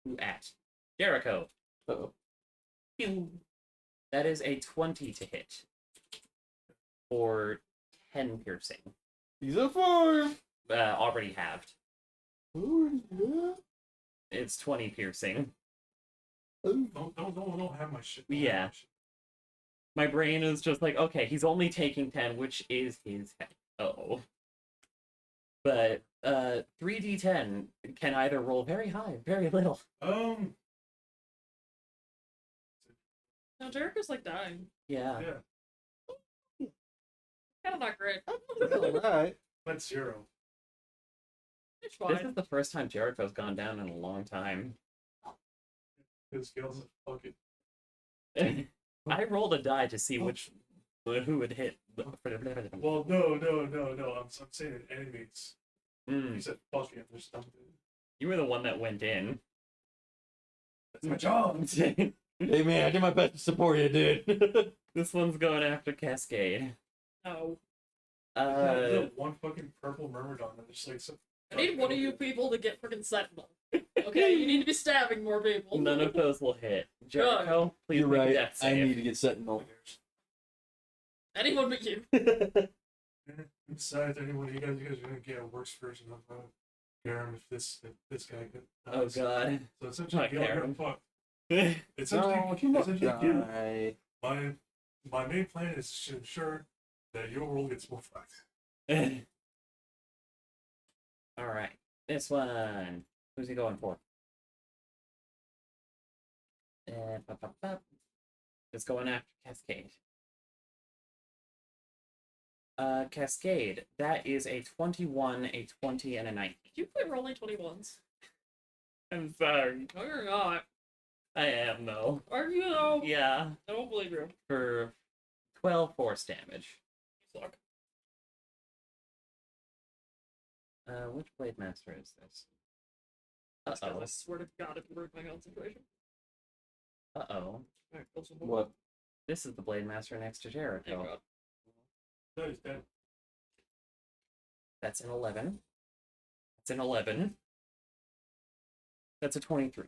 Who at? Jericho. Uh-oh. Pew. That is a 20 to hit. For 10 piercing. He's a 4. Already halved. Ooh, yeah. It's 20 piercing. Ooh. Don't have my shit. Yeah. My brain is just like, okay, he's only taking 10, which is his head. Oh. But 3d10 can either roll very high or very little. No, Jericho's like dying. Yeah. Yeah. Kind of not great. Alright. That's 0. It's This fine. is the first time Jericho's gone down in a long time. His skills are fucking. I rolled a die to see who would hit. Well, no. I'm saying it animates. Mm, He said fucking. There's something. you were the one that went in. That's my job. Hey man, I did my best to support you, dude. This one's going after Cascade. No. One fucking purple myrmidon. And just like some. I need one of you people to get freaking Sentinel. Okay, you need to be stabbing more people. None of those will hit. Jericho, please You're make a right. death I save. need to get Sentinel. Anyone but you. Besides, anyone you guys are gonna get a worse version of Garam if this guy could. Oh god. So essentially, Not Gail Garam. got fucked. No, Essentially, you must essentially, Gail, die. my main plan is to ensure that your world gets more fucked. Alright. This one. Who's he going for? Pop, pop, pop. It's going after Cascade. Cascade. That is a 21, a 20, and a 19. Did you play rolling 21s? I'm sorry. No, you're not. I am, though. Are you though? Yeah. I don't believe you. For 12 force damage. You suck. Which Blade Master is this? Because I Uh-oh. swear to God, if you break my concentration. Uh-oh. Alright, go some more. What? This is the Blade Master next to Thank Jericho. God. That is dead. That's an 11. That's an 11. That's a 23.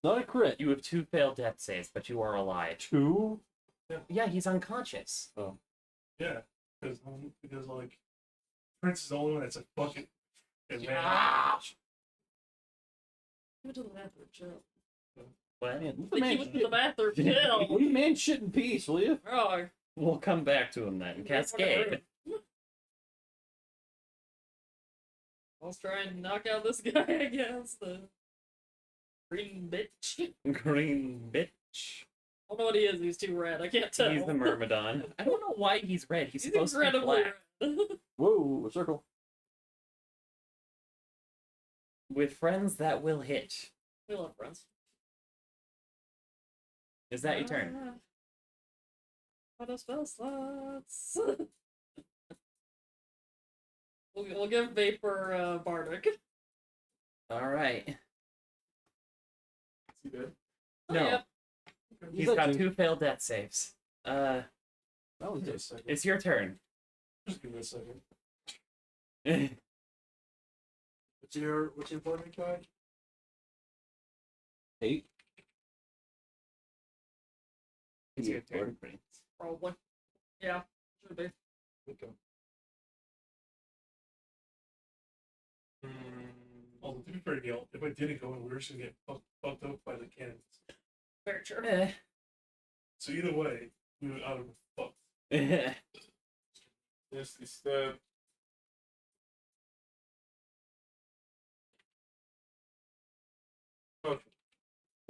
Not a crit. You have 2 failed death saves, but you are alive. 2? Yeah, he's unconscious. Yeah, Yeah, because like Prince is the only one that's a bucket. And man, Go to the bathroom, chill. What? Man, Like, he went to the bathroom, chill. Leave the man shit in peace, will you? Oh, We'll come back to him then. Cascade. Let's try and knock out this guy, I guess. The green bitch. Green bitch. I don't know what he is. He's too red. I can't tell. He's the Myrmidon. I don't know why he's red. He's He's supposed to be incredibly black. red. Whoa, a circle. With friends that will hit. We love friends. Is that your turn? Auto spell slots. we'll give Vapor Bardic. Alright. Is he dead? Oh, No. yeah. He's He's got at 2 failed death saves. That was Give me a it. second. It's your turn. Just give me a second. What's your forming card? 8. It's your Yeah, turn. Probably. Yeah. Should be. Okay. Although to be fair, Neil, if I didn't go in, we were just gonna get fucked up by the cannons. Very true. So either way, we would out of fucked. Yes, he step. Okay,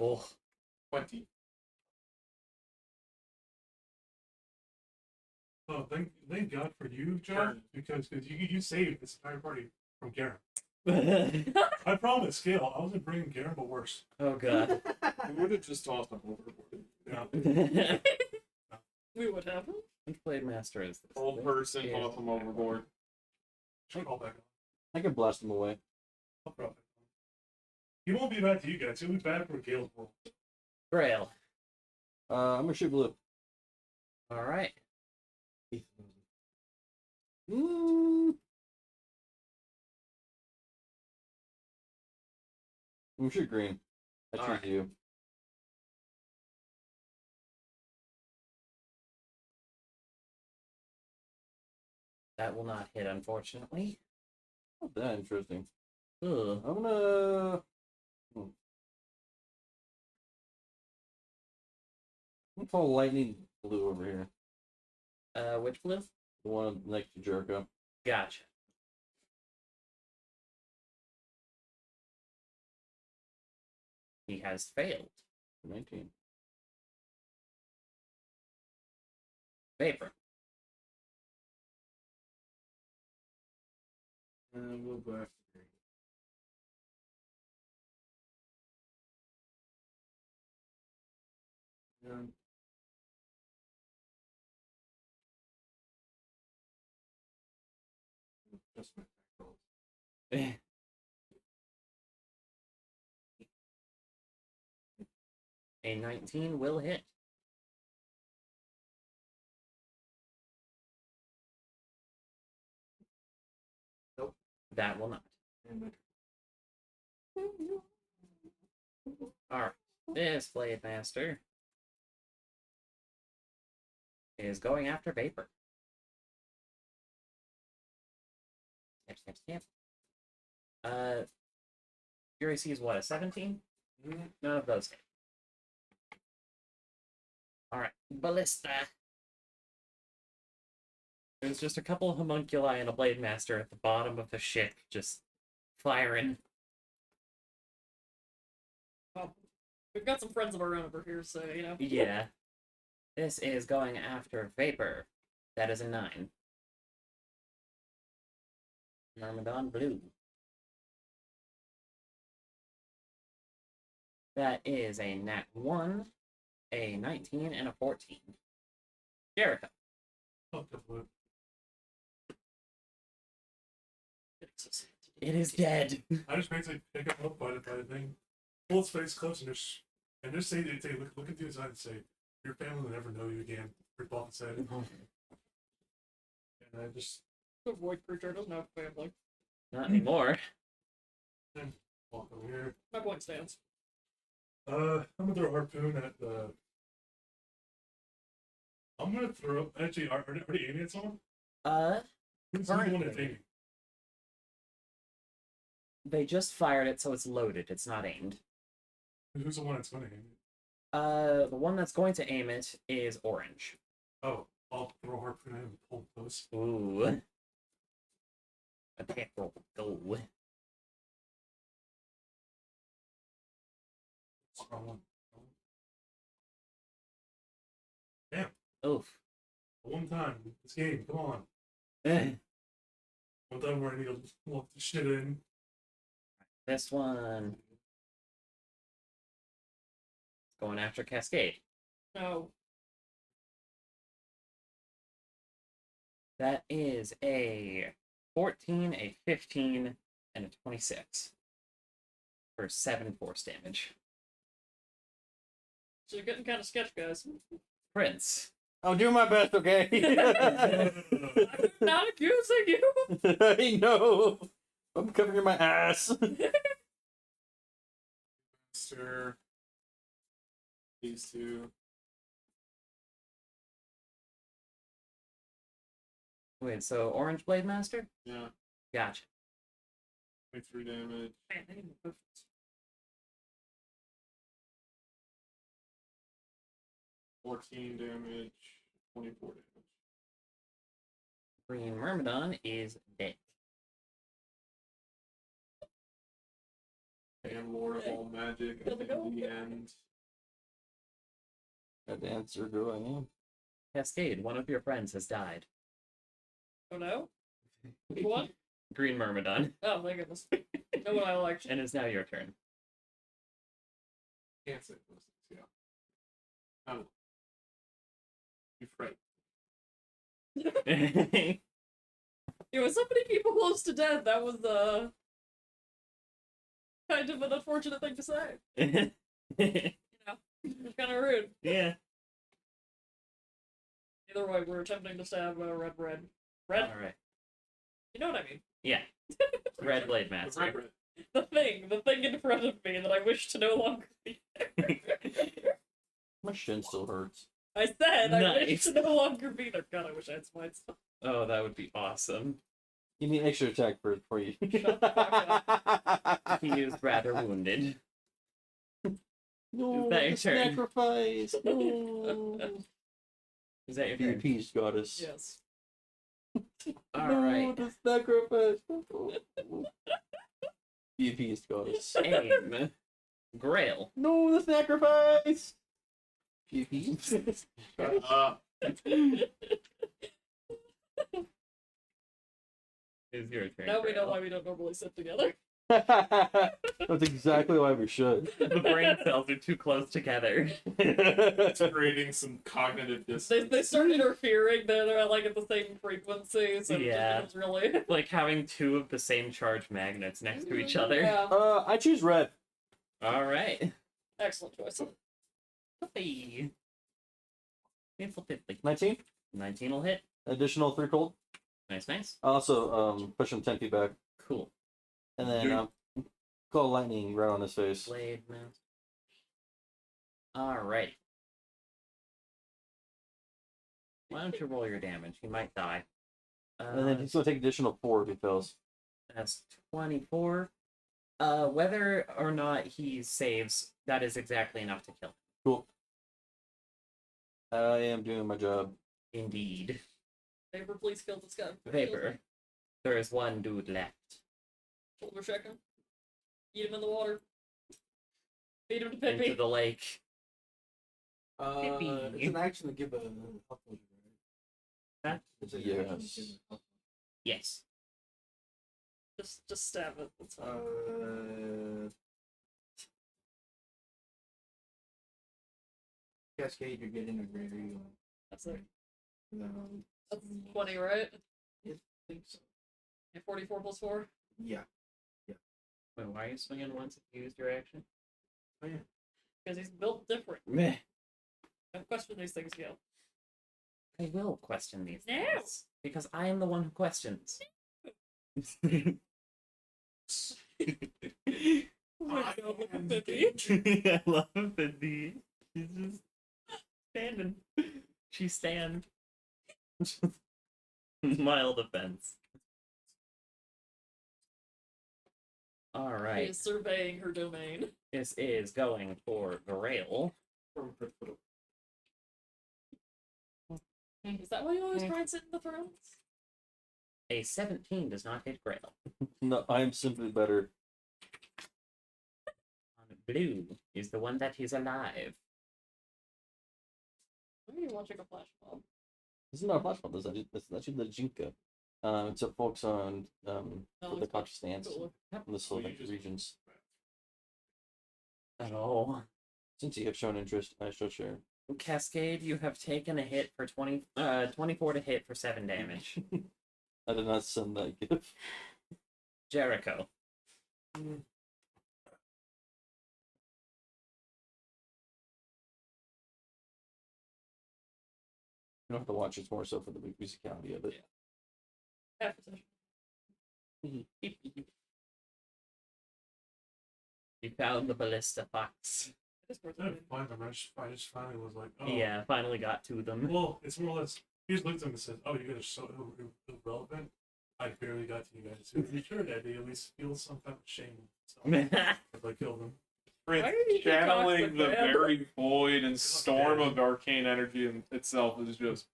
Oh. 20. Oh, thank God for you, John, because you saved this entire party from Garen. I promise, Gail, I wasn't bringing Garen, but worse. Oh god. We would have just tossed him overboard. Yeah. We would have. Which Blade Master is this? Old person, toss him overboard. Should call back on. I can blast him away. I'll call back on. He won't be bad to you guys. He'll be bad for Gail's world. Grail. I'm gonna shoot blue. Alright. Mm. I'm gonna shoot green. I choose Alright. you. That will not hit, unfortunately. Not that interesting. Ugh. I'm gonna. I'm gonna call lightning blue over here. Which blue? The one next to Jericho. Gotcha. He has failed. 19. Vapor. We'll go after green. Just my back rolls. A 19 will hit. Nope. That will not. Alright. This Blade Master is going after Vapor. Snap, snap, snap. Your AC is what, a 17? None of those hit. Alright, Ballista. There's just a couple of homunculi and a Blade Master at the bottom of the ship, just firing. Well, we've got some friends of our own over here, so, you know. Yeah. This is going after Vapor. That is a 9. Myrmidon blue. That is a nat 1, a 19, and a 14. Jericho. Fuck the blue. It is dead. I just basically pick him up by the thing, pull his face close, and just say look into his eyes and say, "Your family will never know you again." Rip off his head, and I just The void creature doesn't have family. Not anymore. walk over here. My point stands. I'm gonna throw a harpoon at the I'm gonna throw. Actually, are you aiming at someone? Who's the one that's Currently. aiming? They just fired it, so it's loaded. It's not aimed. Who's the one that's gonna aim? The one that's going to aim it is orange. Oh, I'll throw a harpoon at him and pull those. Ooh. Attack roll. Go. Strong one. Oof. One time, this game. Come on. Eh. One time where I need to lock the shit in. This one. Going after Cascade. No. That is a 14, a 15, and a 26. For 7 force damage. So you're getting kind of sketch, guys. Prince. I'm doing my best, okay? I'm not accusing you. I know. I'm covering my ass. Master. These two. Wait, so Orange Blade Master? Yeah. Gotcha. 23 damage. Man, they need more potions. $14 damage. 24 damage. Green Myrmidon is dead. I am Lord of all magic Gotta in go. the end. That answer who I am. Cascade, one of your friends has died. Oh no? What? Green Myrmidon. Oh my goodness. No one I liked. And it's now your turn. Can't say those things, yeah. Oh. You're right. With so many people close to death, that was kind of an unfortunate thing to say. It's kind of rude. Yeah. Either way, we're attempting to stab red. Red? Alright. You know what I mean. Yeah. Red Blade The Master. red red. The thing in front of me that I wish to no longer be there. My shin still hurts. I said I wish Nice. to no longer be there. God, I wish I had smite stuff. Oh, that would be awesome. Give me an extra attack for you. Shut the fuck He is rather wounded. No, Is that your the turn? sacrifice. No. Is that your Be turn? appeased, goddess. Yes. Alright. No, the sacrifice. Be appeased, goddess. Aim. Grail. No, the sacrifice. Be appeased. Is your turn. Now we know Grail. why we don't normally sit together. That's exactly why we should. The brain cells are too close together. It's creating some cognitive dissonance. They start interfering. They're like at the same frequency, so Yeah. it just becomes really. Like having two of the same charge magnets next to each other. Yeah. I choose red. Alright. Excellent choice. Hey. Painful piddly. 19. 19 will hit. Additional 3 cold. Nice, nice. Also, push him 10 feet back. Cool. And then call lightning right on his face. Blade mouse. Alright. Why don't you roll your damage? He might die. And then he's going to take additional 4 if he fails. That's 24. Whether or not he saves, that is exactly enough to kill him. Cool. I am doing my job. Indeed. Vapor, please kill this guy. Vapor. There is one dude left. Shoulder check him. Eat him in the water. Feed him to Into Pippi. the lake. Pippi. It's an action to give a health potion, right? Huh? It's an Yes. action to give a health Yes. Just stab it. That's fine. Cascade, you're getting a greater healing. That's it. Um, That's 20, right? I think so. Yeah, 44 plus 4. Yeah. Wait, why are you swinging once if you used your action? Oh, yeah. Because he's built different. Meh. Don't question these things, Gil. I will question these No. things. Because I am the one who questions. Oh my I god, look am at Pippi. I love Cindy. She's just standing. She she stand? Mild offense. All She right. is surveying her domain. This is going for Grail. Is that why you always try and sit in the thrones? A 17 does not hit Grail. No, I'm simply better. Blue is the one that is alive. Why are you watching a flash mob? This is not a flashbulb. This is actually the Jinka. It's a focus on No, the it's conscious stance cool. in the Slovak regions. Oh. Since you have shown interest, I shall share. Cascade, you have taken a hit for 24 to hit for 7 damage. I did not send that gift. Jericho. You don't have to watch. It's more so for the musicality of it. Half a session. You found the ballista fox. This I person. didn't find them. I just finally was like, oh. Yeah, finally got to them. Well, it's more or less. He just looked at him and said, "Oh, you guys are so irrelevant. I barely got to you guys. So if you sure that they at least feel some type of shame. So if I killed them, Why are Prince you channeling toxic, the man? very void and storm of arcane energy in itself is just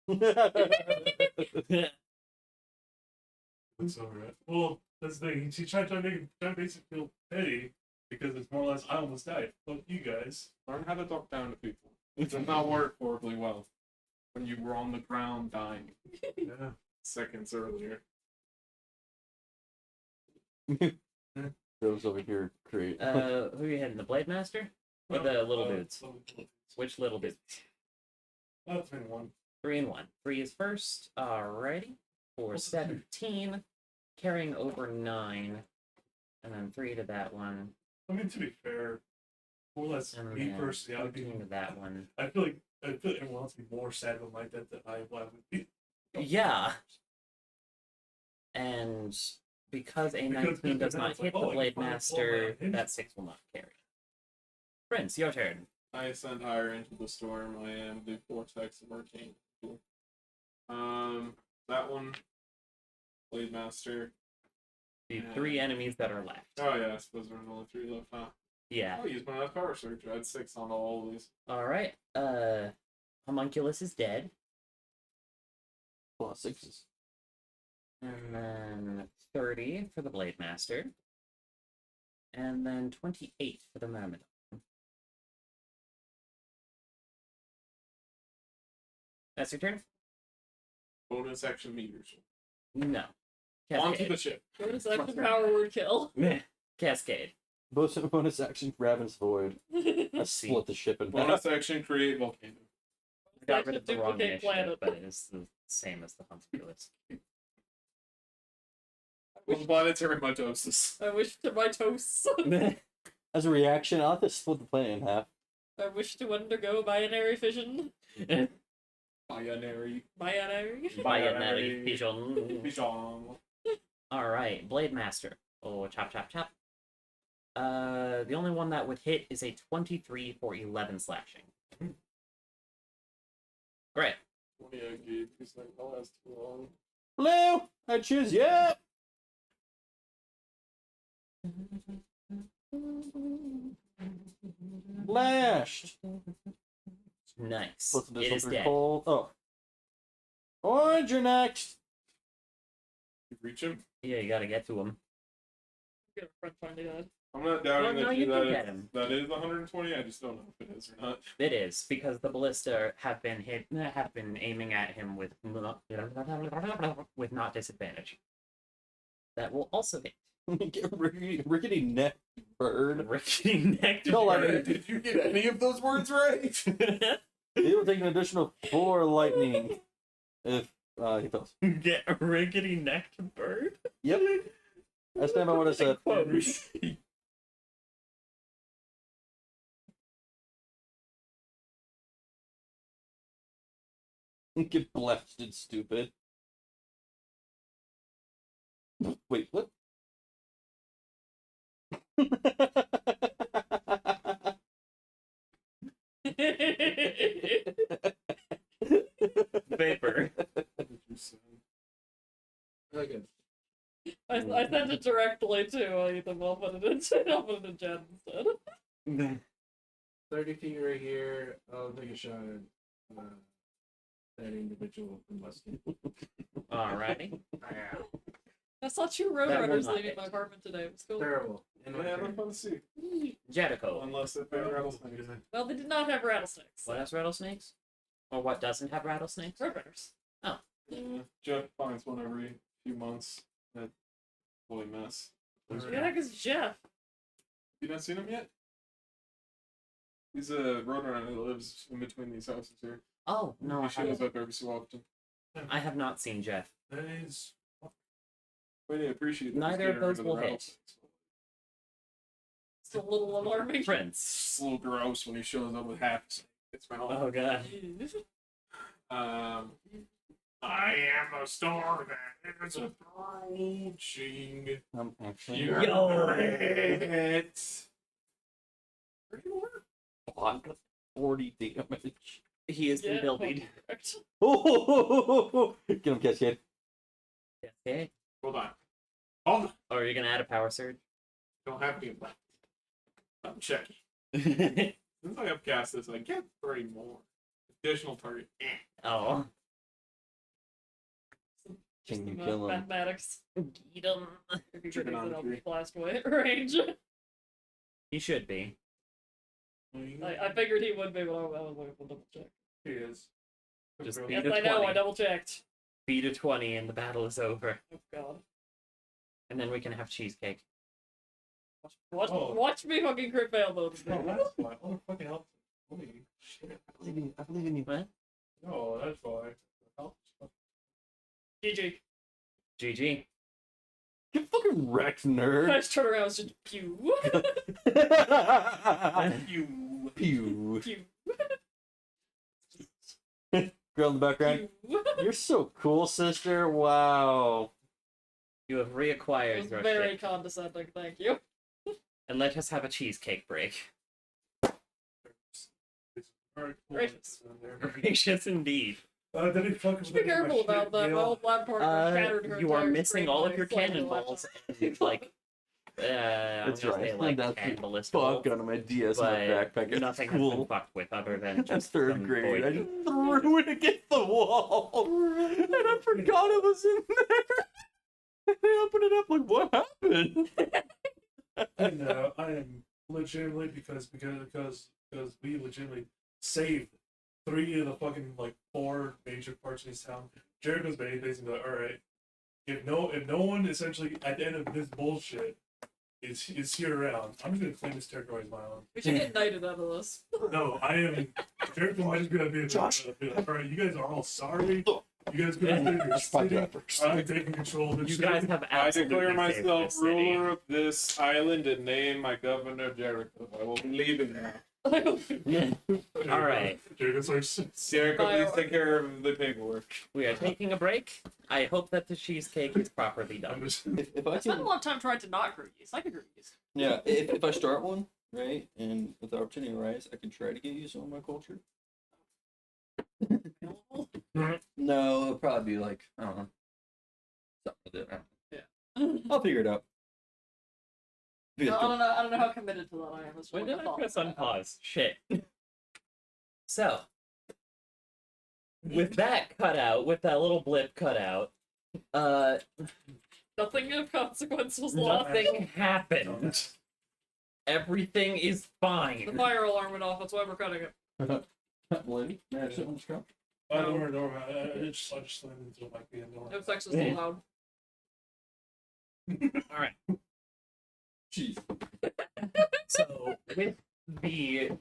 it's over it. Well, that's the thing. He tried to make it basically feel petty because it's more or less I almost died. Fuck you guys. learn how to talk down to people. It does not work horribly well when you were on the ground dying Yeah. seconds earlier. Those over here create. Who are you hitting? The Blade Master? Or the little dudes? Which little dudes? 3-1. 3 and 1. 3 is first. Alrighty. For 17. Carrying over 9. And then 3 to that one. I mean, to be fair, more or less And me then personally, I would be. 13 to that one. I feel like everyone else would be more sad about my death than I would be. Yeah. And because a 19 does not it's like, hit oh, the I Blade can find a Master, flaw in my that 6 will not carry. Prince, your turn. I ascend higher into the storm. I am the vortex of arcane. That one, Blade Master. The 3 enemies that are left. Oh yeah, I suppose there's only 3 left, huh? Yeah. I'll use my last power surge. I had 6 on all of these. Alright. Homunculus is dead. Plus 6s. And then 30 for the Blade Master. And then 28 for the Myrmidon. That's your turn? Bonus action meters. No. Onto the Cascade. ship. Bonus action power word kill. Cascade. Bonus action, Ravenous Void. I Let's see. split the ship in half. Bonus action, create volcano. I got rid of the wrong Duplicate initiative, planet. but it is the same as the Homunculus. Well, planetary mitosis. I wish to my toast. As a reaction, I'll have to split the planet in half. I wish to undergo binary fission. Binary. Binary. Binary Pigeon. Bijan. Alright, Blade Master. Oh, chop, chop, chop. The only one that would hit is a 23 for 11 slashing. Great. 28 gauge. He's like, oh, that's too long. Blue! I choose you! Lashed! Nice. Plus It additional is 3 dead. cold. Oh. Orange, you're next! You reach him? Yeah, you gotta get to him. Get a friend finding that. I'm not doubting No, that, you can that, get him. that is 120. I just don't know if it is or not. It is, because the ballista have been aiming at him with not disadvantage. That will also hit. Get rickety neck bird. Rickety necked No, I mean- bird. Did you get any of those words right? He will take an additional 4 lightning if he fails. Get a rickety necked bird? Yep. I stand by what I said. Quotes. Get blasted, stupid. Wait, what? I sent it directly to Ethan. I'll put it in. I'll put it in chat instead. 30 feet right here. I'll take a shot at that individual from Weston. Alrighty. I saw two That will roadrunners not leaving hit. my apartment today. It was cool. Terrible. In my Yeah, turn. let's see. Jericho. Unless if they're rattlesnakes. Well, they did not have rattlesnakes. What has rattlesnakes? Or what doesn't have rattlesnakes? Roadrunners. Yeah, Jeff finds one every few months. That holy mess. Who the heck is Jeff? You not seen him yet? He's a roadrunner that lives in between these houses here. Oh, no, I He shows haven't. up every so often. I have not seen Jeff. That is. But I appreciate that. Neither of those will hit. It's a little alarming. It's Prince. a little gross when he shows up with half its mouth. Oh, God. I am a star that is approaching. I'm actually Yo! It. block 40 damage. He has been Yeah, building. correct. Oh, get him, Cascade. Okay. Hold on. Hold on. Or are you gonna add a power surge? Don't have to. I'm checking. Since I upcast this, I get 3 more. Additional target. Oh. Just Can you the kill him? mathematics. Eat him. If you can Trigonometry. I'll be blast away at range. He should be. I figured he would be, but I was like, we'll double check. He is. Just Yes, beat Yes, a I know. 20. I double checked. Beat a 20 and the battle is over. Oh God. And then we can have cheesecake. Watch, Oh. watch me fucking crit fail though. No, that's why. Oh, fucking hell. Holy shit. I believe in you. What? No, that's why. Help. GG. GG. Get fucking wrecked, I nerd. just turn around and just pew. You. Pew. Pew. Girl in the background. Pew. You're so cool, sister. Wow. You have It reacquired was your very ship. condescending, thank you. And let us have a cheesecake break. Alright, cool. Gracious. Gracious indeed. Did he fucking Just be careful about that. My old lab partner shattered her You are entire missing screen all by of your slightly cannonballs. last And, like, I'm That's gonna right. say, I like, found out the cannibalistic. Fuck out of my DS in my But backpack. It's nothing has cool. been fucked with other than That's just third some grade. I void. just threw it against the wall, and I forgot it was in there. And I opened it up like, what happened? And I am legitimately because we legitimately saved 3 of the fucking like 4 major parts of this town. Jericho's basically like, all right, if no one essentially at the end of this bullshit is here around, I'm just gonna claim this territory as my own. We should get knighted out of this. No, I am. Jericho might just be like, Josh. all right, you guys are all sorry. You guys go to your city. I'm taking control of this You shit. guys have I absolutely declare saved myself this city. ruler of this island and name my governor Jericho. I will be leaving now. All right, Jericho's like, Jericho, please take care of the paperwork. we are taking a break. I hope that the cheesecake is properly I'm done. just. If I I spent a can, lot of time trying to not grow these. I could grow these. yeah, if I start one, right, and with the opportunity arise, I can try to get you some of my culture. No, it'll probably be like, I don't know. Something with it. I don't know. I'll figure it out. I don't know. I don't know how committed to that I am. It's When like did a I thought. press unpause? Shit. So, with that cut out, with that little blip cut out, Nothing of consequence was lost. nothing happened. Everything is The fine. fire alarm went off. That's why we're cutting it. Lady, may I sit on this couch? Don't worry, don't worry. I just slammed into my PM door. It was actually so loud. All right. Jeez. So,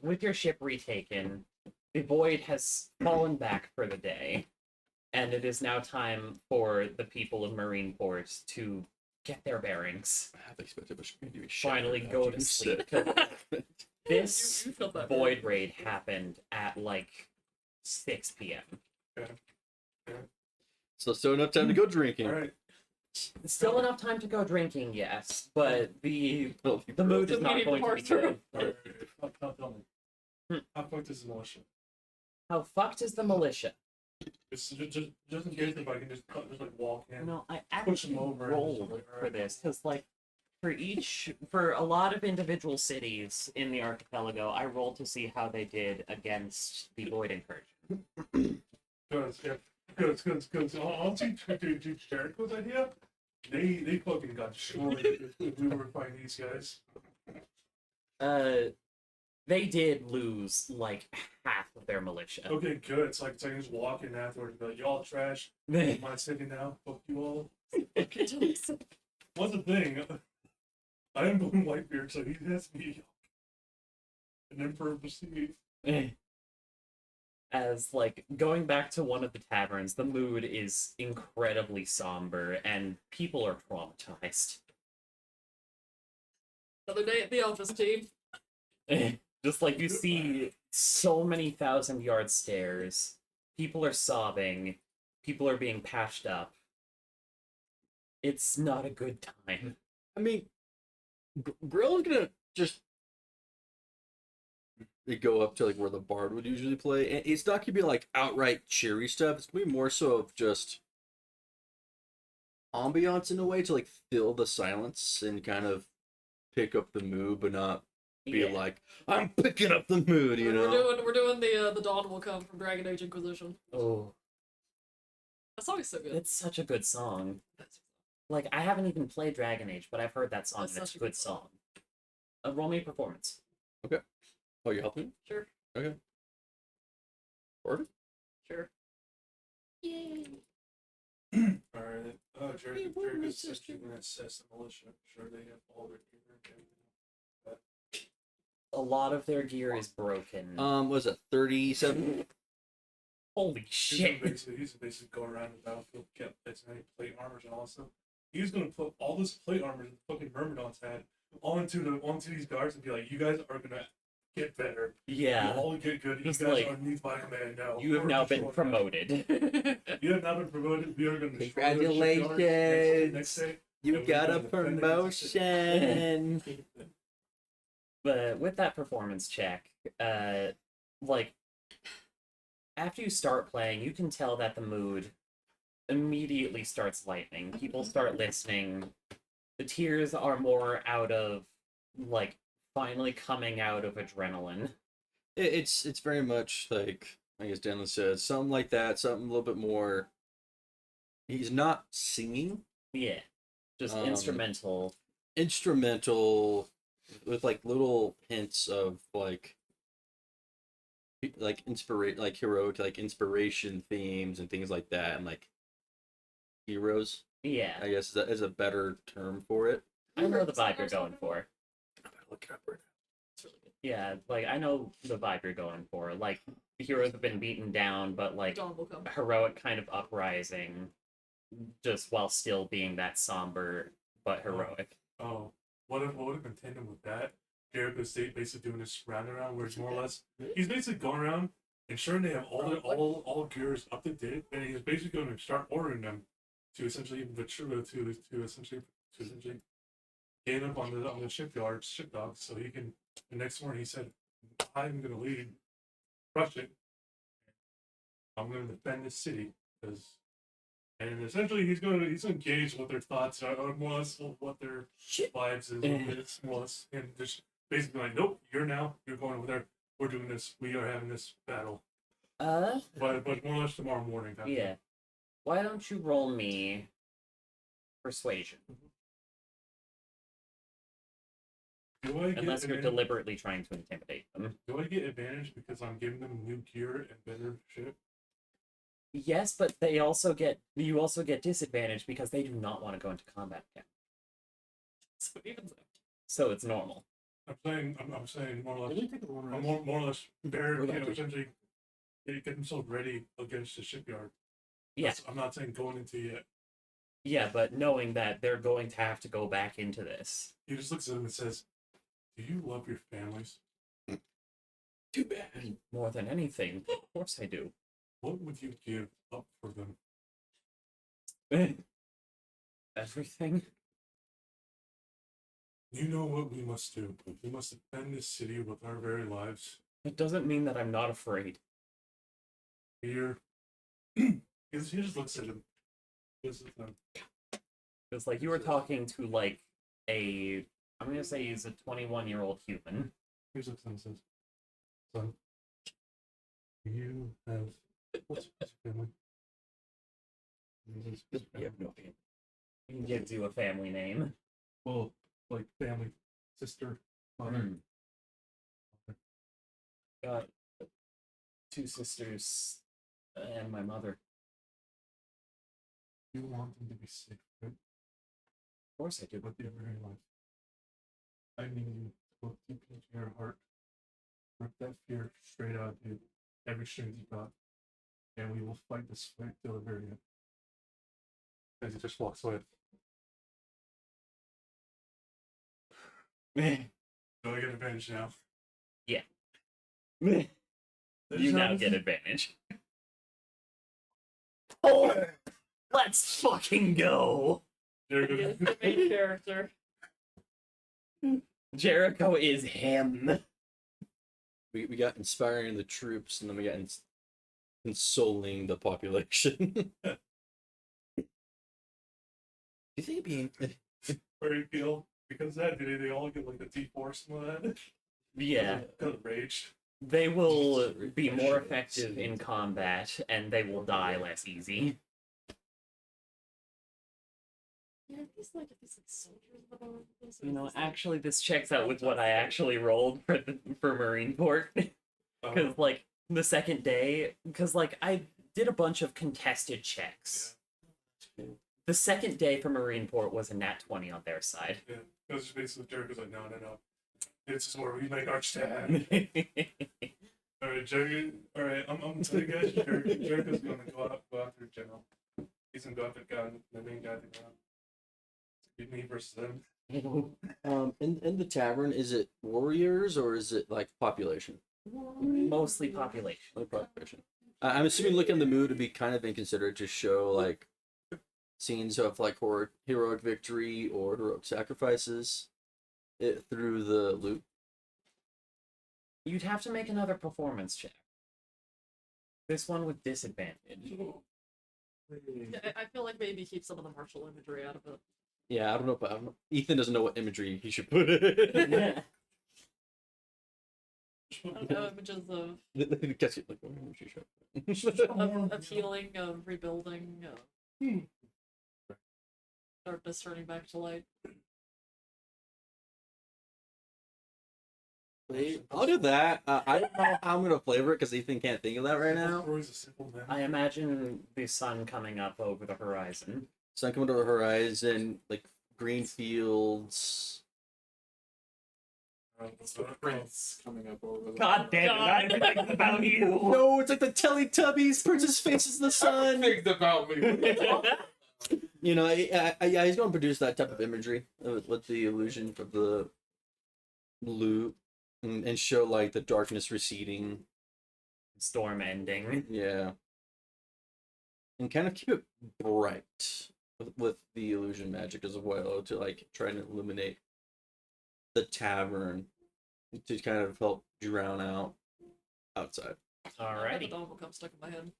with your ship retaken, the void has fallen back for the day, and it is now time for the people of Marineport to get their bearings. I half expected a screen to be Finally shattered go after to you sleep. said- This You felt that void very raid happened at like 6 p.m. So enough time to go drinking. All right. Still enough time to go drinking, yes, but the Well, mood is We not need going to more be through. good. All right. Tell me. Hmm. How fucked is this militia? How fucked is the militia? Just in case if I can just like walk in. No, I Push actually 'em over and rolled just like, for alright. this because, like, for a lot of individual cities in the archipelago, I rolled to see how they did against the Void Incursion. Because honestly, to Jericho's idea, they fucking got destroyed if we were fighting these guys. They did lose like half of their militia. Okay, good. It's like I can just walk in afterwards and be like, y'all trash. My city now. Fuck you all. What's the thing? I am going Whitebeard, so he has to be an emperor of the sea. As like going back to one of the taverns, the mood is incredibly somber and people are traumatized. Another day at the office, team. Just like you see so many 1,000-yard stairs, people are sobbing, people are being patched up. It's not a good time. I mean, Grill's gonna just go up to like where the bard would usually play, and it's not gonna be like outright cheery stuff. It's gonna be more so of just ambiance in a way to like fill the silence and kind of pick up the mood, but not be Yeah. like I'm picking up the mood, you know. We're doing the Dawn Will Come from Dragon Age Inquisition. Oh, That song is so good. it's such a good song. Like, I haven't even played Dragon Age, but I've heard that song That's and it's such a good song. Roll me a performance. Oh, you helping? Sure. Okay. Order? Sure. Yay. Alright. Jericho's sister gonna assess the militia. I'm sure they have all their gear and everything. A lot of their gear is broken. Was it 37? Holy shit. He's basically going around the battlefield, get as many plate armors and all that stuff. He's gonna put all this plate armor that fucking Myrmidons had onto these guards and be like, you guys are gonna get better. Yeah. You all get good. Just you guys like, are underneath my command now. You have We're now been destroying them. promoted. You have now been promoted. We are gonna destroy the shipyards Congratulations. next day. You And got we're a gonna defend against the promotion. But with that performance check, like, after you start playing, you can tell that the mood immediately starts lightening. People start listening. The tears are more out of, like, finally coming out of adrenaline. It's very much like I guess Denley said, something like that, something a little bit more. He's not singing, Yeah. Just Um, instrumental. with like little hints of like like heroic like inspiration themes and things like that, and like heroes. Yeah. I guess is a better term for it. I know the vibe you're going for. I better look it up right It's really good. Yeah, like, I know the vibe you're going for. Like, the heroes have been beaten down, but, like, Dawn Will Come. heroic kind of uprising, just while still being that somber but heroic. Oh, what would have been tandem with that? Jericho's state basically doing this round around where it's more or less he's basically going around ensuring they have all gears up to date, and he's basically going to start ordering them to essentially essentially gain up on the ship docks, so he can. The next morning he said, "I'm going to lead, crush it. I'm going to defend this city because." And essentially, he's going to engage what their thoughts are, or more or less what their vibes is, it's more or less, and just basically like, nope, you're going over there. We're doing this. We are having this battle. But more or less tomorrow morning. kind of Yeah. Why don't you roll me persuasion? thing. Do I get Unless you're advantage- deliberately trying to intimidate them. Do I get advantage because I'm giving them new gear and better shit? Yes, but you also get disadvantage because they do not want to go into combat again. So even so. So it's normal. I'm saying more or less. Did we take a long I'm rest? more or less better, We're about to. essentially get themselves ready against the shipyard. Yeah. I'm not saying going into yet. Yeah, but knowing that they're going to have to go back into this. He just looks at them and says, "Do you love your families? Too bad. More than anything, of course I do. What would you give up for them?" Everything? You know what we must do. We must defend this city with our very lives. It doesn't mean that I'm not afraid. Fear Because he just looks at him. This is them. It's like you were talking to like I'm gonna say he's a 21-year-old human. He just looks at him and says, "Son, you have what's your family?" And he says, You have no family. He gives you a family name. Well, like family, sister, mother. Hmm. Got 2 sisters and my mother. You want them to be safe, right? Of course I do. With their very life. I need you to look deep into your heart. Rip that fear straight out of you. Every strength you got. And we will fight this fight till the very end. As he just walks away. Do I get advantage now? You now get advantage. Oh, let's fucking go. There He you is go. the main character. Jericho is him. We got inspiring the troops, and then we got consoling the population. Do you think being Where you feel because of that, did they all get like the T4 some of that? Yeah, Kind of rage. they will be more effective in combat, and they will die less easy. Yeah, these like soldiers that are this You know, is, like, actually, this checks out with what I actually rolled for Marineport. Because, like, the second day, because, like, I did a bunch of contested checks. The second day for Marineport was a nat 20 on their side. Yeah, it was just basically Jericho's like, no. This is where we make our stand. Alright, Jericho. Alright, I'm gonna tell you guys, Jericho's gonna go after General. He's gonna go after the main guy. It's me versus them. in the tavern, is it warriors or is it like population? Mostly population. Like population. I'm assuming looking at the mood to be kind of inconsiderate to show like scenes of like heroic victory or heroic sacrifices through the loot. You'd have to make another performance check. This one with disadvantage. Yeah, I feel like maybe keep some of the martial imagery out of it. Yeah, I don't know, but Ethan doesn't know what imagery he should put it. Yeah. I don't know, images of Catch it, like, what imagery should I put? of healing, of rebuilding, darkness turning back to light. I'll do that. I don't know how I'm gonna flavor it because Ethan can't think of that right now. Roy's a simple man. I imagine the sun coming up over the horizon. Sun coming to the horizon, like green fields. It's the prince coming up over the. God damn it, I didn't think about you! No, it's like the Teletubbies. Princess faces the sun. Things about me. You know, yeah, he's going to produce that type of imagery with the illusion of the loot and show like the darkness receding. Storm ending. Yeah, and kind of keep it bright with the illusion magic as well to like try and illuminate the tavern to kind of help drown out outside. Alrighty. The dome will come stuck in my head.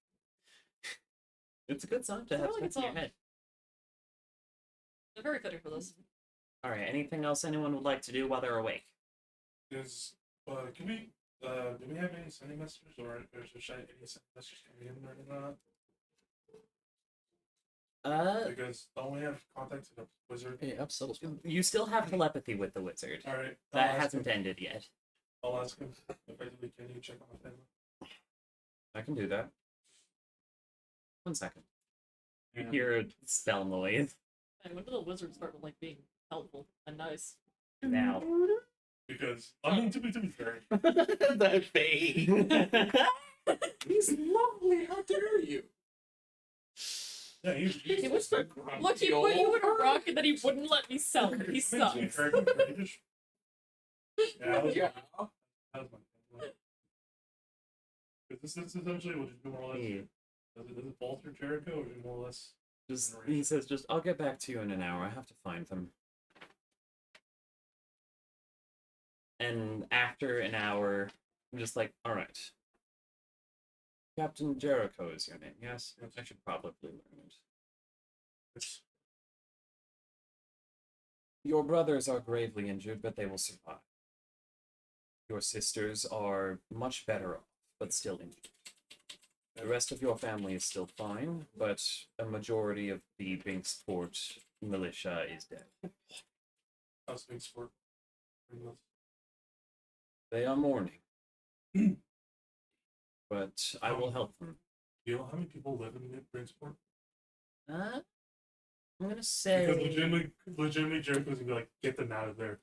It's a good song to It's a have really good stuck in your song. head. They're very fitting for this. Alright, anything else anyone would like to do while they're awake? Is can we do we have any sending messages or is there any sending messages coming in or not? Because don't we have contact to the wizard? Hey, I'm subtle spell. You still have telepathy with the wizard. Alright. That hasn't ended yet. I'll ask him. Effectively, can you check on the family? I can do that. 1 second. You Yeah. hear a spell noise And when did the wizard start like being helpful and nice? now. Because I mean to be fair, That fade. He's lovely. How dare you? yeah, he's He was a Look, he put you in a rock and then he wouldn't let me sell it. He sucks. Yeah, Yeah. that was my thing. This is essentially what you more or less. Yeah. Does it bolster Jericho or is it more or less? He says, I'll get back to you in an hour. I have to find them. And after an hour, I'm just like, alright. Captain Jericho is your name, yes? Yes. I should probably learn it. It's Your brothers are gravely injured, but they will survive. Your sisters are much better off, but still injured. The rest of your family is still fine, but a majority of the Binksport militia is dead. how's things for. They are mourning. But I will help them. Do you know how many people live in Bridgeport? I'm gonna Because say. legitimately, Jericho's gonna be like, get them out of there.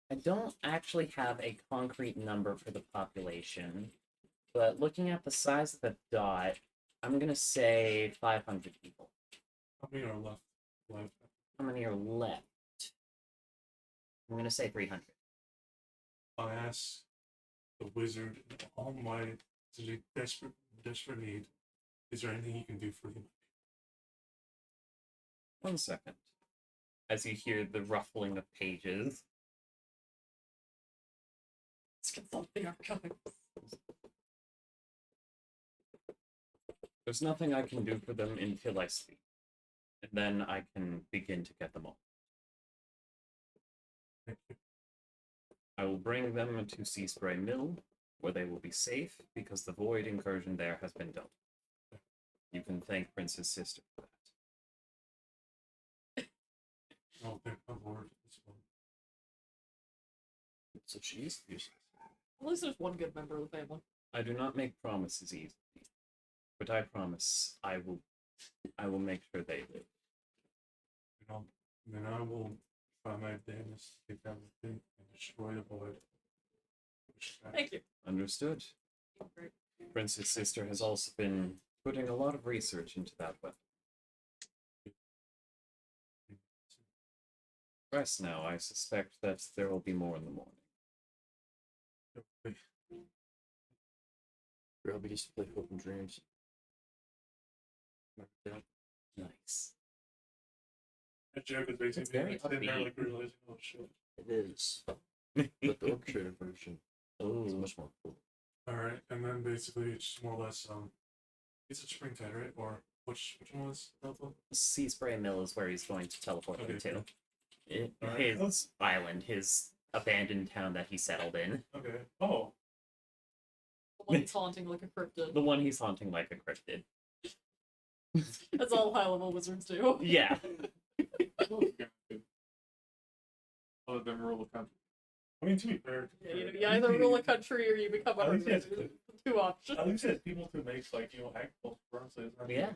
I don't actually have a concrete number for the population, but looking at the size of the dot, I'm gonna say 500 people. How many are left? Alive? How many are left? I'm gonna say 300. I asked the wizard in all my desperate need, is there anything you can do for him? 1 second. As you hear the ruffling of pages. Let's consult the archives. There's nothing I can do for them until I sleep. And then I can begin to get them all. Thank you. I will bring them to Sea Spray Mill, where they will be safe because the void incursion there has been done. You can thank Prince's sister for that. Oh, thank my lord. This one. So she's useless. At least there's one good member of the family. I do not make promises easily, but I promise I will make sure they live. You know, then I will try my damnedest to take down the thing and destroy the void. Thank you. Understood. Great. Prince's sister has also been putting a lot of research into that weapon. Rest now. I suspect that there will be more in the morning. Girl, we used to play Hope and Dreams. Remember that? Nice. And Jericho's basically It's very like, sitting there upbeat. like realizing, oh shit. It is. But the orchestrated version is Oh, much more cool. Alright, and then basically it's just more or less it's a Springtide, right? Or which one was Delta? Sea Spray Mill is where he's going to teleport them Okay, to. Alright. His island, his abandoned town that he settled in. Okay. Oh. The one that's haunting like a cryptid. The one he's haunting like a cryptid. That's all high level wizards do. Yeah. Let them rule the country. I mean to be fair. Yeah, you either rule a country or you become a At least he has hermit. Two options. At least it has people to make like, you know, actual burn, so it's not Yeah.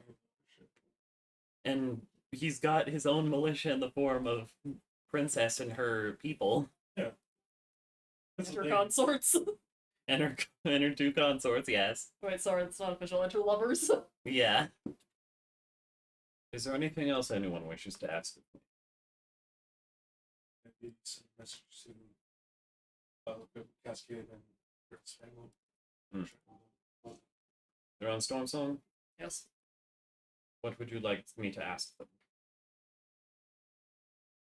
And he's got his own militia in the form of Princess and her people. That's the Enter thing. consorts. And her 2 consorts, yes. Wait, sorry, that's not official. Enter lovers. Yeah. Is there anything else anyone wishes to ask of me? Maybe send a message to the Cascade and Prince family. They're on Storm Song? Yes. What would you like me to ask them?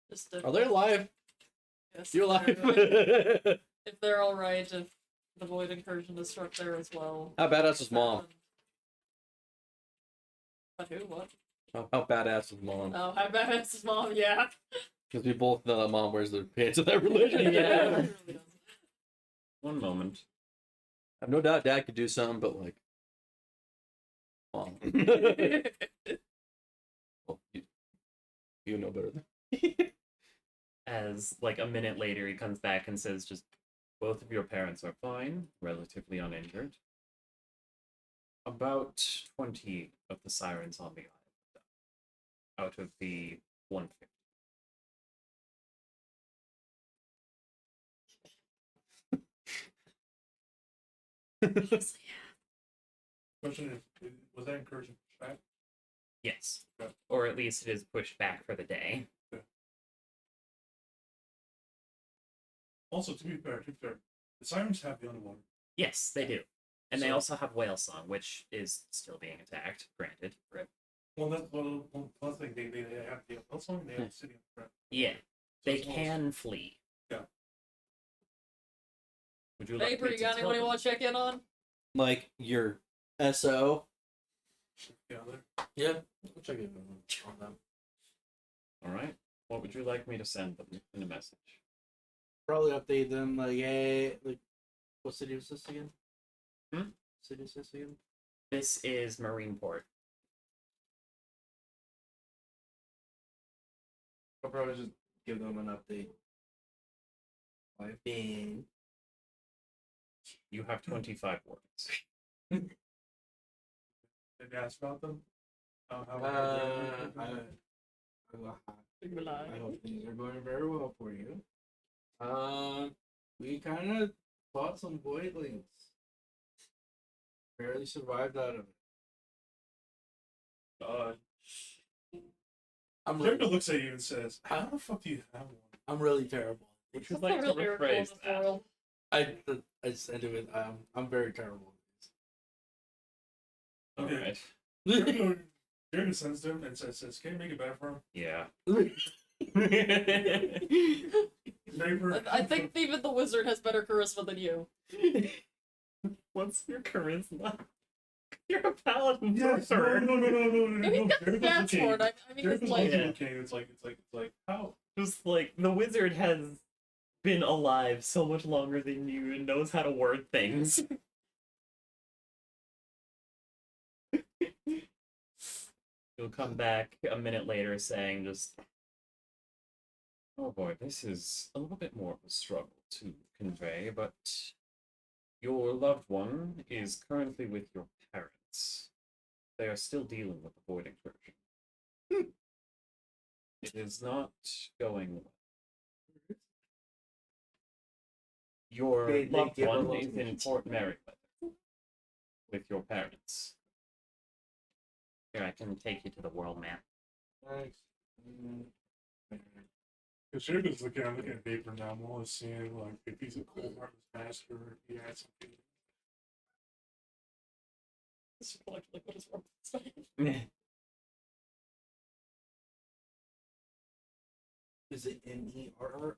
Just Are they alive? Yes, You're if alive. they're- if they're alright, if the void incursion is struck there as well. How badass is mom? But who? What? How badass is mom? Oh, how badass is mom? Yeah. Because we both know that mom wears their pants of that religion. Yeah. It really does. One moment. I have no doubt dad could do something, but like, mom. Well, you know better than. As, like, a minute later, he comes back and says, just, both of your parents are fine, relatively uninjured. About 20 of the sirens on the island, out of the 150. Question is, was that incursion pushed back? Yes. Okay. Or at least it is pushed back for the day. Also, to be fair, the sirens have the underwater. Yes, they do. And they So- also have Whale Song, which is still being attacked, granted. Well, that's one thing. They have the song. They have the city on the front. Yeah, So they it's almost- can flee. Would you like Vapor, me you to got tell anyone you them? want to check in on? Like your SO. Yeah, there. Yeah, I'll check it on them. All right. What would you like me to send them in a message? Probably update them like, hey, like, what city was this again? Hmm? City is this again? This is Marineport. I'll probably just give them an update. I've been. You have 25 words. Did you ask about them? How I hope things are going very well for you. We kind of fought some voidlings. Barely survived out of it. I'm Jericho really, looks at you and says, "How the fuck do you have one?" I'm really terrible. Would you That's like the to real miracle in rephrase this that? world. I just ended with I'm very terrible. All Okay. right. Jericho sends them and says, "Can you make it better for him?" Yeah. Vapor. I think even the wizard has better charisma than you. What's your charisma? You're a paladin Yes. No, sorcerer. no. He's got Jericho's stats the for it. king. I mean, it's Jericho's like Yeah. the king. It's like how? Just like the wizard has been alive so much longer than you and knows how to word things. He'll come back a minute later saying just, oh boy, this is a little bit more of a struggle to convey, but your loved one is currently with your parents. They are still dealing with the void incursion. It is not going well. Your They loved give a one lot is of in shit. Fort Merriweather with your parents. Here, I can take you to the world map. Thanks. Because Jericho's looking at Vapor now. I'm always seeing like if he's a cold hearted master, he has something. It's like, what is wrong with this man? Is it Merri or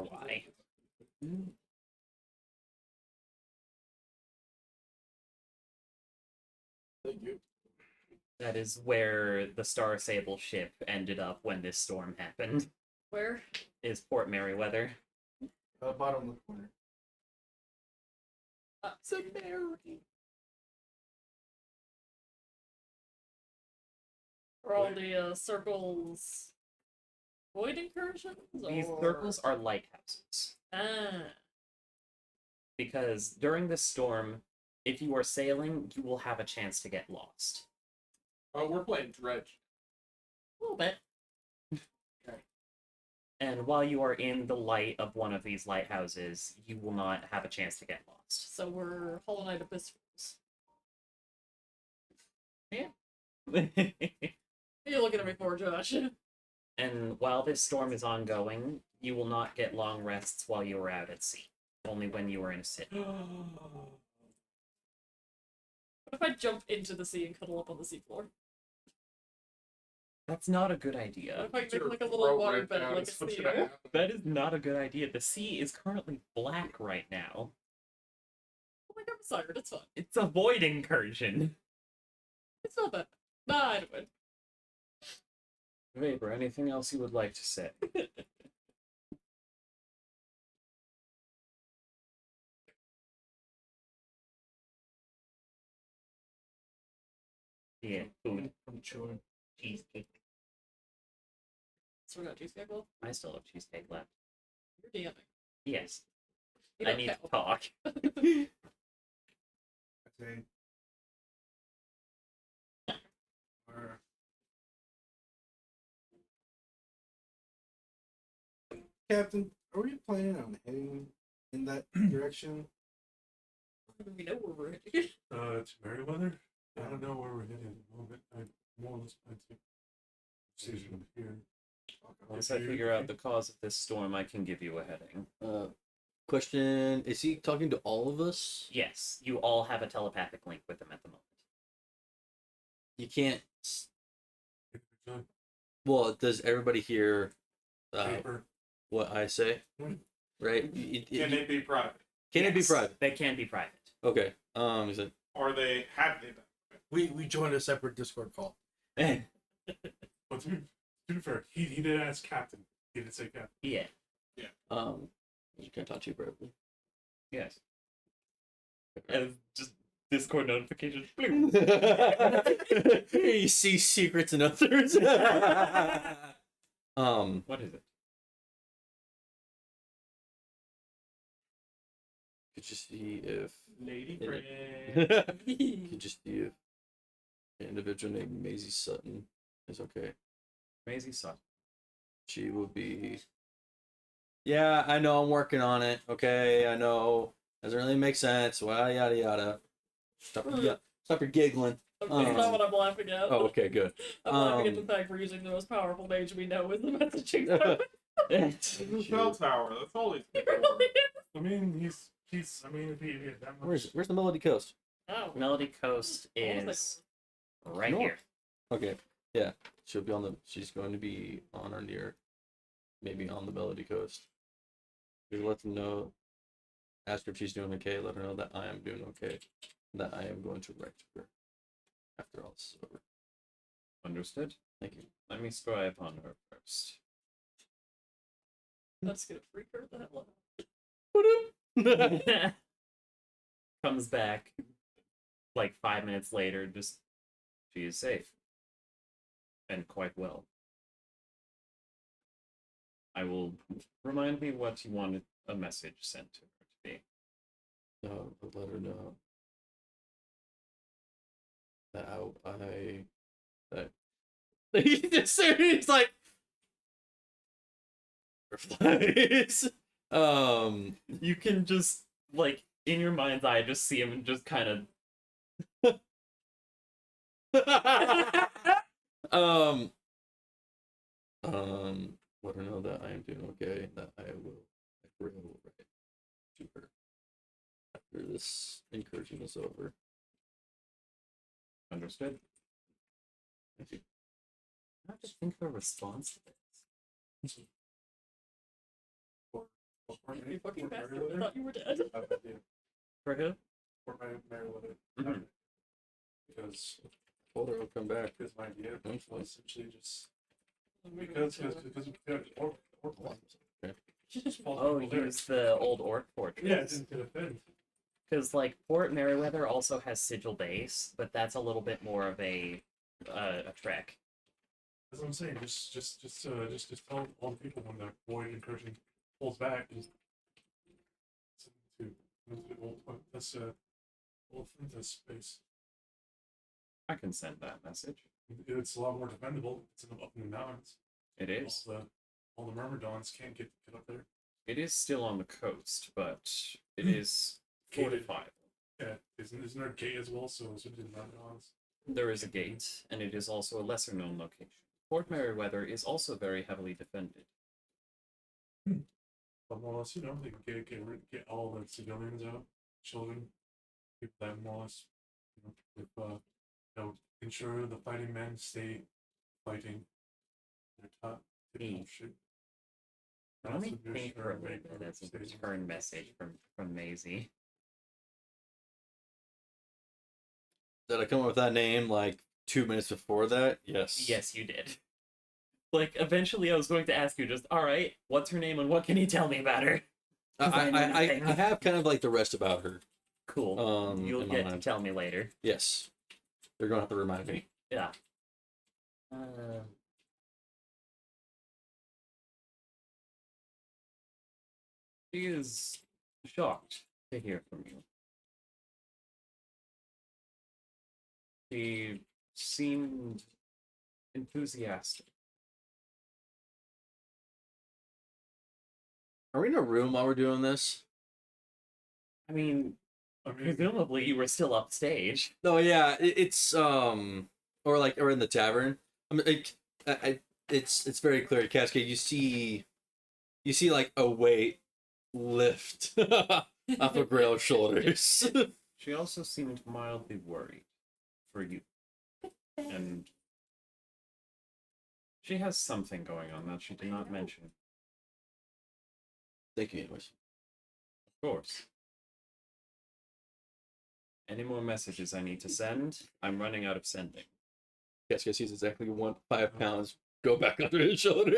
what? Merry. Thank you. That is where the Star Sable ship ended up when this storm happened. Where? Is Port Merriweather. Bottom left corner. So Mary. For all the circles, void incursions. These or... circles are lighthouses. Ah, Because during this storm, if you are sailing, you will have a chance to get lost. Oh, we're playing Dredge. a little bit. And while you are in the light of one of these lighthouses, you will not have a chance to get lost. So we're Hollow Knight Abyss Fools. You're looking at me for Josh. And while this storm is ongoing, you will not get long rests while you are out at sea. Only when you are in a city. What if I jump into the sea and cuddle up on the seafloor? That's not a good What idea. if I make Your like a throat little water right bed down, like a it's what's sea? gonna happen. That is not a good idea. The sea is currently black right now. Oh my god, I'm sired. It's fine. It's a void incursion. It's not that. Nah, I don't win. Vapor, anything else you would like to say? Yeah, food. I'm chewing. Cheesecake. So we got cheesecake left? I still have cheesecake left. You're DMing. Yes. You I don't need to count. talk. Okay. Or... Captain, are we planning on heading in that direction? We know where we're heading. To Merriweather. I don't know where we're heading at the moment. I more or less plan to decision here. Once I figure out the cause of this storm, I can give you a heading. Question: is he talking to all of us? Yes, you all have a telepathic link with him at the moment. You can't. John, Well, does everybody hear Vapor. what I say? right? Can they be private? Can it be Yes, private? They can be private. Okay. Is it? Or have they been? We joined a separate Discord call. But to be fair, he did ask captain. He did say captain. Yeah. You can't talk too briefly. Yes. Just Discord notifications. You see secrets and others. What is it? Could you see if Lady Yeah. friend. could you see if an individual named Maisie Sutton is okay? Maisie Sutton. She will be. Yeah, I know. I'm working on it. Okay, I know. Doesn't really make sense. Well, yada yada. Stop your giggling. That's Um, not what I'm laughing at. Oh, okay, good. I'm laughing at the um, fact we're using the most powerful mage we know with the messaging. It's a cell tower. That's all he's It been really for. I mean, he's. I mean, if he had that much. Where's the Melody Coast? Oh. Melody Coast I was like, is right North. here. Okay, yeah, she'll be on the. She's going to be on or near, maybe on the Melody Coast. You let them know. Ask her if she's doing okay. Let her know that I am doing okay. That I am going to write to her after all this is over. Understood. Thank you. Let me spy upon her first. That's gonna freak her the hell out. Comes back like 5 minutes later, just she is safe. And quite well. I will remind me what you wanted a message sent to her to be. Let her know that that he just he's like replies. You can just like in your mind's eye just see him and just kind of let her know that I am doing okay, that I will write to her after this incursion is over. understood. Thank you. I have to think of a response to this. You fucking bastard, I thought you were dead. For who? For my Merriweather. Mhm. Because Told her I'll come back. his idea Thanks, was man. essentially just because Oh, use the old orc fortress. yeah, it's into the thing. Because like Port Merriweather also has Sigil Base, but that's a little bit more of a trek. That's what I'm saying. Just tell all the people when the void incursion pulls back, just send to old Flintus space. I can send that message. It's a lot more defendable. It's up in the mountains. It is. All the Myrmidons can't get up there. It is still on the coast, but it is fortified. Yeah, isn't there a gate as well? So it's in the Myrmidons. There is a gate, and it is also a lesser known location. Port Merriweather is also very heavily defended. But more or less, they can get all the civilians out, children, people that more or less, ensure the fighting men stay fighting. They're top. Shit. Let me think for a little bit as a return message from Maisie. Did I come up with that name like 2 minutes before that? Yes. Yes, you did. Like, eventually I was going to ask you just, alright, what's her name and what can you tell me about her? I have kind of like the rest about her. Cool. You'll in my get to mind. tell me later. Yes. They're gonna have to remind me. Yeah. She is shocked to hear from you. She seemed enthusiastic. Are we in a room while we're doing this? I mean, I mean, presumably you were still upstage. No, yeah, it's or in the tavern. I mean, it's very clear. Cascade, you see like a weight lift off of Grail's shoulders. She also seemed mildly worried for you. And she has something going on that she did not mention. Thank you, anyways. Of course. Any more messages I need to send? I'm running out of sending. Yes, he's exactly 5 pounds. Go back under his shoulder.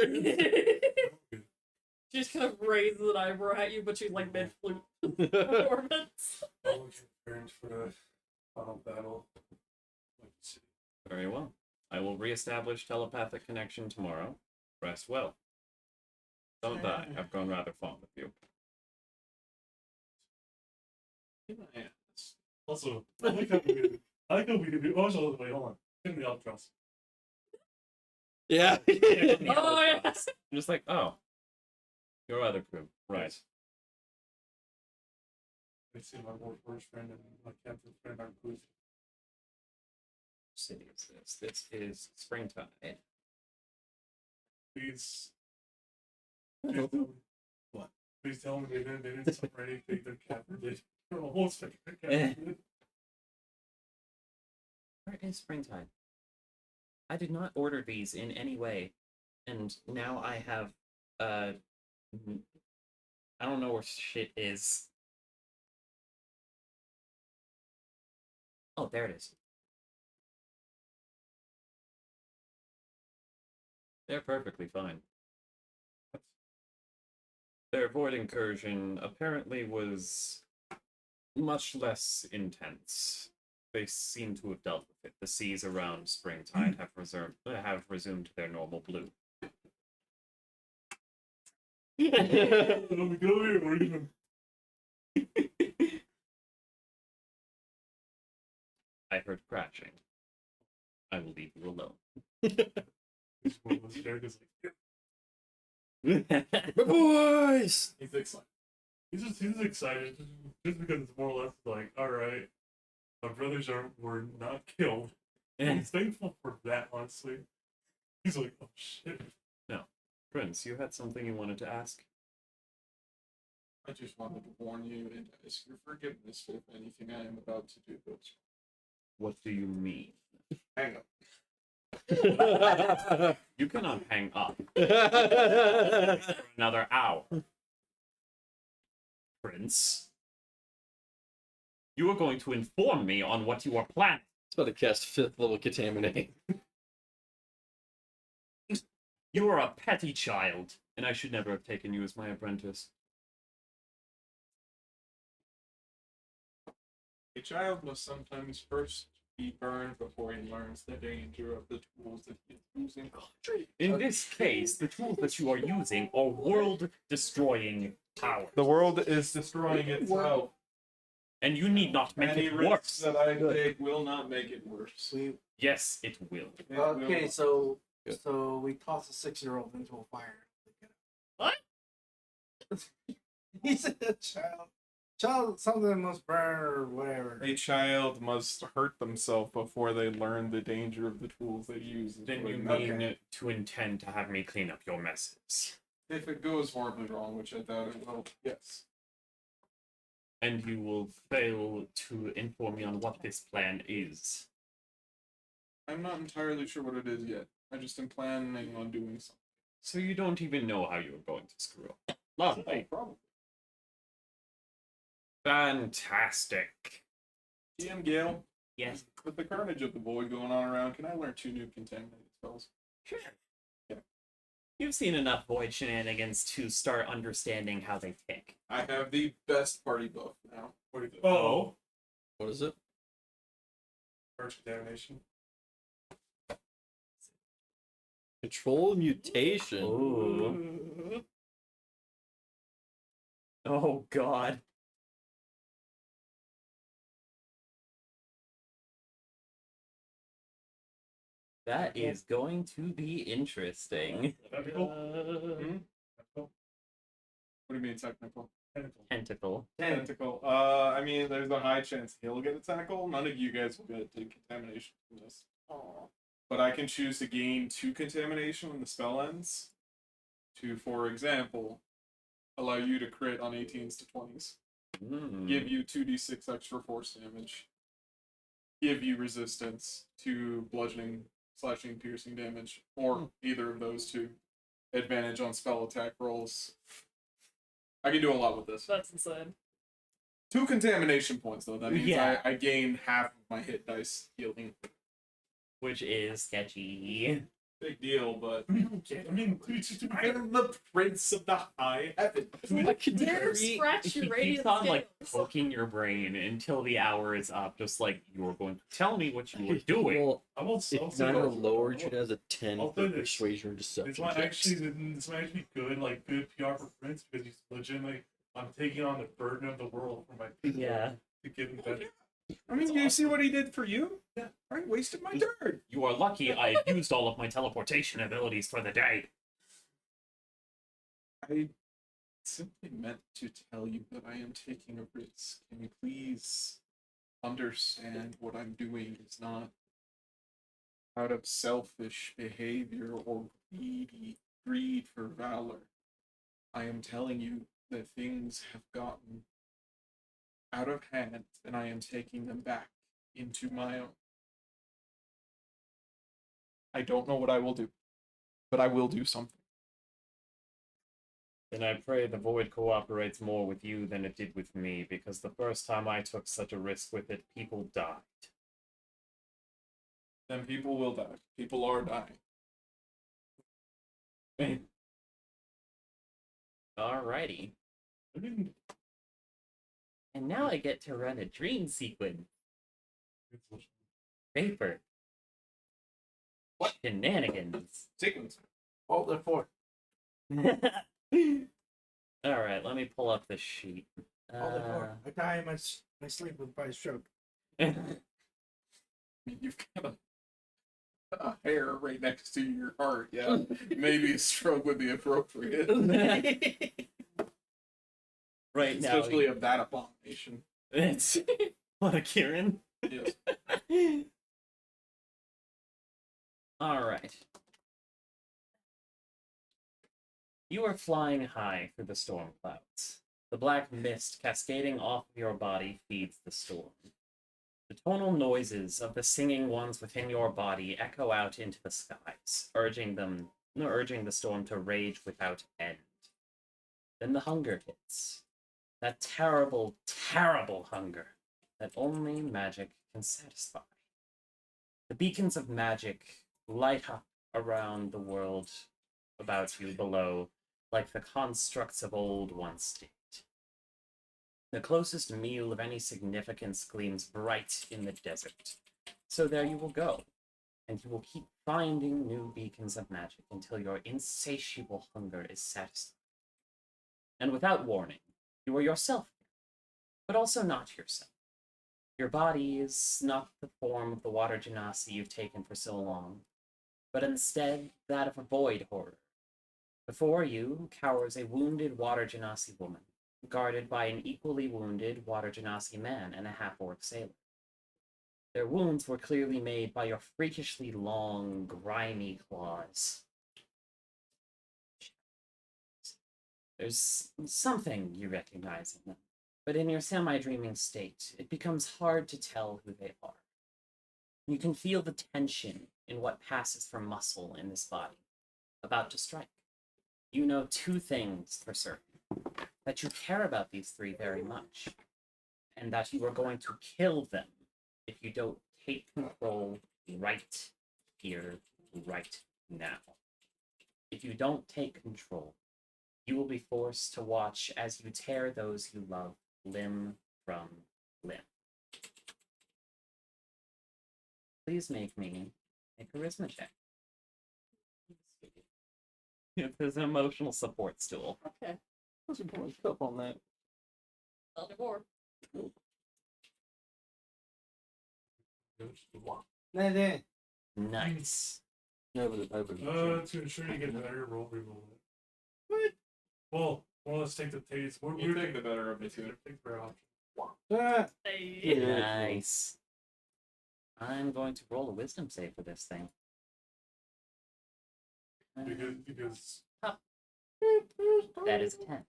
She just kind of raises an eyebrow at you, but she's like mid flute performance. All preparing for the final battle. Like, see. Very well. I will reestablish telepathic connection tomorrow. Rest well. Don't die. I've grown rather fond of you. Also, I like how we can do. Also, wait, hold on. Give me the Albatross. Yeah. Oh, yes. I'm just like, oh. Your other crew. Right. I see my worst friend and my captain friend are good. City is this? This is springtime. Please. What? Please tell me they didn't suffer anything. Their captain did. They're almost like their captain did. Where is springtime? I did not order these in any way. And now I have, I don't know where shit is. Oh, there it is. They're perfectly fine. Their void incursion apparently was much less intense. They seem to have dealt with it. The seas around Springtide have resumed their normal blue. Get over here, we're even. I heard crashing. I will leave you alone. This one was there, just like, My boys! He's excited. he's excited just because it's more or less like, all right, my brothers were not killed. He's thankful for that, honestly. He's like, oh shit. Prince, you had something you wanted to ask? I just wanted to warn you and ask your forgiveness if anything I am about to do goes What do you mean? wrong. Hang up. You cannot hang up for another hour. Prince. You are going to inform me on what you are planning. It's about to cast 5th level contaminate. You are a petty child, and I should never have taken you as my apprentice. A child must sometimes first be burned before he learns the danger of the tools that he is using. In this case, the tools that you are using are world-destroying powers. The world is destroying itself. And you need not make Any it risks worse. that I take will not make it worse. Yes, it will. It Okay, will. so Good. so we toss a 6-year-old into a fire. What? He said a child something must burn or whatever. A child must hurt themselves before they learn the danger of the tools they use. is Then what you it mean means. to intend to have me clean up your messes. If it goes horribly wrong, which I doubt it will, yes. And you will fail to inform me on what this plan is. I'm not entirely sure what it is yet. I just am planning on doing something. So you don't even know how you're going to screw up. Lovely. Probably. Fantastic. GM Gale, Yes. with the carnage of the void going on around, can I learn 2 new contaminated spells? Sure. Yeah. You've seen enough void shenanigans to start understanding how they tick. I have the best party buff now. What do you think? Oh. What is it? First contamination. Control mutation. Ooh. Oh God. That is going to be interesting. Tentacle? What do you mean technical? Tentacle. Tentacle. Tentacle. I mean, there's a high chance he'll get a tentacle. None of you guys will get decontamination from this. But I can choose to gain 2 contamination when the spell ends. To, for example, allow you to crit on 18s to 20s. Give you 2d6 extra force damage. Give you resistance to bludgeoning, slashing, piercing damage, or either of those two. Advantage on spell attack rolls. I can do a lot with this. That's insane. 2 contamination points though. That means Yeah. I gain half of my hit dice healing. Which is sketchy. Big deal, but I mean, to be I fair, am the prince of the high heaven. Dare scratch He your radiant keeps on like scales. poking your brain until the hour is up, just like you're going to tell me what you were doing. Well, I won't if Nina lowered it it. as a 10 I'll for do this. persuasion or deception. This might checks. actually be good PR for Prince because he's legitimately I'm taking on the burden of the world for my people Yeah. to give him better. I mean, you see what he did for you? Yeah, I wasted my turn. You are lucky I used all of my teleportation abilities for the day. I simply meant to tell you that I am taking a risk. Can you please understand what I'm doing is not out of selfish behavior or greed for valor. I am telling you that things have gotten out of hand and I am taking them back into my own. I don't know what I will do, but I will do something. Then I pray the Void cooperates more with you than it did with me, because the first time I took such a risk with it, people died. Then people will die. People are dying. Alrighty. I mean, And now I get to run a dream sequence. it's Paper. What? Shenanigans. Sequence. Oh, they're 4. Alright, let me pull up the sheet. Oh, they're 4. I die in my sleep with by stroke. I mean, you've got a hair right next to your heart. Yeah, maybe a stroke would be appropriate. Right now. Especially of that abomination. It's what a Kieran. Yes. Alright. You are flying high through the storm clouds. The black mist cascading off of your body feeds the storm. The tonal noises of the singing ones within your body echo out into the skies, urging the storm to rage without end. Then the hunger hits. That terrible, terrible hunger that only magic can satisfy. The beacons of magic light up around the world about you below, like the constructs of old once did. The closest meal of any significance gleams bright in the desert. So there you will go, and you will keep finding new beacons of magic until your insatiable hunger is satisfied. And without warning, you are yourself again, but also not yourself. Your body is not the form of the water genasi you've taken for so long, but instead that of a void horror. Before you cowers a wounded water genasi woman, guarded by an equally wounded water genasi man and a half-orc sailor. Their wounds were clearly made by your freakishly long, grimy claws. There's something you recognize in them, but in your semi-dreaming state, it becomes hard to tell who they are. You can feel the tension in what passes for muscle in this body, about to strike. You know 2 things for certain. That you care about these 3 very much, and that you are going to kill them if you don't take control right here, right now. If you don't take control, you will be forced to watch as you tear those you love limb from limb. Please make me a charisma check. There's an emotional support stool. Okay. What's your point up on that? Tell me more. Nice. No, but I would. to ensure you get better, roll removal. What? Well, let's take the taste. You take the better of the two. Take the option. Hey. Nice. I'm going to roll a wisdom save for this thing. Because That is a 10.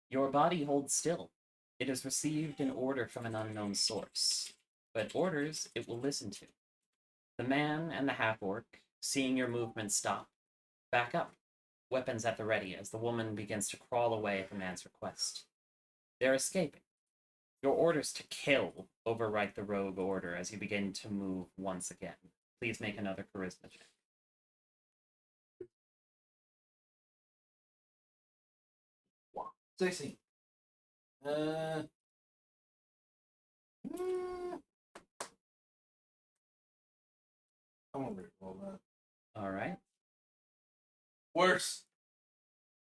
Your body holds still. It has received an order from an unknown source, but orders it will listen to. The man and the half-orc, seeing your movement stop, back up, weapons at the ready as the woman begins to crawl away at the man's request. They're escaping. Your orders to kill overwrite the rogue order as you begin to move once again. Please make another charisma check. Wow. 16. Mm, I'm gonna roll that. All right. Worse.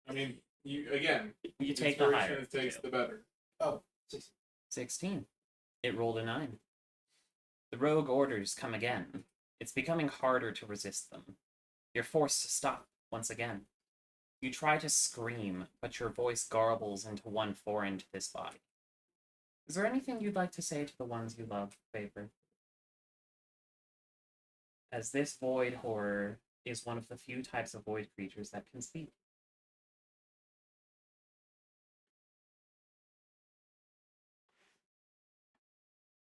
I mean, you again. You take the inspiration higher. it takes too. the better. Oh, 16. 16. It rolled a 9. The rogue orders come again. It's becoming harder to resist them. You're forced to stop once again. You try to scream, but your voice garbles into one foreign to this body. Is there anything you'd like to say to the ones you love, Vapor? As this void horror is one of the few types of void creatures that can speak.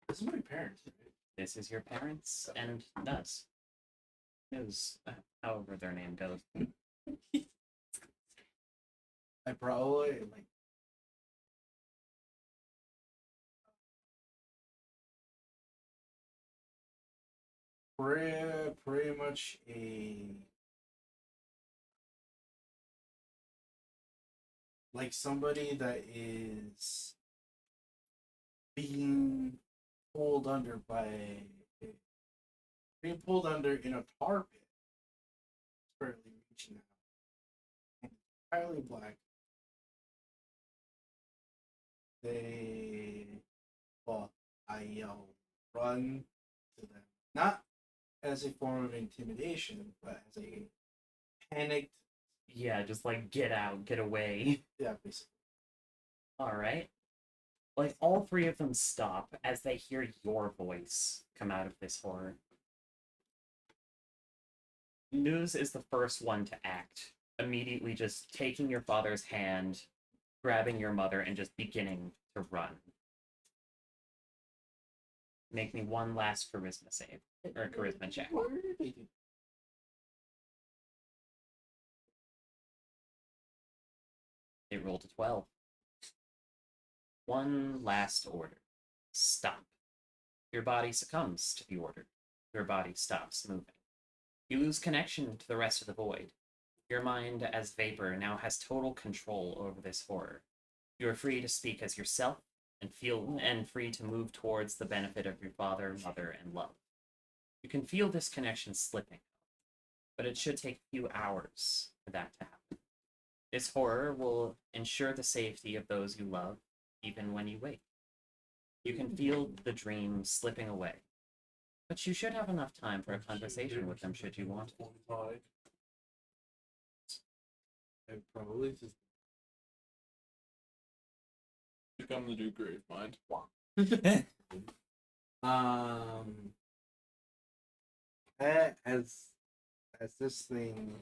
This is my parents, right? This is your parents and us. Knows however their name goes. I probably like. Pretty much a like somebody that is being pulled under by being pulled under in a tar pit. Currently reaching out. And entirely black. I yell, run to them. Not as a form of intimidation, but as a panicked, Yeah, just like get out, get away. yeah, basically. Alright. Like all three of them stop as they hear your voice come out of this horror. News is the first one to act, immediately just taking your father's hand, grabbing your mother, and just beginning to run. Make me one last charisma save, or charisma check. What did they do? They rolled a 12. One last order. Stop. Your body succumbs to the order. Your body stops moving. You lose connection to the rest of the void. Your mind, as vapor, now has total control over this horror. You are free to speak as yourself and free to move towards the benefit of your father, mother, and love. You can feel this connection slipping, but it should take a few hours for that to happen. This horror will ensure the safety of those you love, even when you wake. You can feel the dream slipping away, but you should have enough time for a conversation with them should you want it. I probably just Become the new grave mind. as this thing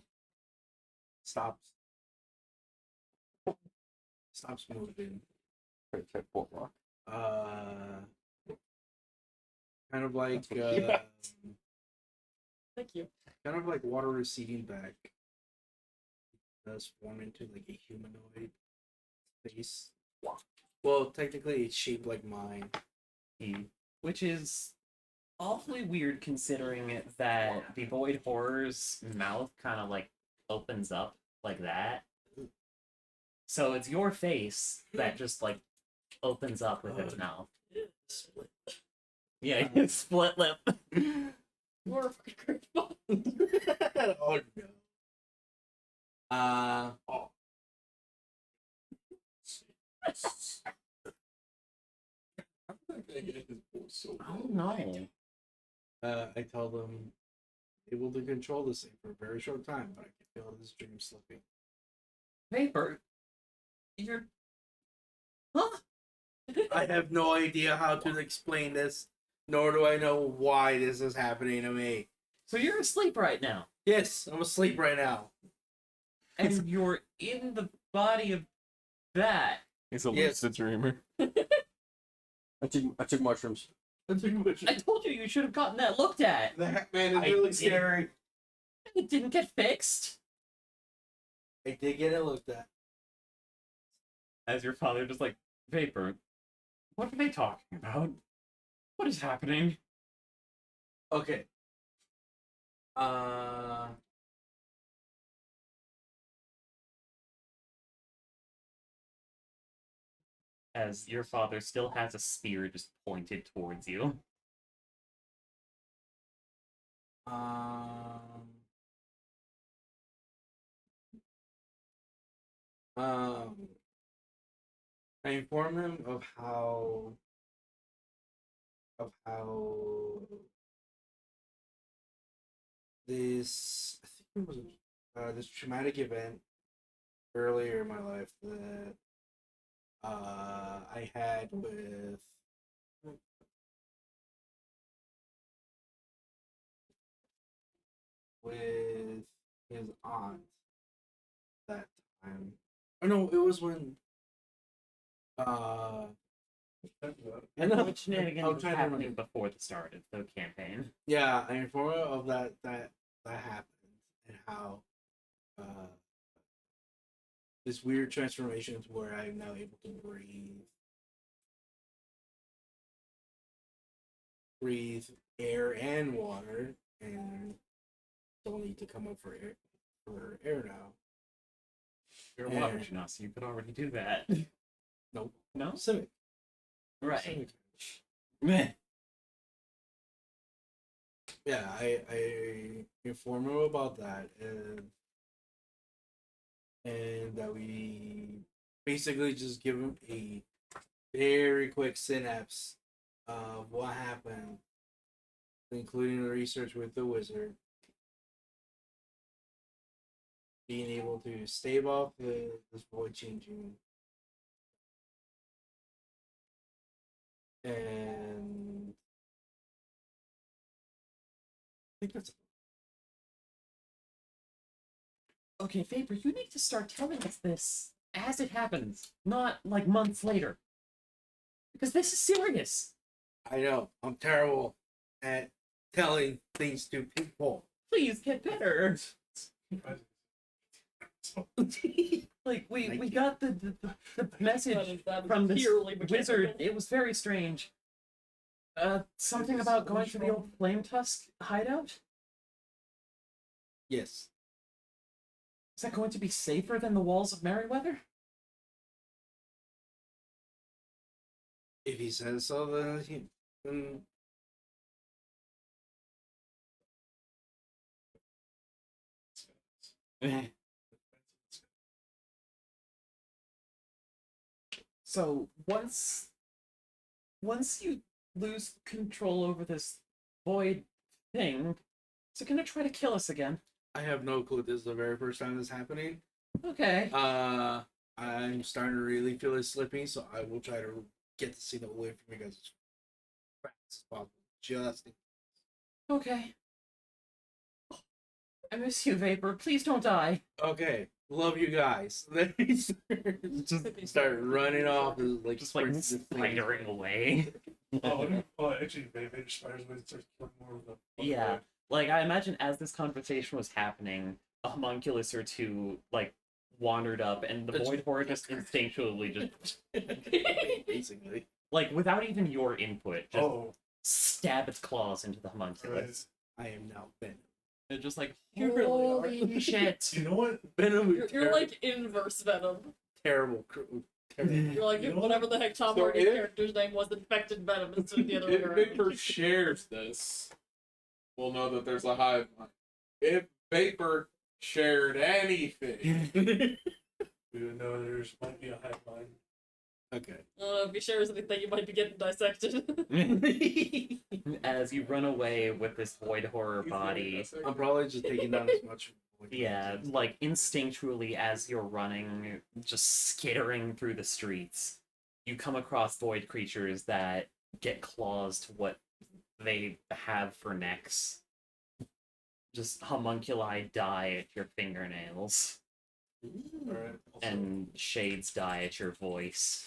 stops moving, kind of like Thank you. kind of like water receding back, it does form into like a humanoid face. Well, technically it's shaped like mine. Which is awfully weird considering that the Void Horror's mouth kind of like opens up like that. So it's your face that just like opens up with its mouth. Split. Yeah, it's split lip. You're a fucking creepball. Oh no. How did that guy get his voice so I don't know. I tell them able to control this thing for a very short time, but I can feel this dream slipping. Vapor, you're. Huh? I have no idea how to explain this, nor do I know why this is happening to me. So you're asleep right now, Yes, I'm asleep right now. and you're in the body of that. He's a Yes. lucid dreamer. I took mushrooms. I told you you should have gotten that looked at. That man is I really didn't- scary. It didn't get fixed. I did get it looked at. As your father just like, Vapor, what are they talking about? What is happening? Okay. As your father still has a spear just pointed towards you. Um, I inform him of how this I think it was this traumatic event earlier in my life that I had with his aunt that time. Oh no, it was when I know. What shenanigans I'm was trying to happening remember. before the start of the campaign? Yeah, I informed her of that happened and how this weird transformation to where I'm now able to breathe air and water, and don't need to come up for air now. You're a Yeah. water genasi, you could already do that. Nope. No? Civic. Right. Civic. Meh. Yeah, I inform her about that, and that we basically just give him a very quick synapse of what happened, including the research with the wizard, being able to stave off this void changing, and I think that's Okay, Vapor, you need to start telling us this as it happens, not like months later. Because this is serious. I know I'm terrible at telling things to people. Please get better. Like we Thank you. got the message That is from this purely wizard. mechanical. It was very strange. Something Is this about going to the original? old Flame Tusk hideout? Yes, Is that going to be safer than the walls of Merryweather? if he says so, then So once you lose control over this void thing, is it gonna try to kill us again? I have no clue. This is the very first time this is happening. Okay. I'm starting to really feel it slipping, so I will try to get the signal away from you guys as fast as possible. Just Okay. I miss you, Vapor. Please don't die. okay. Love you guys. Then he start running off, like Just like sprints and things. spidering away. Actually, Vader spiders when it starts killing more of the. Yeah. Like I imagine as this conversation was happening, a homunculus or two like wandered up, and the It's- void horror just instinctually just Basically. like without even your input, just Oh, stab its claws into the homunculus. I am now Venom. They're just like, You really are. holy shit. you know what? Venom. You're like inverse Venom. terrible. Terrible. You're like You know whatever the heck Tom So Hardy's if- character's name was, infected Venom instead of the other way If around. Vapor shares this, we'll know that there's a hive mind. If Vapor shared anything, We would know there's might be a hive mind. Okay. If he shares anything, you might be getting dissected. As you run away with this void horror body, I'm probably just taking down as much. yeah, like instinctually as you're running, just skittering through the streets, you come across void creatures that get claws to what they have for necks. Just homunculi die at your fingernails, Alright. and shades die at your voice.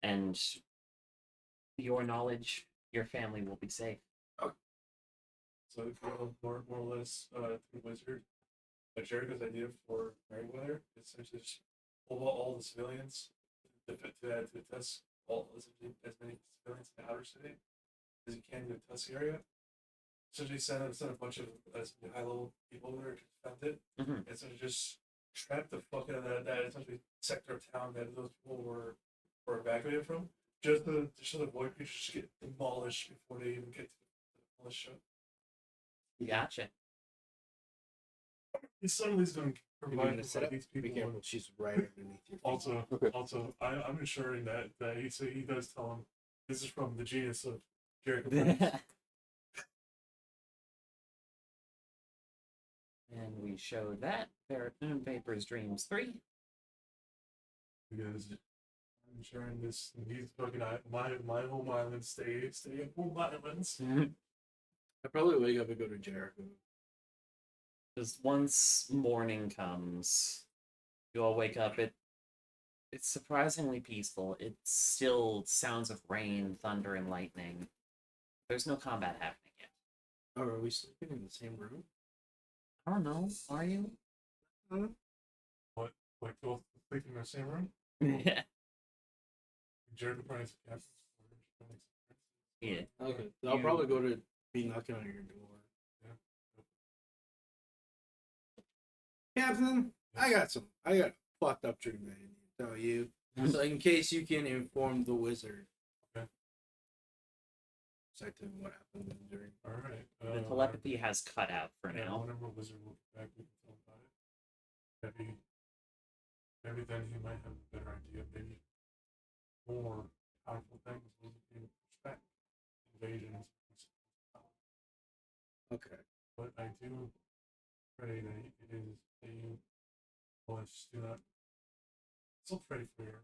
And your knowledge, your family will be safe. So if you know more or less the wizard, But Jericho's idea for Meriwether is essentially just pull out all the civilians to test essentially as many civilians in the outer city as you can in the test area. Essentially send a bunch of high level people there to defend it. Mhm. And so just trap the fuck out of that essentially sector of town that those people were evacuated from. Just so the void creatures just get demolished before they even get to the militia. Gotcha. He's suddenly going to You're provide gonna set up. these Be people. careful, she's right underneath your feet. Also, Okay. I'm ensuring that he does tell him this is from the genius of Jericho. Prince. And we show that Ferrotoon Vapors Dreams 3. Because I'm ensuring these fucking my home island stay home islands. I probably wake up and go to Jericho. Just once morning comes, you all wake up. It's surprisingly peaceful. It's still sounds of rain, thunder, and lightning. There's no combat happening yet. Oh, are we sleeping in the same room? I don't know. Are you? Like both sleep in the same room. Yeah. Jericho Prince captain's quarters. Yeah. Okay. I'll probably go to be knocking on your door. Captain, I got a fucked up dream that I need to tell you. So in case you can inform the wizard. Okay. Exactly what happened in the dream. All right. The telepathy has cut out for Yeah, now. whenever Wizard will get back, we can tell him about it. Maybe then he might have a better idea. Maybe more powerful things will be respect invasions. Okay. But I do pray that it is that you always do not. Still pray for your.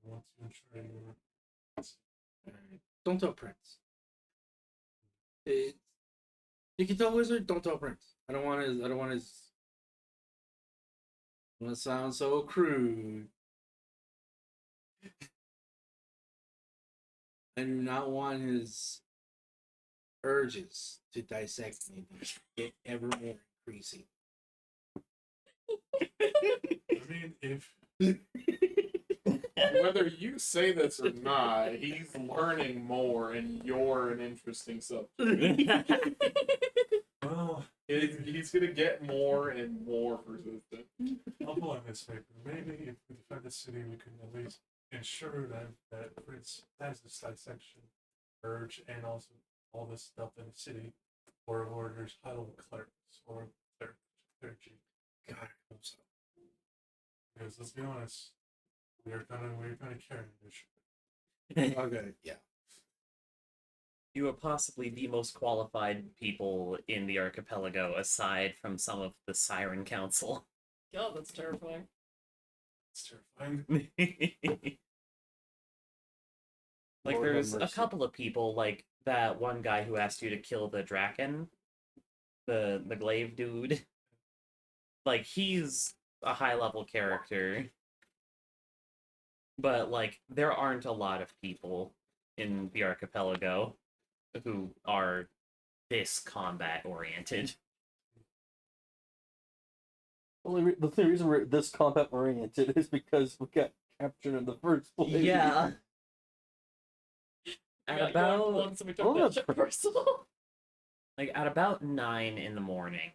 I want to ensure your. Alright. Don't tell Prince. You can tell wizard, don't tell Prince. I don't want his I don't want to sound so crude. I do not want his urges to dissect me get ever more increasing. I mean, if Whether you say this or not, he's learning more, and you're an interesting subject. well, He's gonna get more and more persistent. I'll pull on this paper. Maybe if we defend the city, we can at least ensure that Prince has this dissection urge and also all this stuff in the city, or there's high level clerics or clergy. God, I hope so. Because let's be honest, we're gonna carry this. Okay, yeah. You are possibly the most qualified people in the archipelago, aside from some of the Siren Council. God, that's terrifying. It's terrifying. Like, Lord have there's a mercy. couple of people, like that one guy who asked you to kill the Draken, the glaive dude. Like, he's a high level character, but like there aren't a lot of people in the archipelago who are this combat oriented. The only reason we're this combat oriented is because we got captured in the first place. Yeah. We At got about going once and we took Oh, that that's shit pretty- personal. like at about 9 in the morning,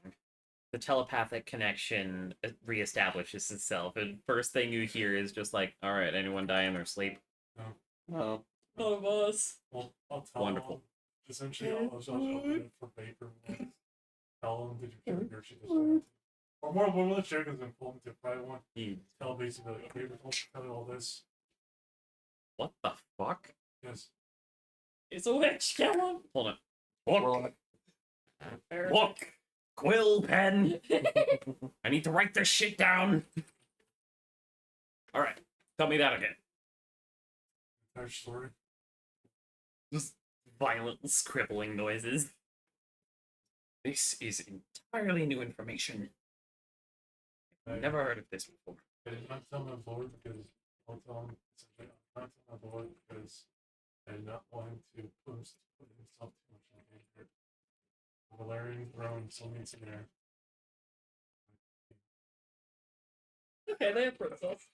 the telepathic connection reestablishes itself, and first thing you hear is just like, "All right, anyone die in their sleep?" No. None of us. Well, I'll tell Wonderful. them. Essentially, I'll open it for paper. Tell them, did you kill your shit? Or more of the Jericho's gonna pull them to private one. You- Tell basically, like, okay, we're going to tell you all this. What the fuck? Yes. It's a witch, kill him. Hold on. Well, Look, Fair. look, quill pen. I need to write this shit down. All right, tell me that again. Entire story. Just violent scribbling noises. This is entirely new information. I've never heard of this before. I did not tell my board because I'll tell him. Essentially, I'll not tell my board because I did not want him to put himself too much in danger. Valerian throne still needs to be there. Okay, they have princess.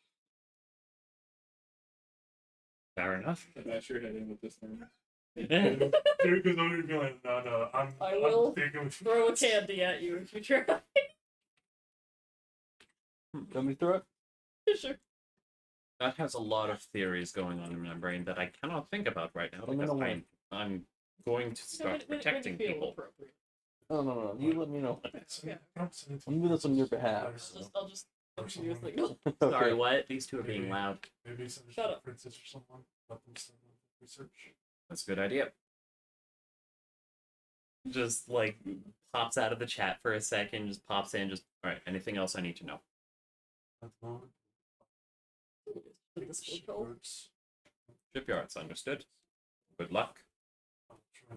Fair enough. Bash your head in with this thing. Jericho's already be like, no, I'm will thinking with Throw a candy at you if you try. Want me to throw it? Sure. That has a lot of theories going on in my brain that I cannot think about right now I'm because gonna I'm going to start protecting when you feel people. appropriate. Oh no, you let me know. Okay. I'm doing this on your behalf. I'll just give you a signal. Sorry, what? These two are being loud. Maybe send a Shut up. princess or someone. Let them send them research. That's a good idea. Just like pops out of the chat for a second, just pops in, just all right. Anything else I need to know? At the moment. The Discord call. Shipyards. Shipyards, understood. Good luck. I'll try.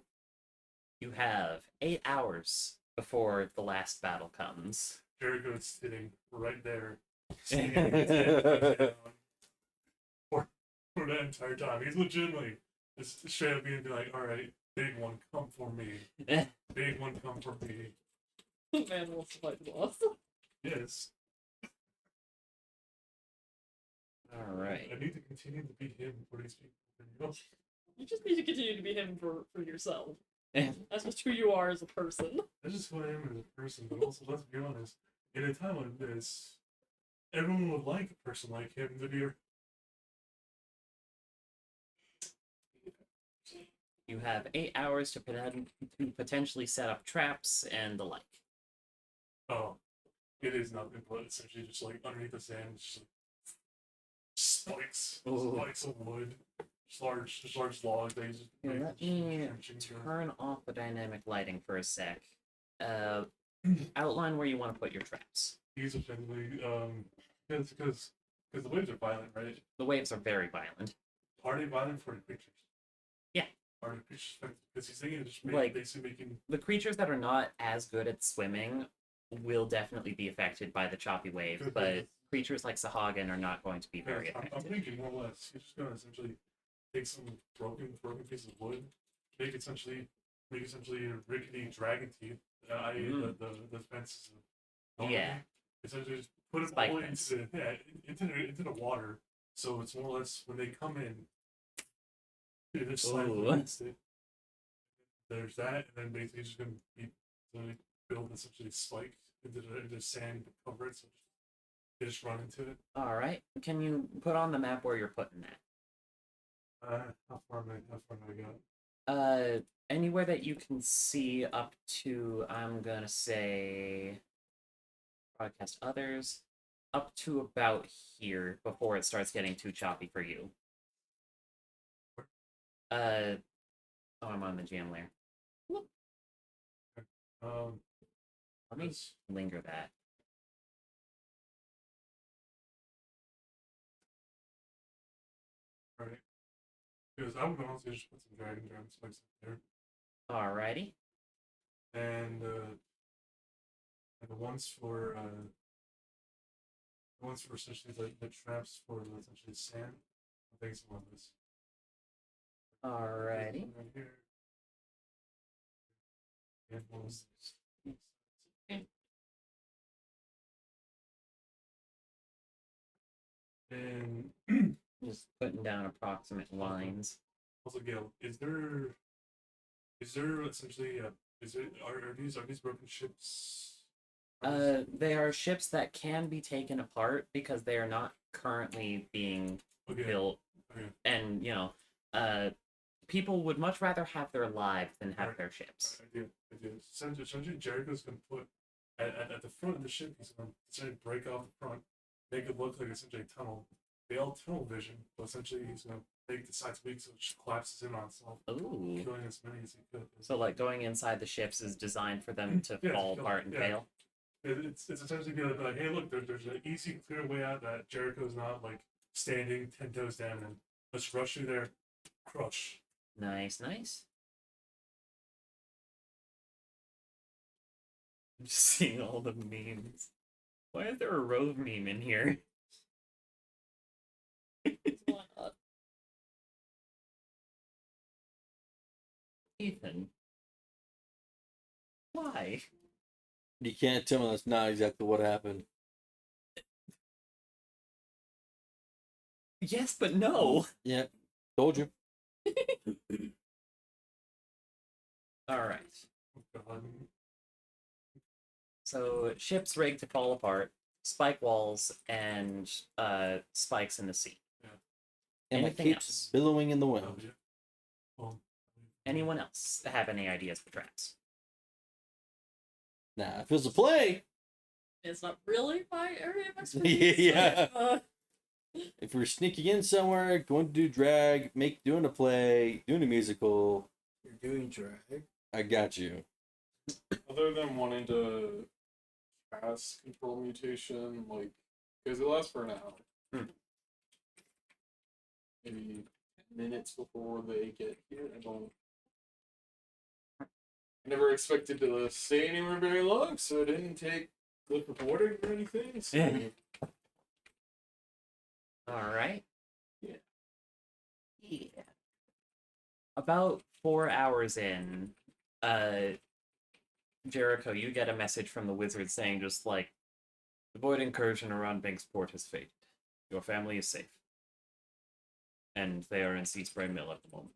You have 8 hours before the last battle comes. Jericho's sitting right there. Standing his head down for that entire time. He's legitimately just straight up being like, alright, big one, come for me. Big one, come for me. Man wants to fight the boss. Yes. All right. I need to continue to be him for these people. You know? You just need to continue to be him for yourself. That's just who you are as a person. That's just who I am as a person, but also, let's be honest, in a time like this, everyone would like a person like him to be. You have 8 hours to potentially set up traps and the like. Oh, it is nothing but essentially just like underneath the sand, just like Ooh. spikes of wood, just large logs. They just Here, make let the me trenching to- turn off the dynamic lighting for a sec. Outline where you want to put your traps. These essentially, because the waves are violent, right? The waves are very violent. Are they violent for the creatures? Yeah. Are the creatures because he's thinking of just Like- basically making. The creatures that are not as good at swimming will definitely be affected by the choppy waves, but creatures like Sahagin are not going to be very I'm affected. thinking more or less. He's just gonna essentially take some broken pieces of wood, make essentially a rickety dragon teeth, i.e. the fences. Yeah. Essentially, just put it Spike all the way fence. into the water, so it's more or less when they come in, they just slide Ooh. against it. There's that, and then basically just gonna be build essentially spike into the sand to cover it, so they just run into it. All right. Can you put on the map where you're putting that? How far am I got? Anywhere that you can see up to, I'm gonna say, broadcast others, up to about here before it starts getting too choppy for you. Oh, I'm on the jam layer. Let me Yes. linger that. Right. Because I would honestly just put some dragon spikes up there. Alrighty. And the ones for essentially the traps for essentially sand. I think some of this. Alrighty. Right here. And one of these. And Just putting down approximate lines. also, Gail, is there essentially are these broken ships? They are ships that can be taken apart because they are not currently being Okay. built. Okay. And, you know, people would much rather have their lives than have their ships. I do. Essentially, Jericho's gonna put at the front of the ship. He's gonna essentially break off the front, make it look like essentially a tunnel. They all tunnel vision, but essentially he's gonna make the sides weak so it just collapses in on itself, Ooh. killing as many as he could. So, like, going inside the ships is designed for them to Yeah, fall kill- apart and yeah. fail? It's essentially gonna be like, hey, look, there's an easy, clear way out that Jericho's not like standing 10 toes down, and let's rush through there, crush. Nice, nice. I'm just seeing all the memes. Why is there a Rove meme in here? Why not? Ethan. Why? You can't tell me that's not exactly what happened. Yes, but no. Yeah, told you. All right. God. So ships rigged to fall apart, spike walls, and spikes in the sea. And my Anything cape's else? billowing in the Oh, wind. yeah. Well, Anyone else have any ideas for traps? Nah, if it was a play, It's not really my area of expertise. Yeah. but, if we're sneaking in somewhere, going to do drag, doing a play, doing a musical, You're doing drag. I got you. Other than wanting to cast control mutation, like, because it lasts for an hour. Hmm. Maybe 10 minutes before they get here. I never expected to stay anywhere very long, so I didn't take good reporting or anything. So All right. Yeah. Yeah. About 4 hours in, Jericho, you get a message from the wizard saying just like, the void incursion around Banksport has faded. Your family is safe. And they are in Sea Spray Mill at the moment.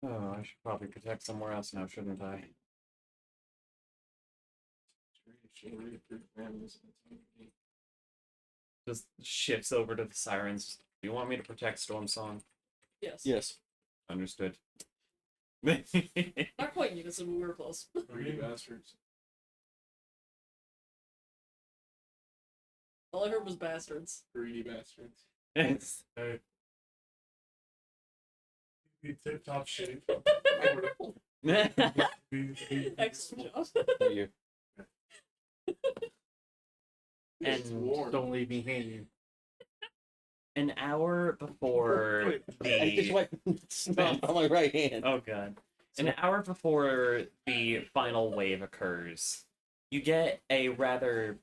Oh, I should probably protect somewhere else now, shouldn't I? Just shifts over to the sirens. Do you want me to protect Storm Song? yes. Yes. Understood. Not quite unison, but we were close. Greedy bastards. All I heard was bastards. Greedy bastards. hey. Be tip top shape. Excellent job. There you It's And warm. Don't leave me hanging. An hour before It's the like snot on my right hand. oh god, an hour before the final wave occurs, you get a rather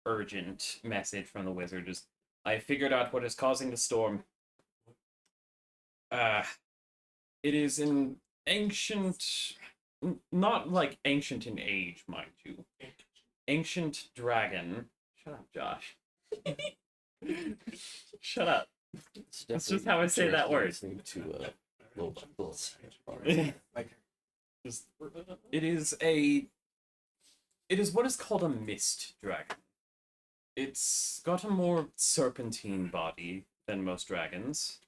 urgent message from the wizard. Just, I figured out what is causing the storm. It is an ancient, not like ancient in age, mind you. Ancient dragon. Shut up, Josh. Shut up. It's That's just definitely how I say that word. interesting To little bubbles. Just, it is what is called a mist dragon. It's got a more serpentine body than most dragons.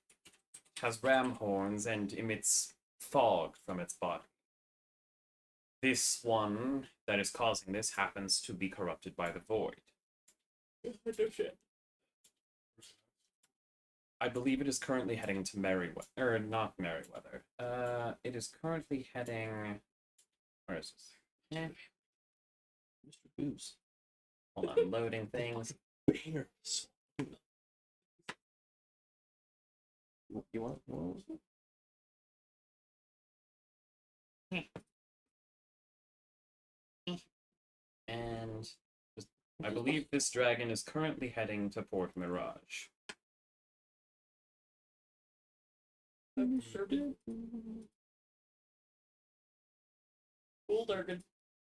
Has ram horns and emits fog from its body. This one that is causing this happens to be corrupted by the void. No shit. I believe it is currently heading to Merryweather. Or not Merryweather. It is currently heading. Where is this? Eh, Mr. Booze. hold on, loading things. Bangers. You want? And I believe this dragon is currently heading to Port Mirage. Sure. Cool Durgan.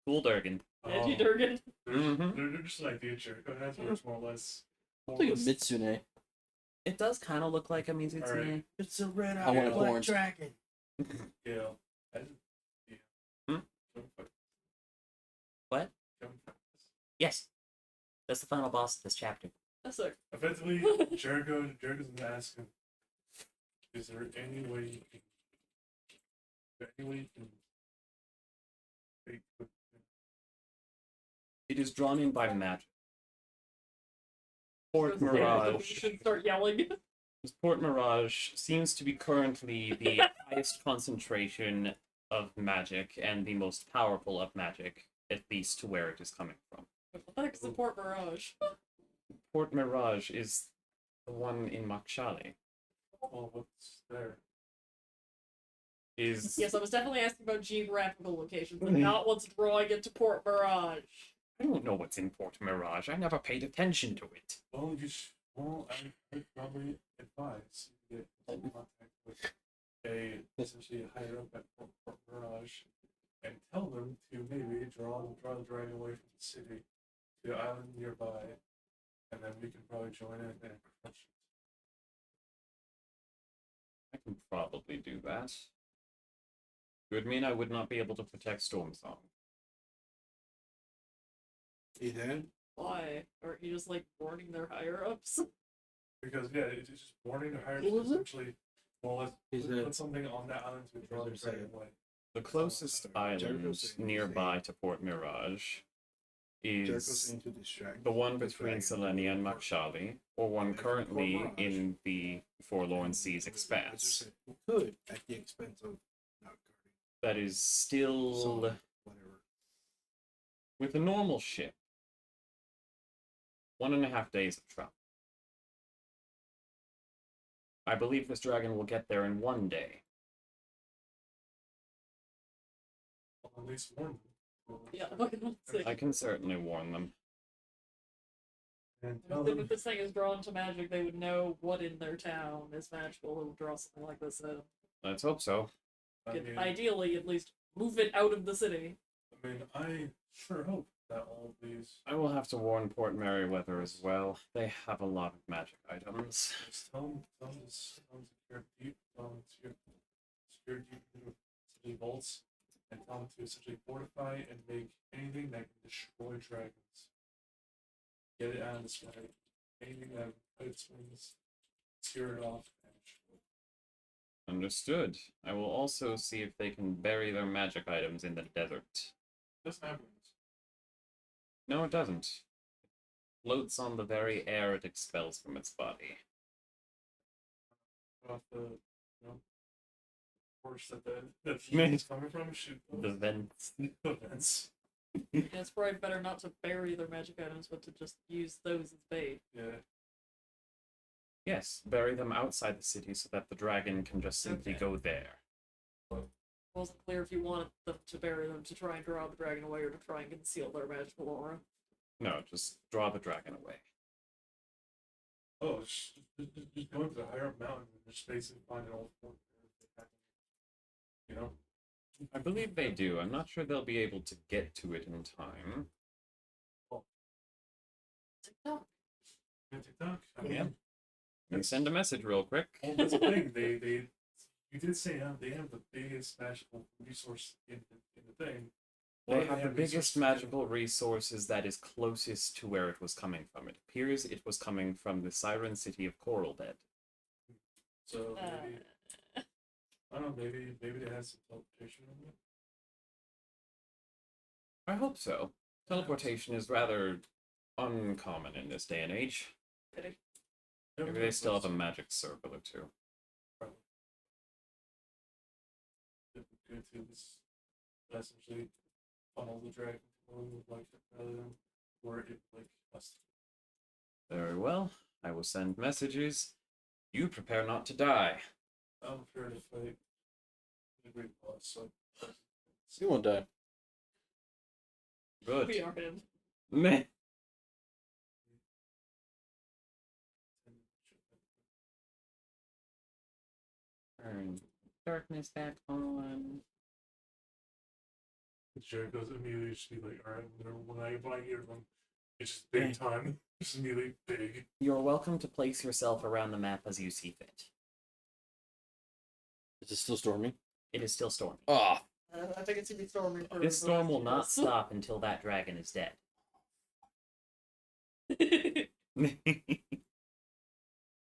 Cool Durgan. Edgy Durgan. Mhm. They're just like the Jericho has works more or less. It's like a Mitsune. It does kind of look like a Mizutsune. Alright. It's a red I want eye a black horns. dragon. Yeah. Hmm? What? Yes. That's the final boss of this chapter. That's like Effectively, Jericho's asking, is there any way you can fake with It is drawn in by magic. Port We Mirage. should start yelling. Port Mirage seems to be currently the highest concentration of magic and the most powerful of magic, at least to where it is coming from. What the heck is the Port Mirage? Port Mirage is the one in Makshali. well, what's there? Is Yes, I was definitely asking about geographical locations, but not what's drawing it to Port Mirage. I don't know what's in Port Mirage. I never paid attention to it. Well, I would probably advise you to get in contact with essentially a higher up at Fort Mirage and tell them to maybe draw the dragon away from the city to the island nearby, and then we can probably join in and crush it. I can probably do that. It would mean I would not be able to protect Stormsong. You did? Why? Aren't you just like warning their higher ups? Because yeah, it's just warning the higher What was it? essentially. Well, let's Is put it- something on that island to draw the Is there dragon say- away. The closest Jericho island saying- nearby to Fort Mirage Jericho is saying to distract the one the between dragon. Selenia and Makshali, or one And currently Fort Mirage. in the Forlorn Seas As you Expanse. said, we could at the expense of not guarding That is still, some whatever. with a normal ship, 1.5 days of travel. I believe this dragon will get there in 1 day. Well, at least one. Yeah, I'm not gonna say. I can certainly warn them. And If tell they- them if this thing is drawn to magic, they would know what in their town is magical who would draw something like this in. Let's hope so. Ideally, at least move it out of the city. I sure hope that all of these. I will have to warn Port Merryweather as well. They have a lot of magic items. Just tell them to secure deep, secure deep into essentially vaults, and tell them to essentially fortify and make anything that can destroy dragons. Get it out of the sky. Anything that put its wings, tear it off, and destroy it. Understood. I will also see if they can bury their magic items in the desert. Doesn't happen. No, it doesn't. It floats on the very air it expels from its body. Cut off the, force that the heat is coming from. Shoot The vents. the vents. Yeah, it's probably better not to bury their magic items, but to just use those as bait. Yeah. Yes, bury them outside the city so that the dragon can just simply Okay. go there. Wasn't clear if you wanted them to bury them to try and draw the dragon away or to try and conceal their magical aura. No, just draw the dragon away. Oh, just going to the higher up mountain and just basically find an old fort. You know? I believe they do. I'm not sure they'll be able to get to it in time. No. Yeah, TikTok. I Yeah. mean, And send a message real quick. well, that's the thing. You did say they have the biggest magical resource in the thing. They Why have the biggest resources magical resources that is closest to where it was coming from. It appears it was coming from the Siren City of Coralbed. So maybe I don't know. Maybe they had some teleportation on it. I hope so. Teleportation is rather uncommon in this day and age. Maybe they still have a magic circle or two. Probably. It'd be good to just essentially funnel the dragon like rather than where it like us. Very well. I will send messages. You prepare not to die. I'm prepared to fight the great boss. So You won't die. Good. We are him. Meh. Turn darkness back on. Jericho's immediately just be like, all right, when I hear them, it's just big time. Just immediately big. You're welcome to place yourself around the map as you see fit. Is it still storming? It is still storming. Ah, I think it's gonna be storming for This the storm will rest not of stop until that dragon is dead. us.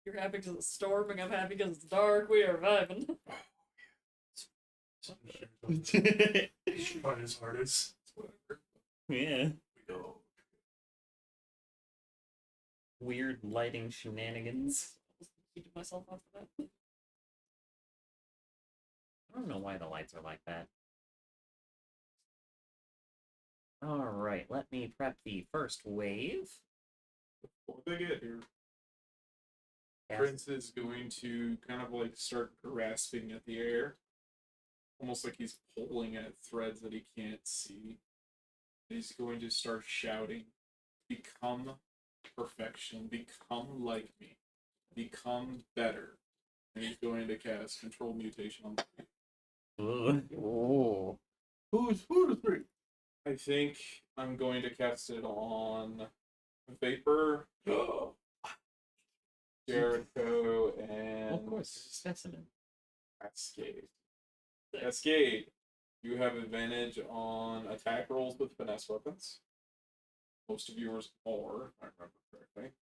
You're happy because it's storming, I'm happy because it's dark, we are vibing. Jericho's trying his hardest. Yeah. We go. Weird lighting shenanigans. Keeping myself off of that. I don't know why the lights are like that. Alright, let me prep the first wave. Before they get here, Cast- Prince is going to kind of like start grasping at the air, almost like he's pulling at threads that he can't see. He's going to start shouting, "Become perfection, become like me, become better, And he's going to cast Control Mutation on. Ooh. Oh. Who's the three? I think I'm going to cast it on Vapor, Jericho, and Of course, specimen. Cascade. Cascade, you have advantage on attack rolls with finesse weapons. Most of yours are, if I remember correctly.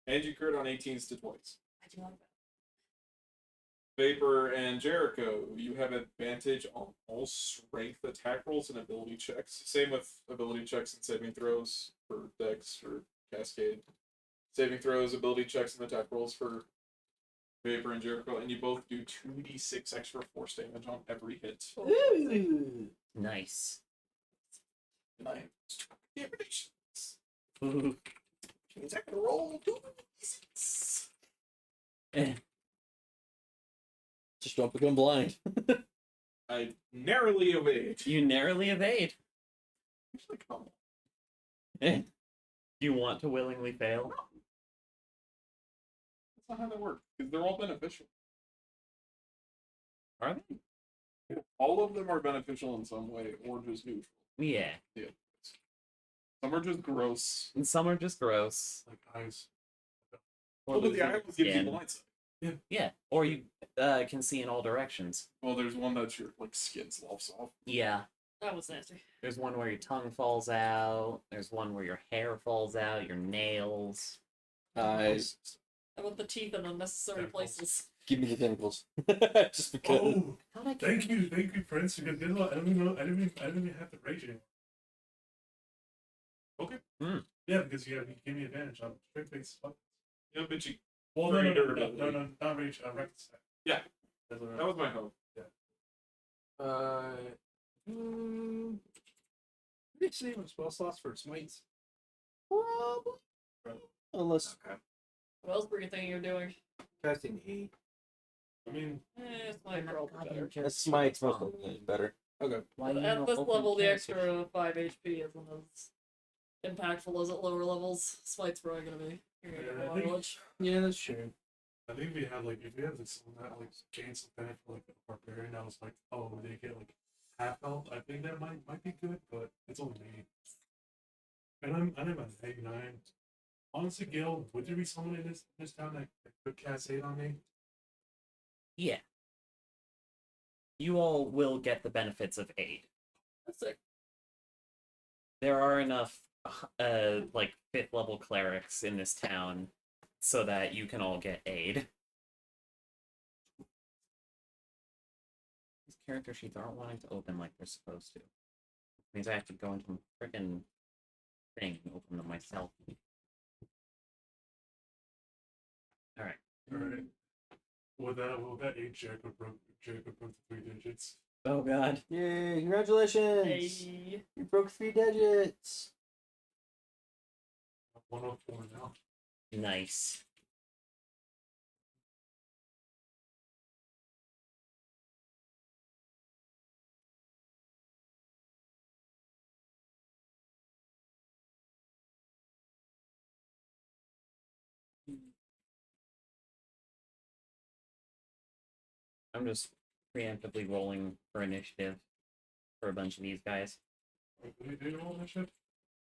And you crit on 18s to 20s. I do like that. Vapor and Jericho, you have advantage on all strength attack rolls and ability checks. Same with ability checks and saving throws for Dex for Cascade. Saving throws, ability checks, and attack rolls for Vapor and Jericho, and you both do 2d6 extra force damage on every hit. Ooh. Nice. 9 combinations. Ooh. Means I can roll 2d6. Eh. Just don't become blind. I narrowly evade. You narrowly evade. Actually, come on. Eh. You want to willingly fail? That's not how that works. Because they're all beneficial. Are they? All of them are beneficial in some way, or just neutral. Yeah. Some are just gross. And some are just gross. Like eyes. Or Well, but the losing eye your gives you skin. blind sight. Yeah. Or you can see in all directions. Well, there's one that your like skin sloughs off. Yeah. That was nasty. There's one where your tongue falls out. There's one where your hair falls out, your nails. Eyes. I want the teeth in unnecessary places. Give me the tentacles. Just because. Oh, How'd I get thank you, Prince. Because you know what? I didn't even have to rage anymore. Okay. Hmm. Yeah, because you gave me advantage on strength based weapons. Yeah, but you. Well, Very no, durability. not rage. Reckless attack. Yeah. That's what I- That was my hope. What did you say was spell slots for smites? Unless. Okay. What else were you thinking you're doing? Casting 8. I mean, It's my roll better. That smite's most better. Okay. Why do you At not this open level, the character? extra 5 HP isn't as impactful as at lower levels. Smite's probably gonna be. You're gonna Yeah, get I more think- mileage. Yeah, that's true. I think we have like if we have this that like gain some benefit for like a barbarian, I was like, oh, they get like half health. I think that might be good, but it's only me. And I'm at egg 9. Honestly, Gil, would there be someone in this town that could cast 8 on me? Yeah. You all will get the benefits of aid. That's sick. There are enough like 5th level clerics in this town so that you can all get aid. These character sheets aren't wanting to open like they're supposed to. Means I have to go into my frickin' thing and open them myself. Alright. Alright. With that 8, Jacob broke the 3 digits. Oh god. Yay! Congratulations! Hey. You broke 3 digits. 104 now. Nice. I'm just preemptively rolling for initiative for a bunch of these guys. Wait, do you roll that shit?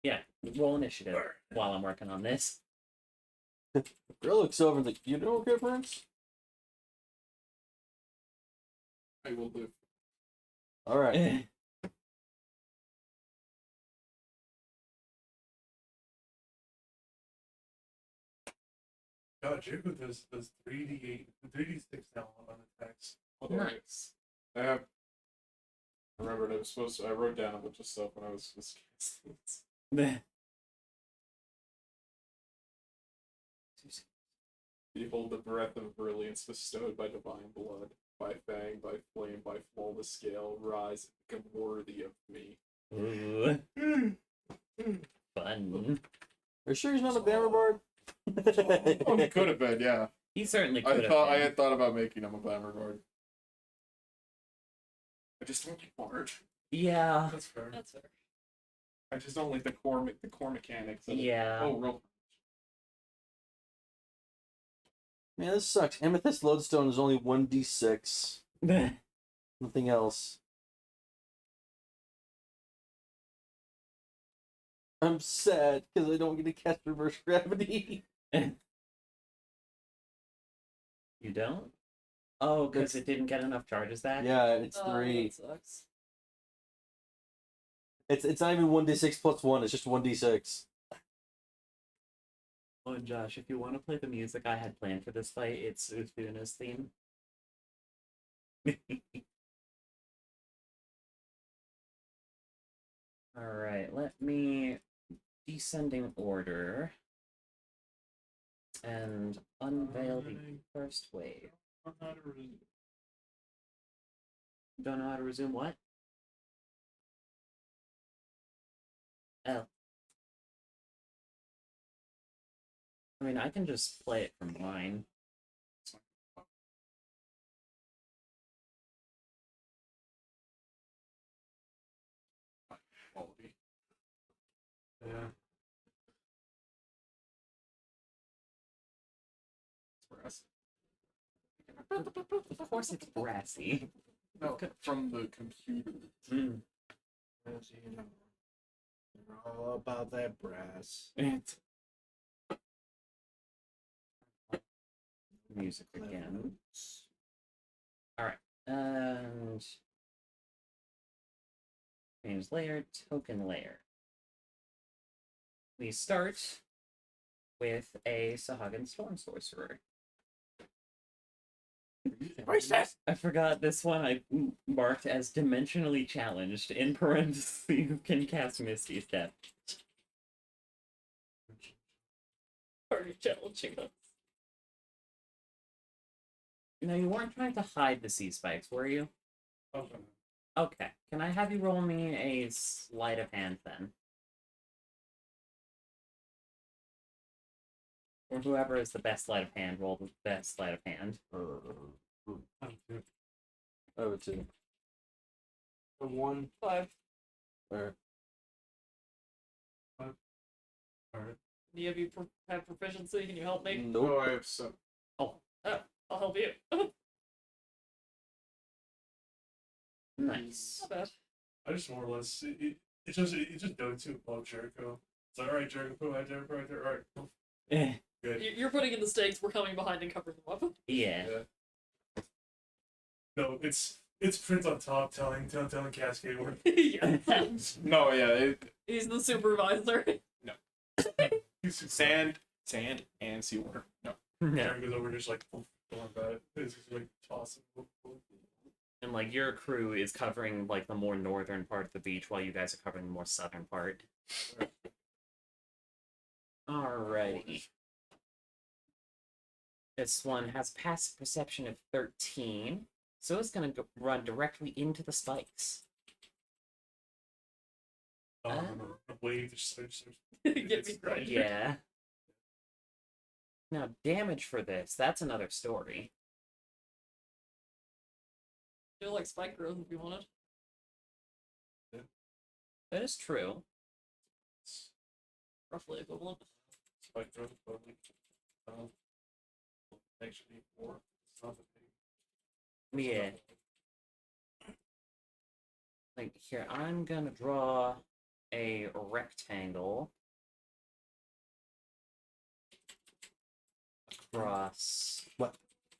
Yeah, roll initiative while I'm working on this. Girl looks over and like, you know, okay, Prince? I will live. All right. God, Jacob does 3d8, 3d6 now on attacks. Nice. I have. I remembered I was supposed to. I wrote down a bunch of stuff when I was casting. Behold the breath of brilliance bestowed by divine blood, by fang, by flame, by flawless scale, rise and become worthy of me. Ooh. Fun. Are you sure he's not a Bammer Bard? Oh, he could have been, yeah. He certainly could have I been. had thought about making him a glamour guard. I just don't like Bard. Yeah. That's fair. That's fair. I just don't like the core mechanics. Of it. Yeah. Oh, real. Man, this sucks. Amethyst lodestone is only 1d6. Nothing else. I'm sad because I don't get to cast reverse gravity. You don't? Oh, because That's- it didn't get enough charges back? Yeah, it's Oh, 3. that sucks. It's not even 1d6 plus 1, it's just 1d6. Oh, and Josh, if you want to play the music I had planned for this fight, it's Uthuna's theme. Alright, let me descending order and unveil the first wave. Don't know how to resume what? Oh. I mean, I can just play it from mine. Quality. Yeah. Brass. Of course it's brassy. No, from the computer. Mm. As you know, they're all about that brass. Music again. Alright, and change layer, token layer. We start with a Sahagin Storm Sorcerer. I forgot this one I marked as dimensionally challenged. In parentheses, you can cast Misty Step. Are you challenging us? No, you weren't trying to hide the sea spikes, were you? Okay. Okay. Can I have you roll me a sleight of hand then? Or whoever is the best sleight of hand, roll the best sleight of hand. Okay. Oh, it's 2. The 1. 5. Or Alright. Do you have proficiency? Can you help me? nope. Oh, I have some. I'll help you. Nice. Not bad. I just more or less it just goes to above Jericho. It's like, alright, Jericho, put my Jericho right there. Alright, cool. Eh, Good. You're putting in the stakes. We're coming behind and covering them up. yeah. No, it's Prince on top telling Cascade where Yeah. No, yeah, He's the supervisor. he's super sand, and seawater. No. No. Jericho's over just like going about it. It's just like tossing. And like your crew is covering like the more northern part of the beach while you guys are covering the more southern part. Alrighty. This one has passive perception of 13, so it's gonna run directly into the spikes. A wave just starts. Get me right. Yeah. Now, damage for this, that's another story. Feel like spike growth if you wanted. That is true. Roughly equivalent. Spike throw, probably. Actually, 4. It's not the big. Yeah. Like, here, I'm gonna draw a rectangle across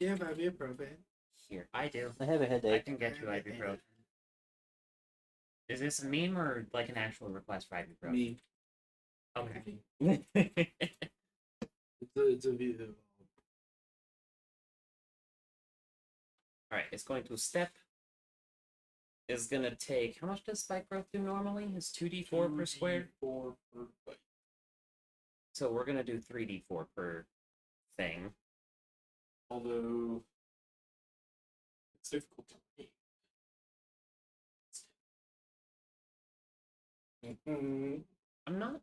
Yeah, ibuprofen. here. I do. I have a I headache. can get you ibuprofen. Is this a meme or like an actual request for ibuprofen? Me. Okay. It's a video. Alright, it's going to step. Is gonna take. How much does spike growth do normally? It's 2d4 per square? 4 per bite. So we're gonna do 3d4 per thing. Although it's difficult to read. I'm not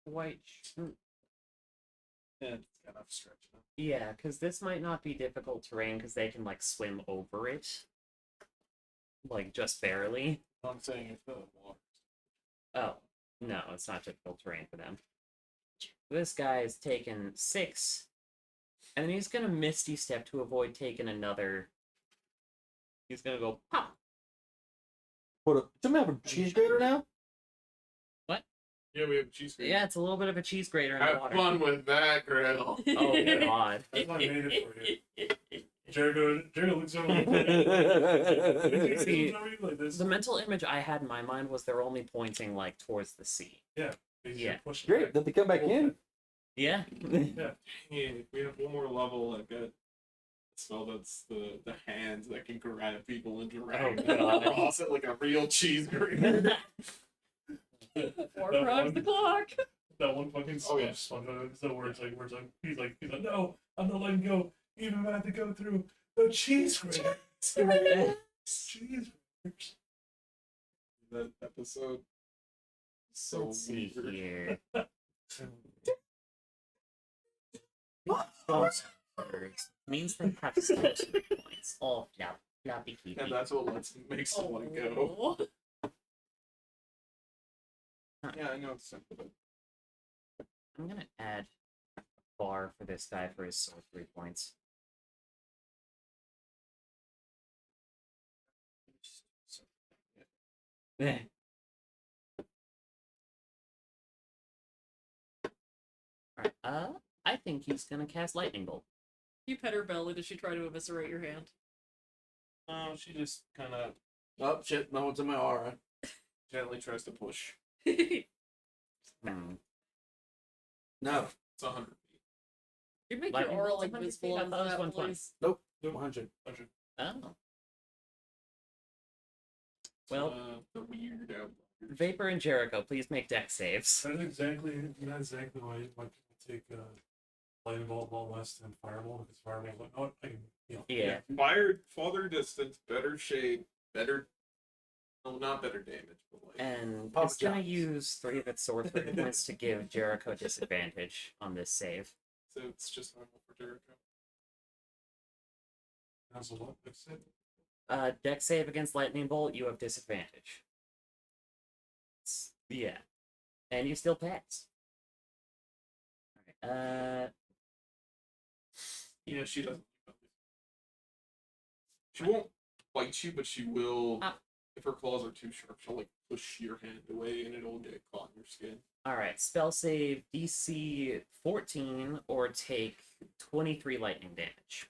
quite sure. Yeah, it's kind of stretched out. Yeah, because this might not be difficult terrain because they can like swim over it. Like just barely. I'm saying if the water. Oh, no, it's not difficult terrain for them. This guy is taken 6 And then he's gonna Misty Step to avoid taking another. He's gonna go pop. Don't we have a cheese grater now? Yeah, we have cheese. Yeah, it's a little bit of a cheese grater in the Have water. fun with that, Grill. Oh god. That's why I made it for you. Jericho looks over like See, like this. The mental image I had in my mind was they're only pointing like towards the sea. He's yeah. pushing Great. back. Did they come back in? Yeah. Yeah, if we have one more level, I've got a spell that's the hands that can grab people and drag them God. across it like a real cheese grater. Four That runs one- the clock. That one fucking Oh, yeah. sponge. The words like he's like no, I'm not letting go. Even if I have to go through the cheese grater. Cheese graters. That episode. So Let's see weird. here. Means they have stamina points. Oh, floppy keepy. And that's what makes someone go. Oh. Yeah, I know it's simple. I'm gonna add a bar for this guy for his sorcery points. Eh. Alright, I think he's gonna cast Lightning Bolt. You pet her belly. Does she try to eviscerate your hand? She just kind of Oh shit! No one's in my aura. gently tries to push. Hmm. No, It's 100 feet. You make Lightning your aura bolt's like 100 visible feet? I on thought it was that 120. place. nope. 100. Oh. Well, The weird out. Vapor and Jericho, please make deck saves. That's exactly why people take lightning bolt, ball west, and fireball because fireball's like oh I can Yeah. Fire, farther distance, better shade, better. No, not better damage, but like. And Papa it's gonna John's. use 3 of its sorcery points to give Jericho disadvantage on this save. So it's just normal for Jericho. That's a lot. That's it. Deck save against Lightning Bolt, you have disadvantage. Yeah. And you still pass. Alright, Yeah, she doesn't. She won't bite you, but she will. Ah. If her claws are too sharp, she'll like push your hand away, and it'll get caught in your skin. Alright, spell save DC 14 or take 23 lightning damage.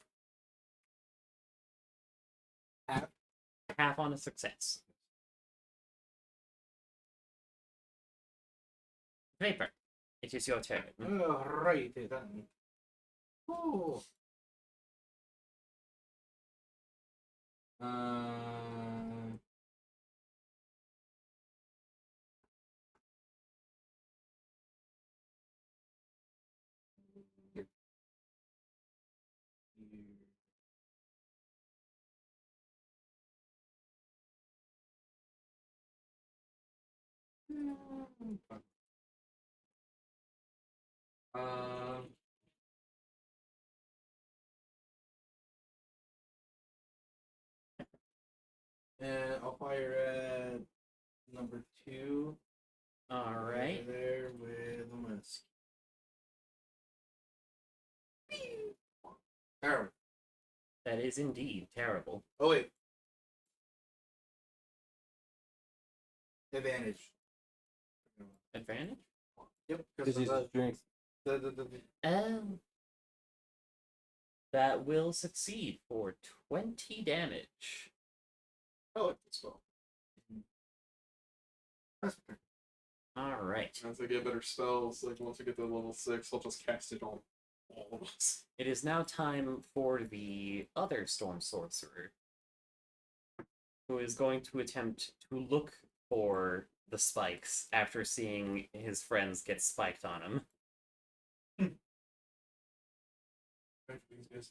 Half. Half on a success. Vapor, it is your turn. Right then. Oh. And I'll fire at number 2. Alright. There with a mask. Terrible. That is indeed terrible. Oh wait. Advantage. Advantage? Yep. Because he's strength. That will succeed for 20 damage. I like this spell. That's okay. Alright. As I get better spells, like once I get to level 6, I'll just cast it on all of us. It is now time for the other Storm Sorcerer, who is going to attempt to look for the spikes after seeing his friends get spiked on him. These guys.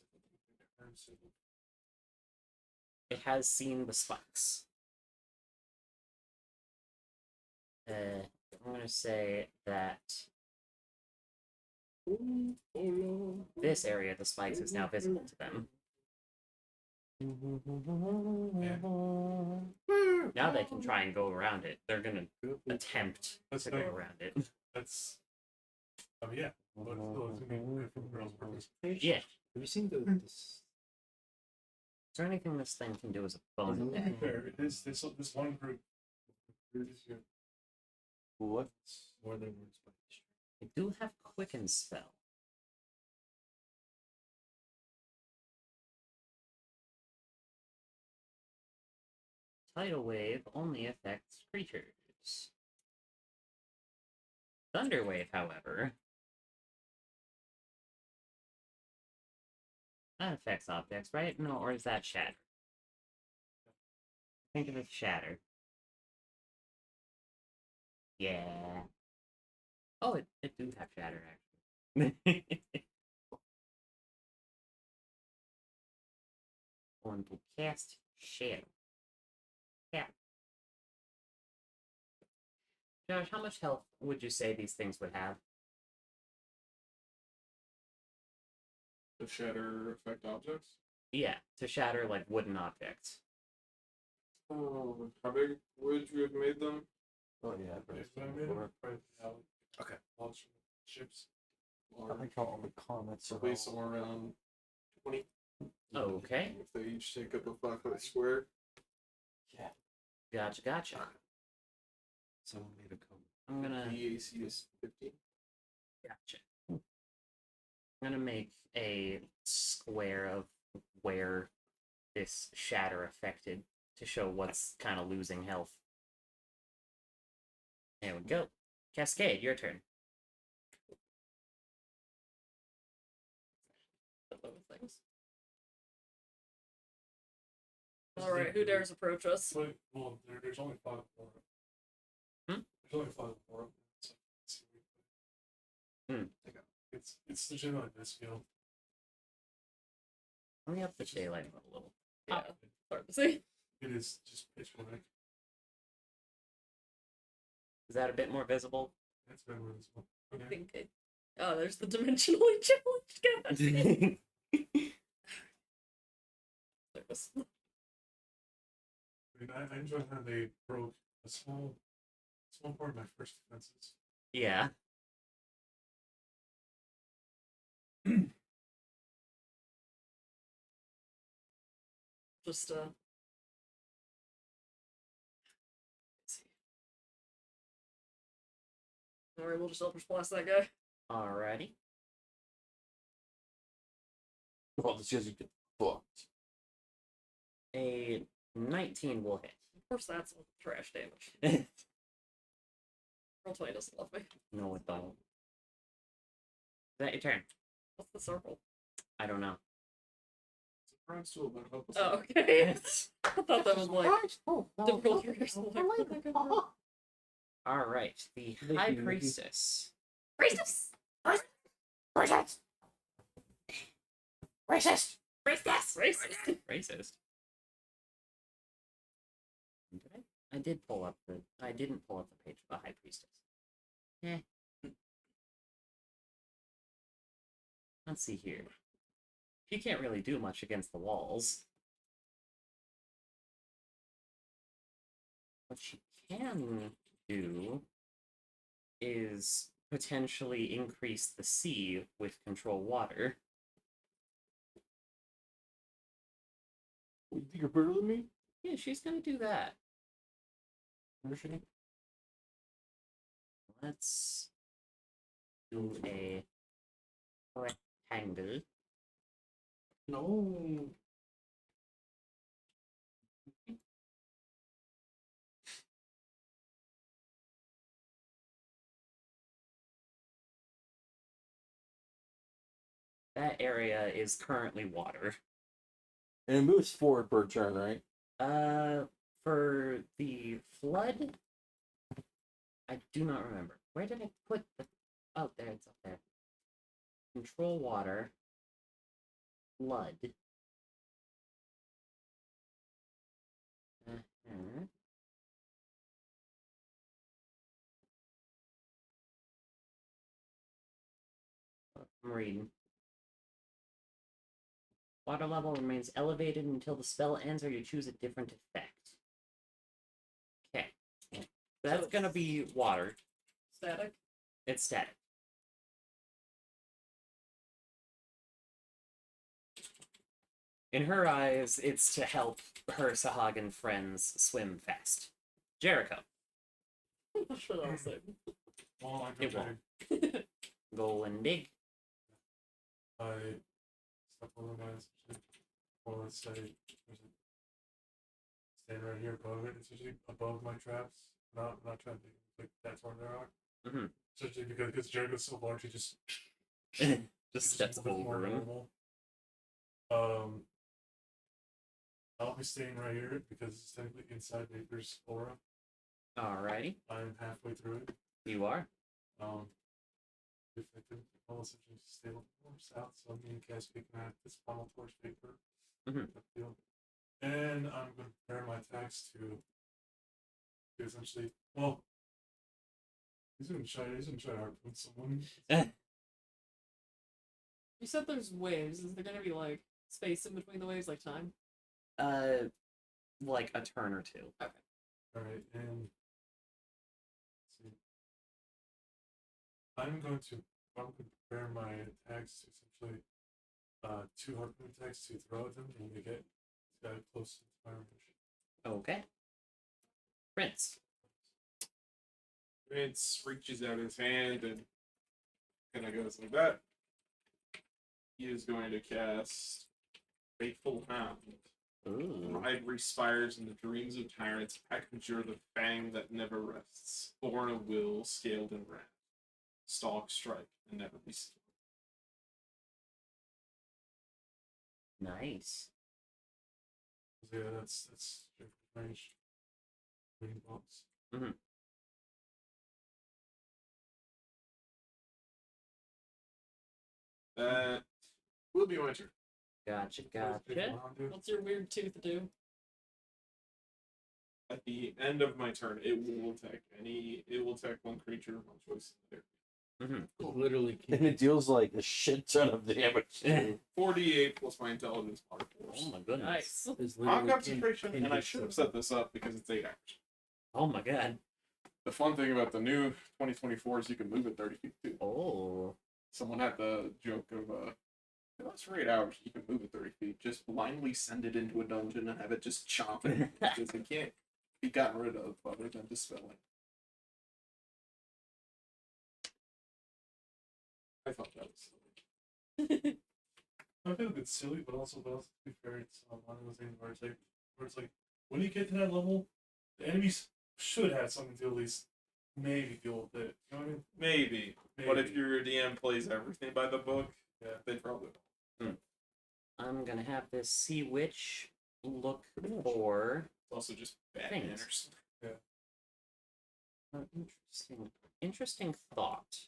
It has seen the spikes. I'm going to say that this area of the spikes is now visible to them. Now they can try and go around it. They're going to attempt That's to go not- around it. That's Yeah, but still, it's gonna be good for the girls' purpose. Yeah. Have you seen this? Is there anything this thing can do as a bonus? To be fair, this one group. This year, What? More than words by history. I do have Quicken Spell. Tidal Wave only affects creatures. Thunder Wave, however, that affects objects, right? No, or is that Shatter? Think of it as Shatter. Yeah. Oh, it do have Shatter, actually. Going to cast Shatter. Yeah. Josh, how much health would you say these things would have? The shatter affect objects. Yeah, to shatter like wooden objects. Oh, how big would you have made them? Oh yeah, If I made it, right now, Okay. launch from ships. I like how all the comments are Probably somewhere around 20. Okay. If they each take up a 5-foot square. Gotcha. Someone made a comment. I'm gonna The AC is 15. gotcha. I'm gonna make a square of where this shatter affected to show what's kind of losing health. There we go. Cascade, your turn. Things. All right, who dares approach us? But, well, there's only 5 more. Hmm? There's only 5 more. So let's see what we play. It's legitimately this field. Let me up the daylight a little. Yeah, hard to see. It is just pitch black. Is that a bit more visible? That's better than this one. I Okay. think it. Oh, there's the dimensionally challenged guy. There was- I mean, I enjoyed how they broke a small part of my first defenses. Yeah. Just let's see. All right, we'll just Eldritch Blast that guy. Alrighty. Well, this guy's get fucked. A 19 will hit. Of course, that's trash damage. Roll 20 doesn't love me. No, it don't. Is that your turn? What's the circle? I don't know. Surprise to about help us. Oh, okay. I thought that was like difficult or something. Alright, the High Priestess. Priestess! Racist! Racist! Racist. Did I did pull up the. I didn't pull up the page of the High Priestess. Let's see here. She can't really do much against the walls. What she can do is potentially increase the sea with control water. You think you're better than me? Yeah, she's gonna do that. Let's do a rectangle. No. That area is currently water. And it moves forward per turn, right? For the flood, I do not remember. Where did I put the? Oh, there, it's up there. Control water. Flood. Uh-huh. I'm reading. Water level remains elevated until the spell ends or you choose a different effect. Okay. That's gonna be water. Static. It's static. In her eyes, it's to help her Sahagan friends swim fast. Jericho, I'm not sure that'll save. Well, I It go won't. big. go and dig. I step over my essentially, or let's say there's a stand right here above it. It's usually above my traps. Not trying to like that's where they are. Mhm. Especially because Jericho's so large, he just Just it's steps a bit more over him. normal. I'll be staying right here because it's technically inside Vapor's aura. Alrighty, I'm halfway through it. you are. If I could, I'll essentially stay a little more south, so me and Cass can at this final torch Vapor. Mhm. Field. And I'm going to prepare my attacks to essentially, well, he's going to try to harpoon someone. You said there's waves. Is there gonna be like space in between the waves, like time? Like a turn or two. Alright, and let's see. I'm going to prepare my attacks to essentially two harpoon attacks to throw at them when they get close to my range. Okay. Prince. Prince reaches out his hand and kind of goes like that. He is going to cast Faithful Hound. Ooh. Pride respires in the dreams of tyrants, I conjure the fang that never rests, born of will, scaled in wrath. Stalk, strike, and never be still. Nice. So yeah, that's range. Green box. That will be my turn. Gotcha, What does Big gotcha. Mom do? What's your weird tooth do? At the end of my turn, it will attack one creature of my choice in there. Literally. And it deals like a shit ton of damage. too. 48 plus my intelligence Oh modifiers. my goodness. Nice. It's On literally concentration, can and I hit should have someone. set this up because it's 8 hours. Oh my god. The fun thing about the new 2024 is you can move it 30 feet too. Oh. Someone had the joke of, that's for 8 hours, you can move it 30 feet. Just blindly send it into a dungeon and have it just chomp it because it can't be gotten rid of other than dispelling. I thought that was silly. I feel it's silly, but also to be fair, it's one of those things where it's like when you get to that level, the enemies should have something to at least maybe deal with it. You know what I mean? Maybe. But if Maybe. your DM plays everything by the book, Yeah. they probably won't. I'm gonna have this sea witch look for It's also just bad Things. manners. interesting thought.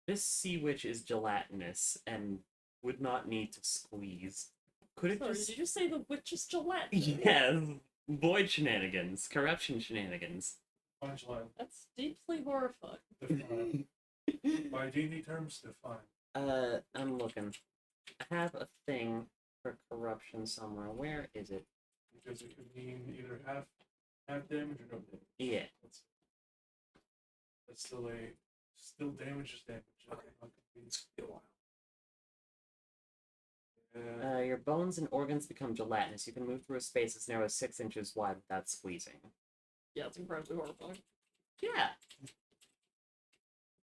This sea witch is gelatinous and would not need to squeeze. Could it Sorry, just did you say the witch is Gillette? yes, void shenanigans, corruption shenanigans. Punchline. That's deeply horrifying. Define. By D&D terms, define. I'm looking. I have a thing for corruption somewhere. Where is it? Because it could mean either half damage or no damage. Yeah. That's still damage is damage. Okay. It's been a while. Yeah. Your bones and organs become gelatinous. You can move through a space as narrow as 6 inches wide without squeezing. Yeah, it's incredibly horrifying. Yeah.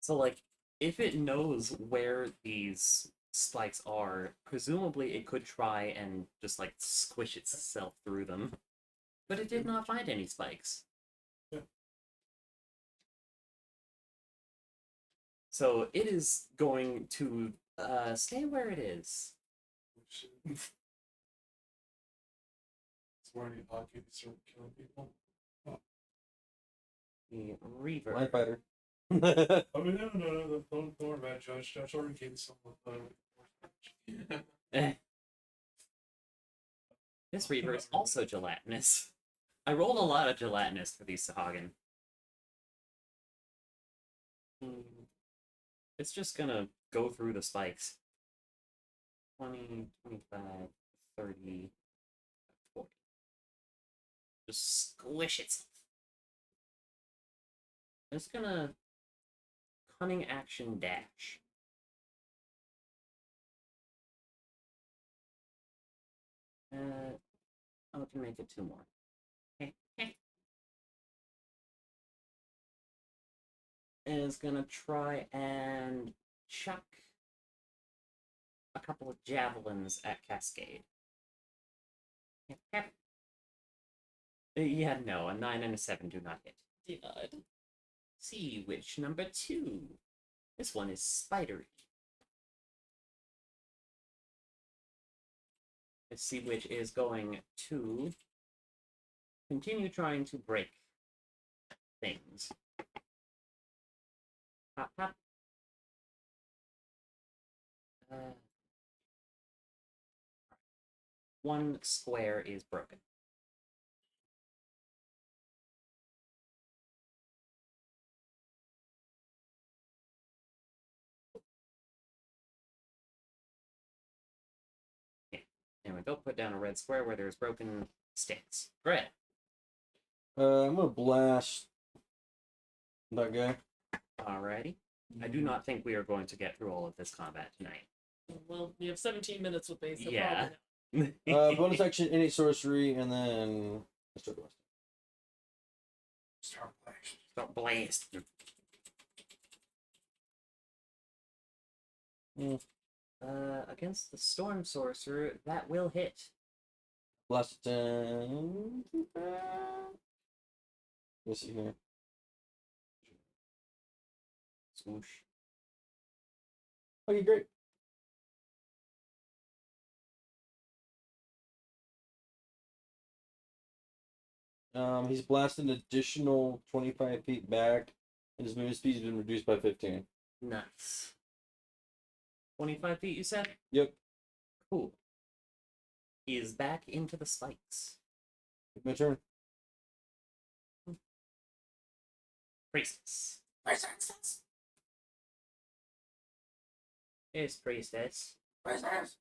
So, like, if it knows where these spikes are, presumably it could try and just, like, squish itself through them. But it did not find any spikes. Yeah. So, it is going to stay where it is. It's where any hockey to start killing people. The Reaver. Line fighter. I mean, no, don't worry about it, Judge. Judge already gave some of This Reaver is also gelatinous. I rolled a lot of gelatinous for these Sahagan. It's just gonna go through the spikes. 20, 25, 30, 40. Just squish itself. It's gonna cunning action dash. I can make it 2 more. Is gonna try and chuck a couple of javelins at Cascade. Yeah, no, a 9 and a 7 do not hit. Denied. Sea Witch number 2. This one is spidery. The Sea Witch is going to continue trying to break things. Hop, hop. One square is broken. Yeah. There we go. Put down a red square where there's broken sticks. Red. I'm gonna blast that guy. Alrighty. I do not think we are going to get through all of this combat tonight. Well, you have 17 minutes with me, so Yeah. probably not. Bonus action, any sorcery, and then let's start blasting. Start blast. Start blast. Against the Storm Sorcerer, that will hit. Blast it down. Let's see here. Swoosh. Okay, great. He's blasted an additional 25 feet back, and his movement speed has been reduced by 15. Nice. 25 feet, you said? Yep. Cool. He is back into the spikes. My turn. Priestess. Princess. Here's Priestess. Princess.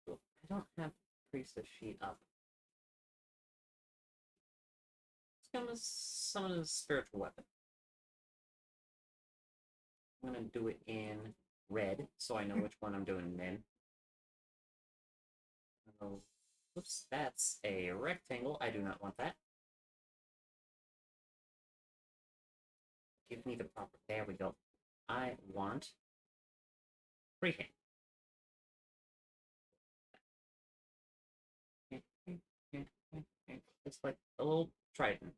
I don't have Priestess sheet up. It's gonna summon a spiritual weapon. I'm gonna do it in red, so I know which one I'm doing in. Oh, oops, that's a rectangle. I do not want that. Give me the proper. There we go. I want freehand. It's like a little trident.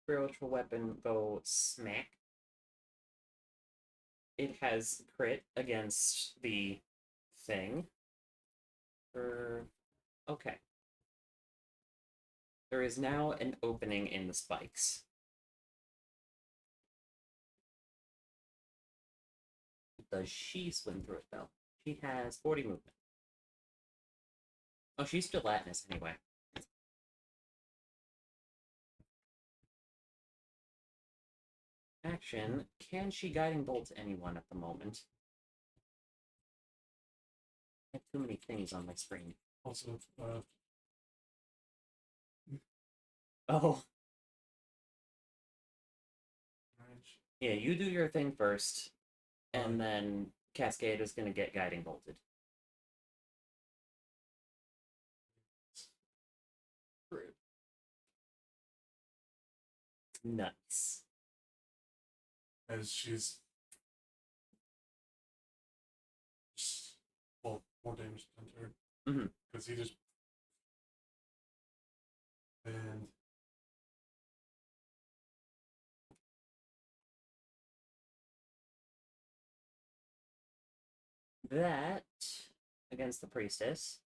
Spiritual weapon go smack. It has crit against the thing. Okay. There is now an opening in the spikes. Does she swim through it though? She has 40 movement. Oh, she's gelatinous anyway. Action. Can she guiding bolt anyone at the moment? I have too many things on my screen. Also, Oh, range. yeah, you do your thing first, and then Cascade is gonna get guiding bolted. Rude. Nuts. As she's just, well, more damage done to her. Mhm. Because he just and That, against the priestess,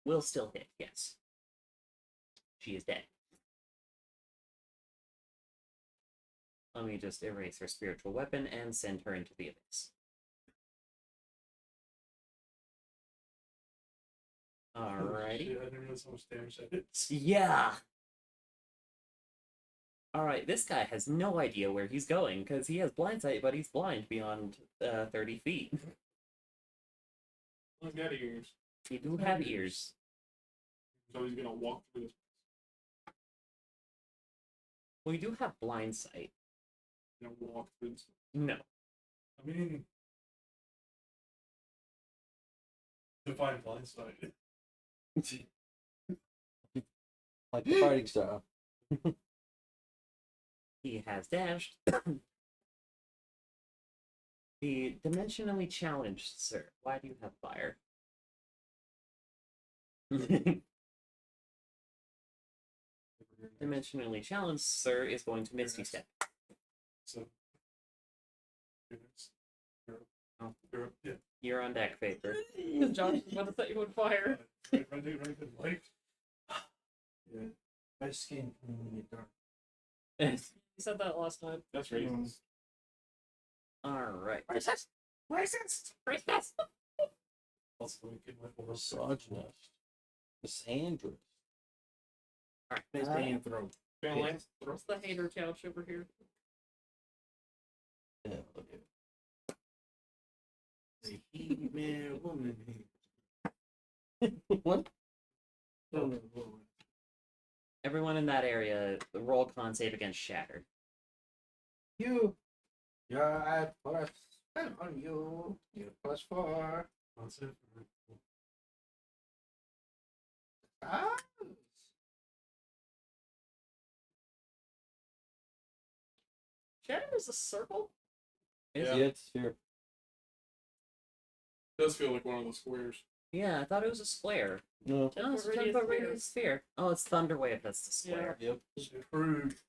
will still hit, yes. She is dead. Let me just erase her spiritual weapon and send her into the abyss. Alrighty. shit, I didn't realize how much damage that hits. Yeah! Alright, this guy has no idea where he's going, because he has blind sight, but he's blind beyond 30 feet. He's got ears, You do have ears. so he's gonna walk through this. Well, you do have blind sight. Gonna walk through this. No. I mean, Define blindside. Like the fighting style. He has dashed. The dimensionally challenged, sir. Why do you have fire? Dimensionally challenged, sir, is going to Misty Step. So. Oh. Yeah. You're on deck, Vapor. Josh was about to set you on fire. Right in light. Yeah. My skin can get dark. You said that last time. That's racist. Alright. Racist! Racist! Racist! Also, we can let Misogynist. Cassandra. Alright. Face and throat. What's the hater couch over here? Yeah, look at it. The he-man woman. What? Everyone in that area, roll con save against Shatter. You're at plus. On you. You're +4. That's it. Ah. Shatter is a circle? Is Yeah. it? Yeah, it's here. Does feel like one of the squares. Yeah, I thought it was a square. No. No, it's a 10-foot 10-foot radius radius sphere. Oh, it's Thunderwave, that's the square. Yep. Approved.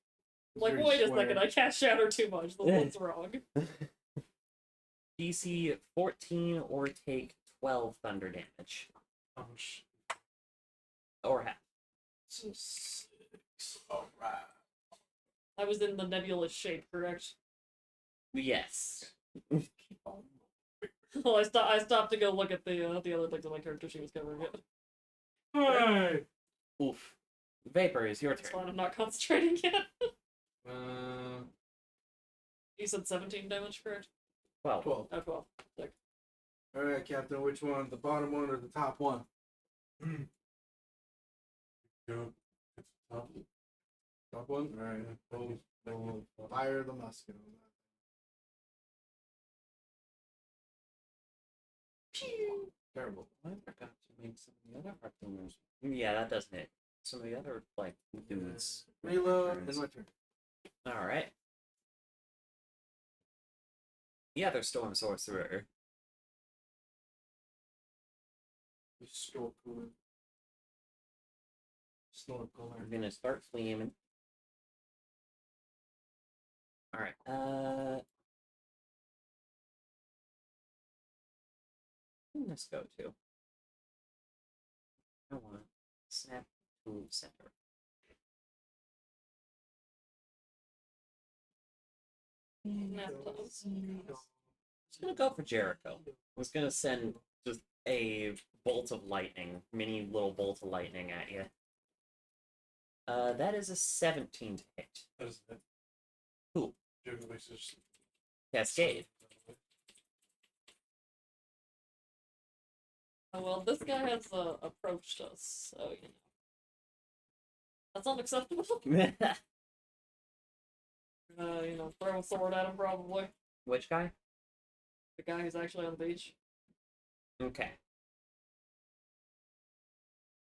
Like, Very wait a square. second, I cast Shatter too much. The one's wrong. DC 14 or take 12 thunder damage. Ouch. Or half. So 6. Alright. I was in the nebulous shape, correct? Yes. Well, I stopped to go look at the other things on my character. She was covering it. Hey! Oof. Vapor is your It's turn. fine. I'm not concentrating yet. Uh, You said 17 damage, correct? 12. 12. Oh, 12. Sick. Alright, Captain, which one? The bottom one or the top one? Go. It's top. Top one? Alright. We'll fire the musket on that. Pew! Terrible. I forgot to make some of the other harpooners. Yeah, that doesn't hit. Some of the other, like, dudes. Reload, and my turn. Alright. The other Storm Sorcerer. Snorkel. Snorkel. We're gonna start flaming. Alright, who does this go to? I want snap to center. Just gonna go for Jericho. Was gonna send just a bolt of lightning, mini little bolt of lightning at you. That is a 17 to hit. That is it. Who? Joker bases. Cascade. Oh, well, this guy has approached us, so, you know. That's unacceptable. You know, throw a sword at him, probably. Which guy? The guy who's actually on the beach. Okay.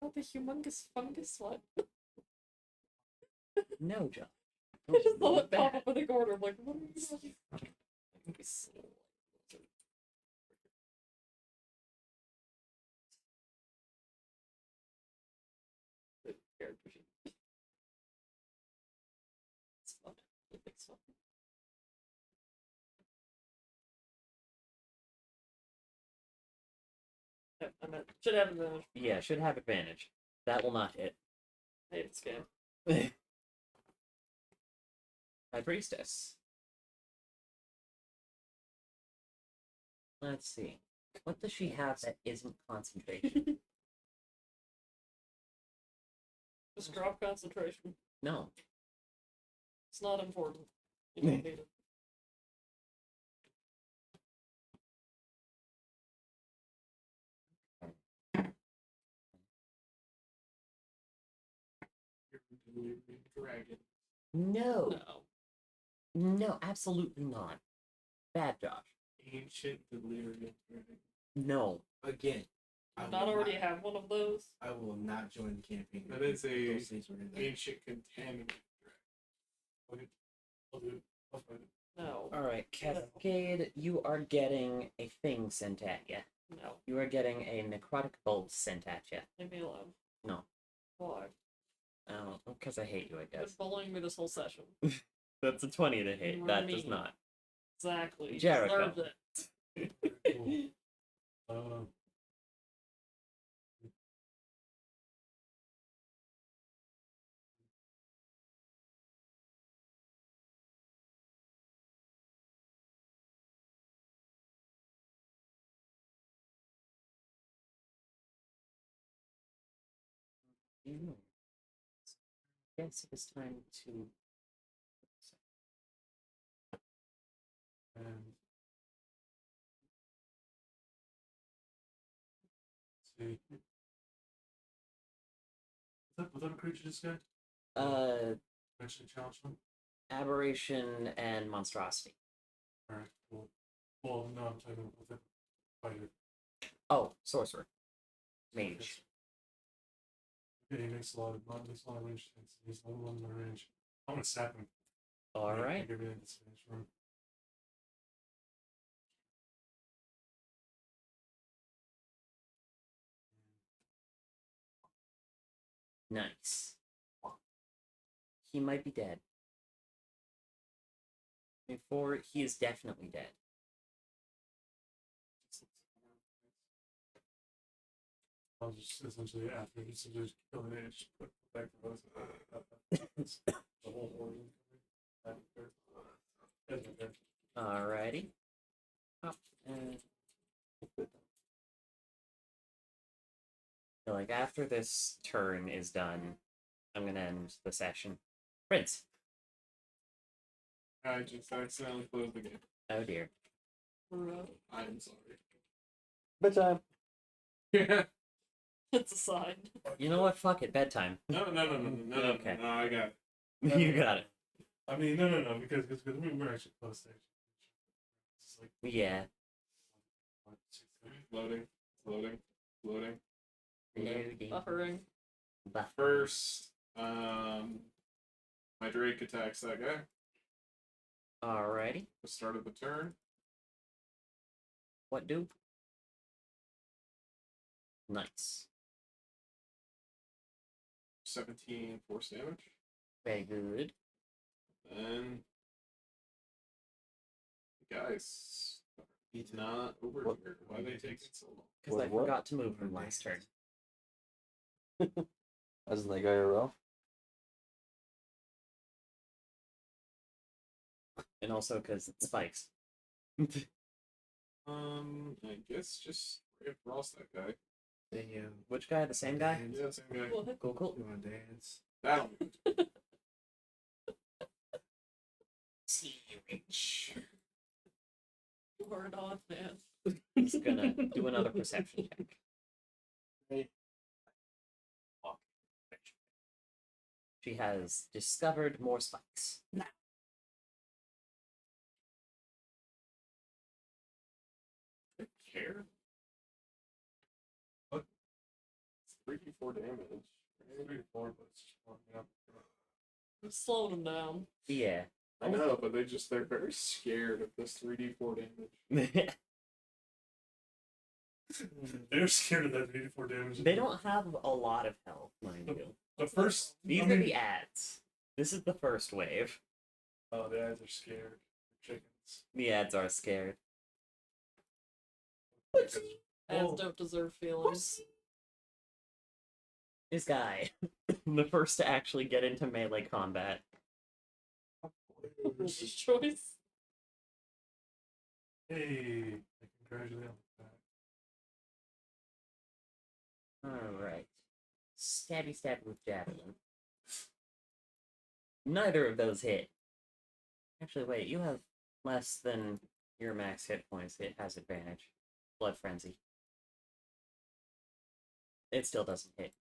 Oh, the humongous fungus one. No, John. I just saw it pop up in the corner. I'm like, what are you doing? It'd be so good character sheet. It's fun. It's fun. Yeah, I meant, should have advantage. Yeah, should have advantage. That will not hit. I hate this game. High Priestess. Let's see. What does she have that isn't concentration? Just drop concentration. No. It's not important. You don't need it. Dragon. No. No. No, absolutely not. Bad Josh. Ancient delirium dragon. No. Again. I Not will already not- have one of those. I will not join the campaign. That is a Those things were in there. ancient contaminant. I'll do it. I'll find it. No. All right, Cascade, you are getting a thing sent at you. No. You are getting a necrotic bolt sent at you. Leave me alone. No. Why? Oh, because I hate you, I You've been guess. bullying me this whole session. That's a 20 to hit. You are That does mean. not. Exactly. You Jericho. deserved it. Cool. Um, Guess it was time to. and let's see. Was that a creature this guy? Mentioned challenge him? Aberration and monstrosity. Alright, cool. Well, no, I'm talking about the fighter. Oh, sorcerer. Mage. Okay, he makes a lot of range attacks. He's level 1 in my range. I'm gonna sap him. All right. Give it this finish room. Nice. He might be dead. Before he is definitely dead. I'll just essentially after just kill it, just put back to those. The whole origin. Alrighty. Up and so, like after this turn is done, I'm gonna end the session. Prince. I just accidentally closed the game. Oh dear. I'm sorry. Bedtime. Yeah. It's a sign. You know what? Fuck it. Bedtime. No. Okay. No, I got it. You got it. I mean, no, because we're actually close to actually. It's like Yeah. 1, 6, 7. Loading. Loading. Buffering. Buffer. First, my Drake attacks that guy. Alrighty. The start of the turn. What do? Nice. 17 force damage. Very good. Then, guys, he's not over What? here. Why are they taking so long? Because I What? forgot to move him last turn. As in like IRL. And also because it spikes. I guess just Brave Ross that guy. Which guy? The same guy? Yeah, same guy. What? Cool, cool. You want to dance? That'll do. See rich. Hard on, man. He's gonna do another perception check. Hey. She has discovered more spikes. Care. What? It's 3d4 damage. 3 to 4, but it's just walking up. Just slowing him down. Yeah. I know, but they're very scared of this 3d4 damage. They're scared of that 84 damage. They don't have a lot of health, mind you. The first. These I are mean- the ads. This is the first wave. Oh, the eyes are scared. They're chickens. The ads are scared. Ads Oh. don't deserve feelings. This guy, the first to actually get into melee combat. His choice. Hey, I congratulate on that. Alright. Stabby stab with javelin. Neither of those hit. Actually, wait, you have less than your max hit points. It has advantage. Blood Frenzy. It still doesn't hit.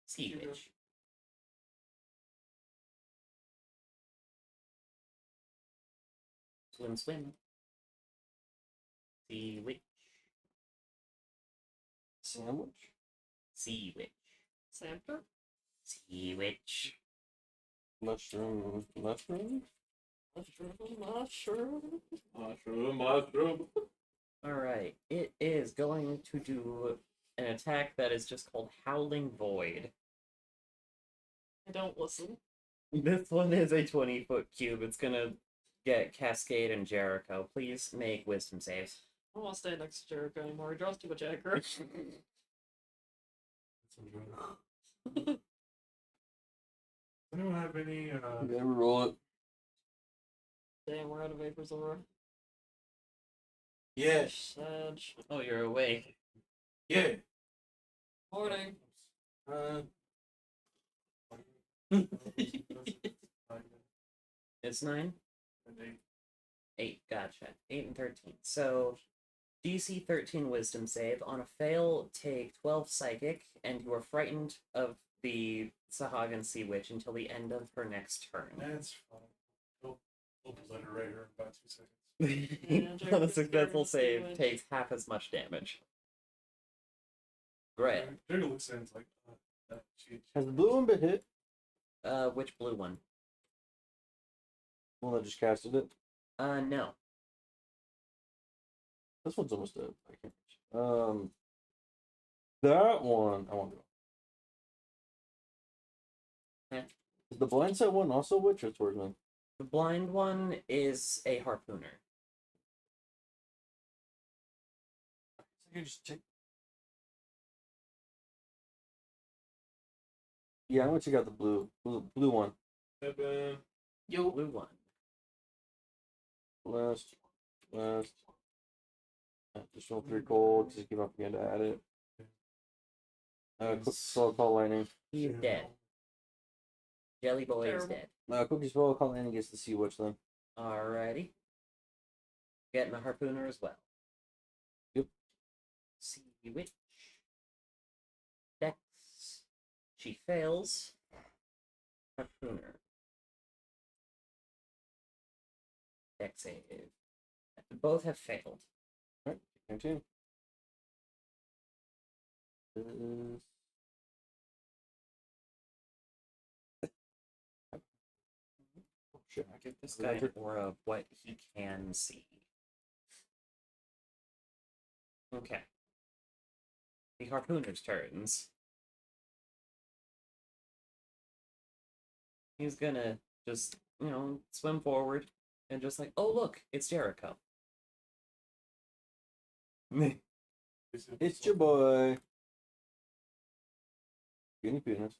Sea Witch. Swim, swim. Sea Witch. Sandwich? Sea witch. Samter? Sea witch. Mushroom. Mushroom? Mushroom. Mushroom. Alright, it is going to do an attack that is just called Howling Void. I don't listen. This one is a 20-foot cube. It's gonna get Cascade and Jericho. Please make wisdom saves. I don't want to stand next to Jericho anymore. He draws too much aggro. It's enjoyable. Does anyone have any Yeah, roll it. Damn, we're out of Vapors Aura. Yeah, Sad. Oh, you're awake. yeah. Morning. It's 9? and they 8, gotcha. 8 and 13. So, DC 13 wisdom save. On a fail, take 12 psychic, and you are frightened of the Sahagan Sea Witch until the end of her next turn. That's fine. We'll obliterate her in about 2 seconds. On a Jericho's successful scared of the sea save, witch. takes half as much damage. Great. Jiggle looks in, it's like, that she Has the blue one been hit? Which blue one? Well, I just casted it. No. This one's almost dead. I can't reach. That one. I won't go. Eh. Is the blindside one also witch or swordsman? The blind one is a harpooner. I can just take. Yeah, I'm gonna check out the blue one. 7. Blue one. Last. Additional 3 gold. Just keep on forgetting to add it. Quick spell call lightning. He's dead. Jelly Boy is Terrible. dead. Quick spell call lightning gets the sea witch then. Alrighty. Getting a harpooner as well. Yep. Sea Witch. Dex. She fails. Harpooner. Dex save. Both have failed. Continue. Shit, I Give this Is guy that an aura of what he can see. Okay. The harpooner's turns. He's gonna just, swim forward and just like, oh look, it's Jericho. It's your boy. Guinea penis.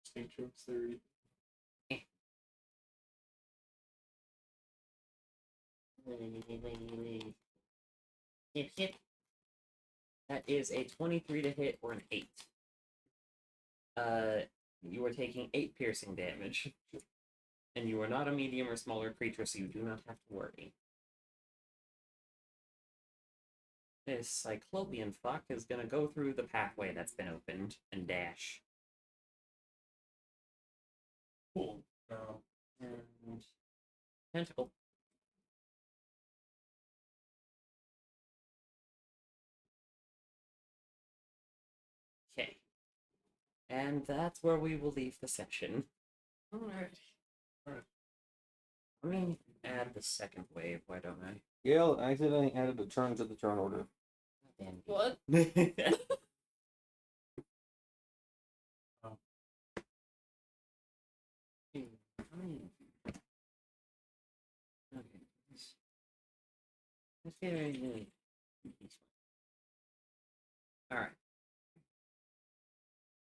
Stink jokes 30. Hit. That is a 23 to hit or an 8. You are taking 8 piercing damage. And you are not a medium or smaller creature, so you do not have to worry. This Cyclopean fuck is gonna go through the pathway that's been opened and dash. cool. And tentacle. Okay. And that's where we will leave the session. Alright. Let me add the second wave, why don't I? Gail accidentally added a turn to the turn order. Damn. What? Okay. Let's get ready to